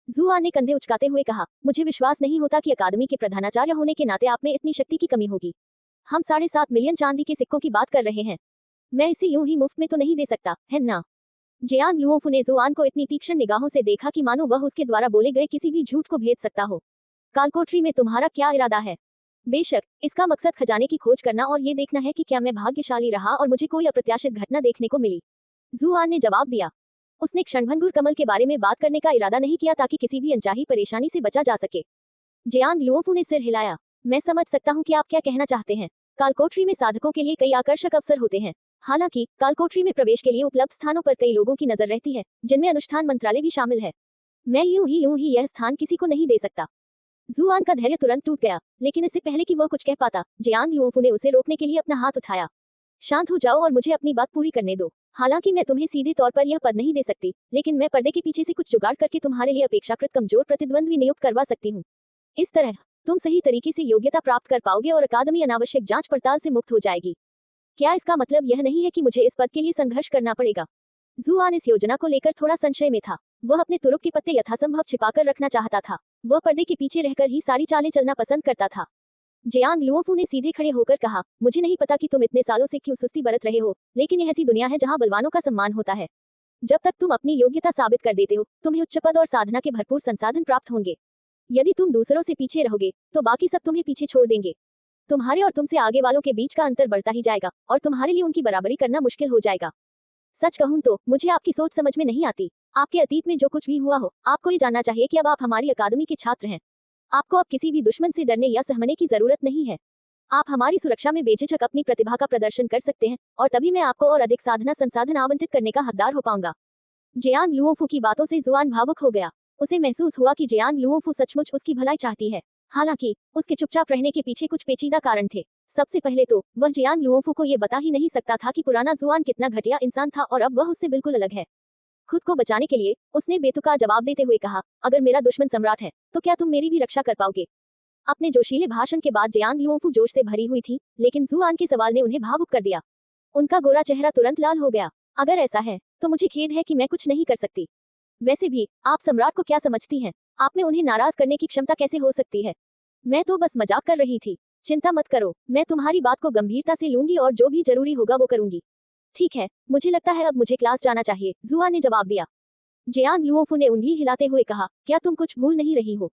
S1: जुआन ने कंधे उचकाते हुए कहा, मुझे विश्वास नहीं होता कि अकादमी के प्रधानाचार्य होने के नाते आप में इतनी शक्ति की कमी होगी। हम 7.5 मिलियन चांदी के सिक्कों की बात कर रहे हैं। मैं इसे यूं ही मुफ्त में तो नहीं दे सकता, है ना? जियांग लुओफू ने जुआन को इतनी तीक्ष्ण निगाहों से देखा कि मानो वह उसके द्वारा बोले गए किसी भी झूठ को भेद सकता हो। कालकोठरी में तुम्हारा क्या इरादा है? बेशक इसका मकसद खजाने की खोज करना और ये देखना है कि क्या मैं भाग्यशाली रहा और मुझे कोई अप्रत्याशित घटना देखने को मिली। जुआन ने जवाब दिया। उसने क्षणभंगुर कमल के बारे में बात करने का इरादा नहीं किया ताकि किसी भी अनचाही परेशानी से बचा जा सके। जियांग लुओफू ने सिर हिलाया। मैं समझ सकता हूँ कि आप क्या कहना चाहते हैं। कालकोठरी में साधकों के लिए कई आकर्षक अवसर होते हैं। हालांकि कालकोठरी में प्रवेश के लिए उपलब्ध स्थानों पर कई लोगों की नजर रहती है, जिनमें अनुष्ठान मंत्रालय भी शामिल है। मैं यूं ही यह स्थान किसी को नहीं दे सकता। जुआन का धैर्य तुरंत टूट गया, लेकिन इससे पहले कि वह कुछ कह पाता, जियांग लुओफू ने उसे रोकने के लिए अपना हाथ उठाया। शांत हो जाओ और मुझे अपनी बात पूरी करने दो। हालांकि मैं तुम्हें सीधे तौर पर यह पद नहीं दे सकती, लेकिन मैं पर्दे के पीछे से कुछ जुगाड़ करके तुम्हारे लिए अपेक्षाकृत कमजोर प्रतिद्वंद्वी नियुक्त करवा सकती हूँ। इस तरह तुम सही तरीके से योग्यता प्राप्त कर पाओगे और अकादमी अनावश्यक जांच पड़ताल से मुक्त हो जाएगी। क्या इसका मतलब यह नहीं है कि मुझे इस पद के लिए संघर्ष करना पड़ेगा? जुआन इस योजना को लेकर थोड़ा संशय में था। वह अपने तुरुप के पत्ते यथासंभव छिपाकर रखना चाहता था। वह पर्दे के पीछे रहकर ही सारी चालें चलना पसंद करता था। जियांग लुओफू ने सीधे खड़े होकर कहा, मुझे नहीं पता कि तुम इतने सालों से क्यों सुस्ती बरत रहे हो, लेकिन यह ऐसी दुनिया है जहां बलवानों का सम्मान होता है। जब तक तुम अपनी योग्यता साबित कर देते हो, तुम्हें उच्च पद और साधना के भरपूर संसाधन प्राप्त होंगे। यदि तुम दूसरों से पीछे रहोगे तो बाकी सब तुम्हें पीछे छोड़ देंगे। तुम्हारे और तुमसे आगे वालों के बीच का अंतर बढ़ता ही जाएगा और तुम्हारे लिए उनकी बराबरी करना मुश्किल हो जाएगा। सच कहूं तो मुझे आपकी सोच समझ में नहीं आती। आपके अतीत में जो कुछ भी हुआ हो, आपको ये जानना चाहिए कि अब आप हमारी अकादमी के छात्र हैं। आपको अब किसी भी दुश्मन से डरने या सहमने की जरूरत नहीं है। आप हमारी सुरक्षा में बेझिझक अपनी प्रतिभा का प्रदर्शन कर सकते हैं और तभी मैं आपको और अधिक साधना संसाधन आवंटित करने का हकदार हो पाऊंगा। जियांग लुओफू की बातों से जुआन भावुक हो गया। उसे महसूस हुआ कि जियांग लुओफू सचमुच उसकी भलाई चाहती है। हालांकि उसके चुपचाप रहने के पीछे कुछ पेचीदा कारण थे। सबसे पहले तो वह जियांग लुओफू को ये बता ही नहीं सकता था कि पुराना जुआन कितना घटिया इंसान था और अब वह उससे बिल्कुल अलग है। खुद को बचाने के लिए उसने बेतुका जवाब देते हुए कहा, अगर मेरा दुश्मन सम्राट है तो क्या तुम मेरी भी रक्षा कर पाओगे? अपने जोशीले भाषण के बाद जियांग लुओफू जोश से भरी हुई थी, लेकिन जुआन के सवाल ने उन्हें भावुक कर दिया। उनका गोरा चेहरा तुरंत लाल हो गया। अगर ऐसा है तो मुझे खेद है कि मैं कुछ नहीं कर सकती। वैसे भी आप सम्राट को क्या समझती हैं? आप में उन्हें नाराज करने की क्षमता कैसे हो सकती है? मैं तो बस मजाक कर रही थी। चिंता मत करो, मैं तुम्हारी बात को गंभीरता से लूंगी और जो भी जरूरी होगा वो करूंगी। ठीक है, मुझे लगता है अब मुझे क्लास जाना चाहिए, जुआ ने जवाब दिया। जियांग लुओफू ने उंगली हिलाते हुए कहा, क्या तुम कुछ भूल नहीं रही हो?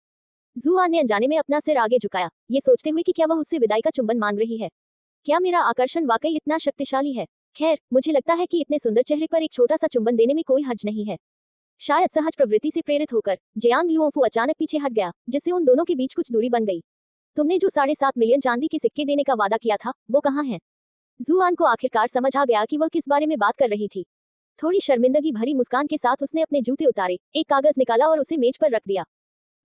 S1: जुआ ने अनजाने में अपना सिर आगे झुकाया, ये सोचते हुए कि क्या वह उससे विदाई का चुंबन मांग रही है। क्या मेरा आकर्षण वाकई इतना शक्तिशाली है? खैर, मुझे लगता है कि इतने सुंदर चेहरे पर एक छोटा सा चुंबन देने में कोई हर्ज नहीं है। शायद सहज प्रवृत्ति से प्रेरित होकर जियांग लुओफू अचानक पीछे हट गया, जिससे उन दोनों के बीच कुछ दूरी बन गई। तुमने जो 7.5 मिलियन चांदी के सिक्के देने का वादा किया था, वो कहाँ है? जुआन को आखिरकार समझ आ गया कि वह किस बारे में बात कर रही थी। थोड़ी शर्मिंदगी भरी मुस्कान के साथ उसने अपने जूते उतारे, एक कागज निकाला और उसे मेज पर रख दिया।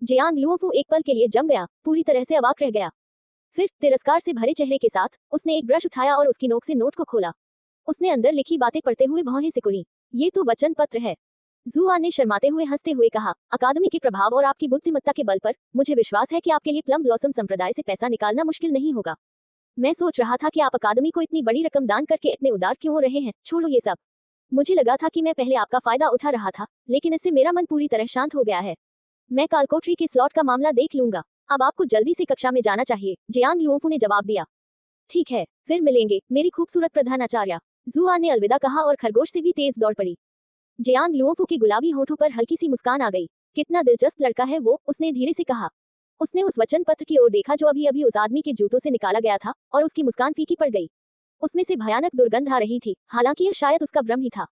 S1: जियांग लुओफू एक पल के लिए जम गया, पूरी तरह से अवाक रह गया। फिर तिरस्कार से भरे चेहरे के साथ उसने एक ब्रश उठाया और उसकी नोक से नोट को खोला। उसने अंदर लिखी बातें पढ़ते हुए भौहें सिकुड़ी। ये तो वचन पत्र है। जुआन ने शर्माते हुए हंसते हुए कहा, अकादमी के प्रभाव और आपकी बुद्धिमत्ता के बल पर मुझे विश्वास है कि आपके लिए प्लम ब्लॉसम संप्रदाय से पैसा निकालना मुश्किल नहीं होगा। मैं सोच रहा था कि आप अकादमी को इतनी बड़ी रकम दान करके इतने उदार क्यों हो रहे हैं। छोड़ो ये सब। मुझे लगा था कि मैं पहले आपका फायदा उठा रहा था, लेकिन इससे मेरा मन पूरी तरह शांत हो गया है। मैं कालकोठरी के स्लॉट का मामला देख लूंगा। अब आपको जल्दी से कक्षा में जाना चाहिए, जियांग लुओफू ने जवाब दिया। ठीक है, फिर मिलेंगे मेरी खूबसूरत प्रधानाचार्य। जुआन ने अलविदा कहा और खरगोश से भी तेज दौड़ पड़ी। जियांग लुओफू के गुलाबी होठों पर हल्की सी मुस्कान आ गई। कितना दिलचस्प लड़का है वो, उसने धीरे से कहा। उसने उस वचन पत्र की ओर देखा जो अभी अभी उस आदमी के जूतों से निकाला गया था, और उसकी मुस्कान फीकी पड़ गई। उसमें से भयानक दुर्गंध आ रही थी, हालांकि यह शायद उसका भ्रम ही था।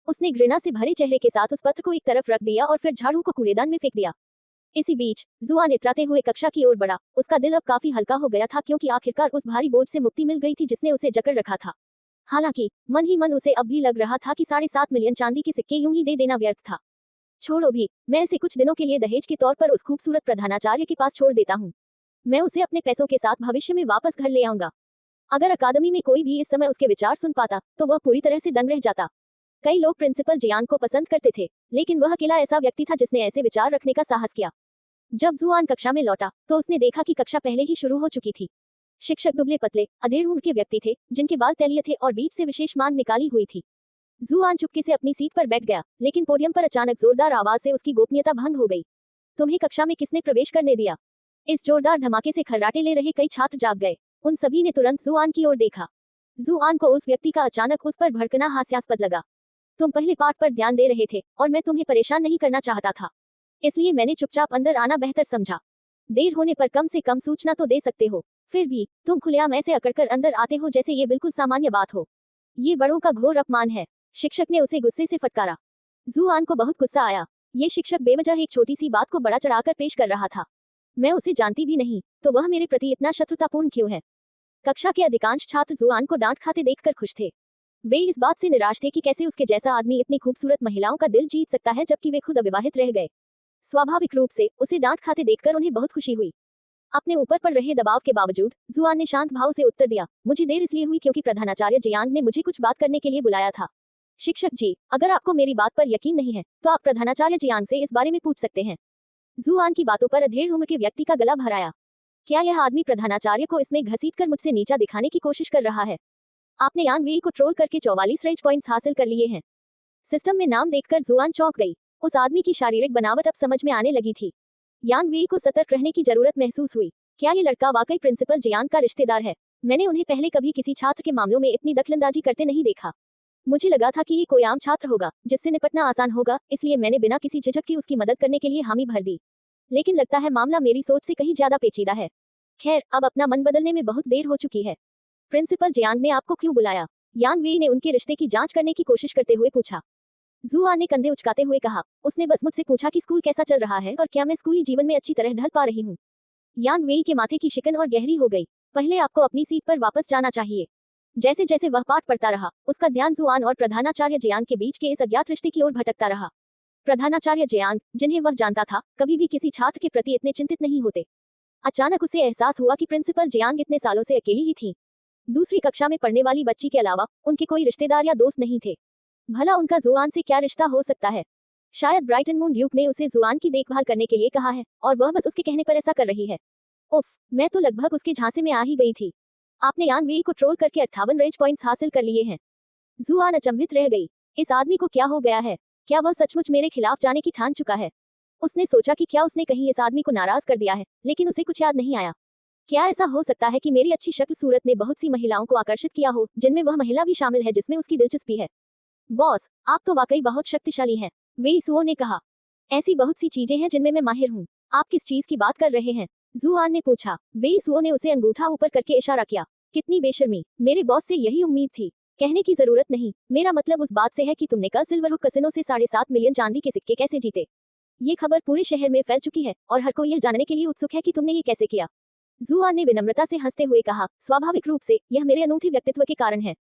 S1: उसने घृणा से भरे चेहरे के साथ उस पत्र को एक तरफ रख दिया और फिर झाड़ू को कूड़ेदान में फेंक दिया। इसी बीच जुआन इतराते हुए कक्षा की ओर बढ़ा। उसका दिल अब काफी हल्का हो गया था, क्योंकि आखिरकार उस भारी बोझ से मुक्ति मिल गई थी जिसने उसे जकड़ रखा था। हालांकि मन ही मन उसे अब भी लग रहा था कि 7.5 मिलियन चांदी के सिक्के यूं ही दे देना व्यर्थ था। छोड़ो भी, मैं इसे कुछ दिनों के लिए दहेज के तौर पर उस खूबसूरत प्रधानाचार्य के पास छोड़ देता हूँ। मैं उसे अपने पैसों के साथ भविष्य में वापस घर ले आऊंगा। अगर अकादमी में कोई भी इस समय उसके विचार सुन पाता तो वह पूरी तरह से दंग रह जाता। कई लोग प्रिंसिपल जियांग को पसंद करते थे, लेकिन वह अकेला ऐसा व्यक्ति था जिसने ऐसे विचार रखने का साहस किया। जब जुआन कक्षा में लौटा तो उसने देखा कि कक्षा पहले ही शुरू हो चुकी थी। शिक्षक दुबले पतले अधेड़ उम्र के व्यक्ति थे, जिनके बाल तैलीय थे और बीच से विशेष मांग निकाली हुई थी। जुआन चुपके से अपनी सीट पर बैठ गया, लेकिन पोडियम पर अचानक जोरदार आवाज से उसकी गोपनीयता भंग हो गई। तुम्हें कक्षा में किसने प्रवेश करने दिया? इस जोरदार धमाके से खर्राटे ले रहे कई छात्र जाग गए। उन सभी ने तुरंत जुआन की ओर देखा। जुआन को उस व्यक्ति का अचानक उस पर भड़कना हास्यास्पद लगा। तुम पहले पाठ पर ध्यान दे रहे थे और मैं तुम्हें परेशान नहीं करना चाहता था, इसलिए मैंने चुपचाप अंदर आना बेहतर समझा। देर होने पर कम से कम सूचना तो दे सकते हो। फिर भी तुम खुलेआम ऐसे अकड़कर अंदर आते हो जैसे ये बिल्कुल सामान्य बात हो। ये बड़ों का घोर अपमान है। शिक्षक ने उसे गुस्से से फटकारा। जुआन को बहुत गुस्सा आया। ये शिक्षक बेवजह एक छोटी सी बात को बड़ा चढ़ाकर पेश कर रहा था। मैं उसे जानती भी नहीं, तो वह मेरे प्रति इतना शत्रुतापूर्ण क्यों है? कक्षा के अधिकांश छात्र जुआन को डांट खाते देखकर खुश थे। वे इस बात से निराश थे कि कैसे उसके जैसा आदमी इतनी खूबसूरत महिलाओं का दिल जीत सकता है, जबकि वे खुद अविवाहित रह गए। स्वाभाविक रूप से उसे डांट खाते देखकर उन्हें बहुत खुशी हुई। अपने ऊपर पड़ रहे दबाव के बावजूद जुआन ने शांत भाव से उत्तर दिया, मुझे देर इसलिए हुई क्योंकि प्रधानाचार्य जियांग ने मुझे कुछ बात करने के लिए बुलाया था। शिक्षक जी, अगर आपको मेरी बात पर यकीन नहीं है तो आप प्रधानाचार्य जियांग से इस बारे में पूछ सकते हैं। जुआन की बातों पर अधेड़ उम्र के व्यक्ति का गला भराया। क्या यह आदमी प्रधानाचार्य को इसमें घसीटकर मुझसे नीचा दिखाने की कोशिश कर रहा है? आपने यांग वेई को ट्रोल करके 44 रेंज पॉइंट्स हासिल कर लिए हैं। सिस्टम में नाम देखकर जुआन चौंक गई। उस आदमी की शारीरिक बनावट अब समझ में आने लगी थी। यांग वेई को सतर्क रहने की जरूरत महसूस हुई। क्या ये लड़का वाकई प्रिंसिपल जियांग का रिश्तेदार है? मैंने उन्हें पहले कभी किसी छात्र के मामलों में इतनी दखलंदाजी करते नहीं देखा। मुझे लगा था कि ये कोई आम छात्र होगा जिससे निपटना आसान होगा, इसलिए मैंने बिना किसी झिझक के उसकी मदद करने के लिए हामी भर दी। लेकिन लगता है मामला मेरी सोच से कहीं ज्यादा पेचीदा है। खैर, अब अपना मन बदलने में बहुत देर हो चुकी है। प्रिंसिपल जियांग ने आपको क्यों बुलाया? यांग वेई ने उनके रिश्ते की जांच करने की कोशिश करते हुए पूछा। जुआन ने कंधे उचकाते हुए कहा, उसने बस मुझसे पूछा कि स्कूल कैसा चल रहा है और क्या मैं स्कूली जीवन में अच्छी तरह ढल पा रही हूँ। यांग वेई के माथे की शिकन और गहरी हो गई। पहले आपको अपनी सीट पर वापस जाना चाहिए। जैसे जैसे वह पाठ पढ़ता रहा, उसका ध्यान जुआन और प्रधानाचार्य जियांग के बीच के इस अज्ञात रिश्ते की ओर भटकता रहा। प्रधानाचार्य जियांग, जिन्हें वह जानता था, कभी भी किसी छात्र के प्रति इतने चिंतित नहीं होते। अचानक उसे एहसास हुआ कि प्रिंसिपल जियांग इतने सालों से अकेली ही थी। दूसरी कक्षा में पढ़ने वाली बच्ची के अलावा उनके कोई रिश्तेदार या दोस्त नहीं थे। भला उनका जुआन से क्या रिश्ता हो सकता है? शायद ब्राइटन मून ड्यूक ने उसे जुआन की देखभाल करने के लिए कहा है और वह बस उसके कहने पर ऐसा कर रही है। उफ, मैं तो लगभग उसके झांसे में आ ही गई थी। आपने यांग वेई को ट्रोल करके 58 रेंज पॉइंट्स हासिल कर लिए हैं। जुआन अचंभित रह गई। इस आदमी को क्या हो गया है? क्या वह सचमुच मेरे खिलाफ जाने की ठान चुका है? उसने सोचा कि क्या उसने कहीं इस आदमी को नाराज कर दिया है, लेकिन उसे कुछ याद नहीं आया। क्या ऐसा हो सकता है कि मेरी अच्छी शक्ल सूरत ने बहुत सी महिलाओं को आकर्षित किया हो, जिनमें वह महिला भी शामिल है जिसमें उसकी दिलचस्पी है? बॉस, आप तो वाकई बहुत शक्तिशाली हैं, वेई सुओ ने कहा। ऐसी बहुत सी चीजें हैं जिनमें मैं माहिर हूँ। आप किस चीज की बात कर रहे हैं? जुआन ने पूछा। वेई सुओ ने उसे अंगूठा ऊपर करके इशारा किया। कितनी बेशर्मी, मेरे बॉस से यही उम्मीद थी। कहने की जरूरत नहीं, मेरा मतलब उस बात से है कि तुमने कल सिल्वरहुक कसिनो से 7.5 मिलियन चांदी के सिक्के कैसे जीते। ये खबर पूरे शहर में फैल चुकी है और हर कोई यह जानने के लिए उत्सुक है कि तुमने ये कैसे किया। जुआन ने विनम्रता से हंसते हुए कहा, स्वाभाविक रूप से यह मेरे अनूठे व्यक्तित्व के कारण है।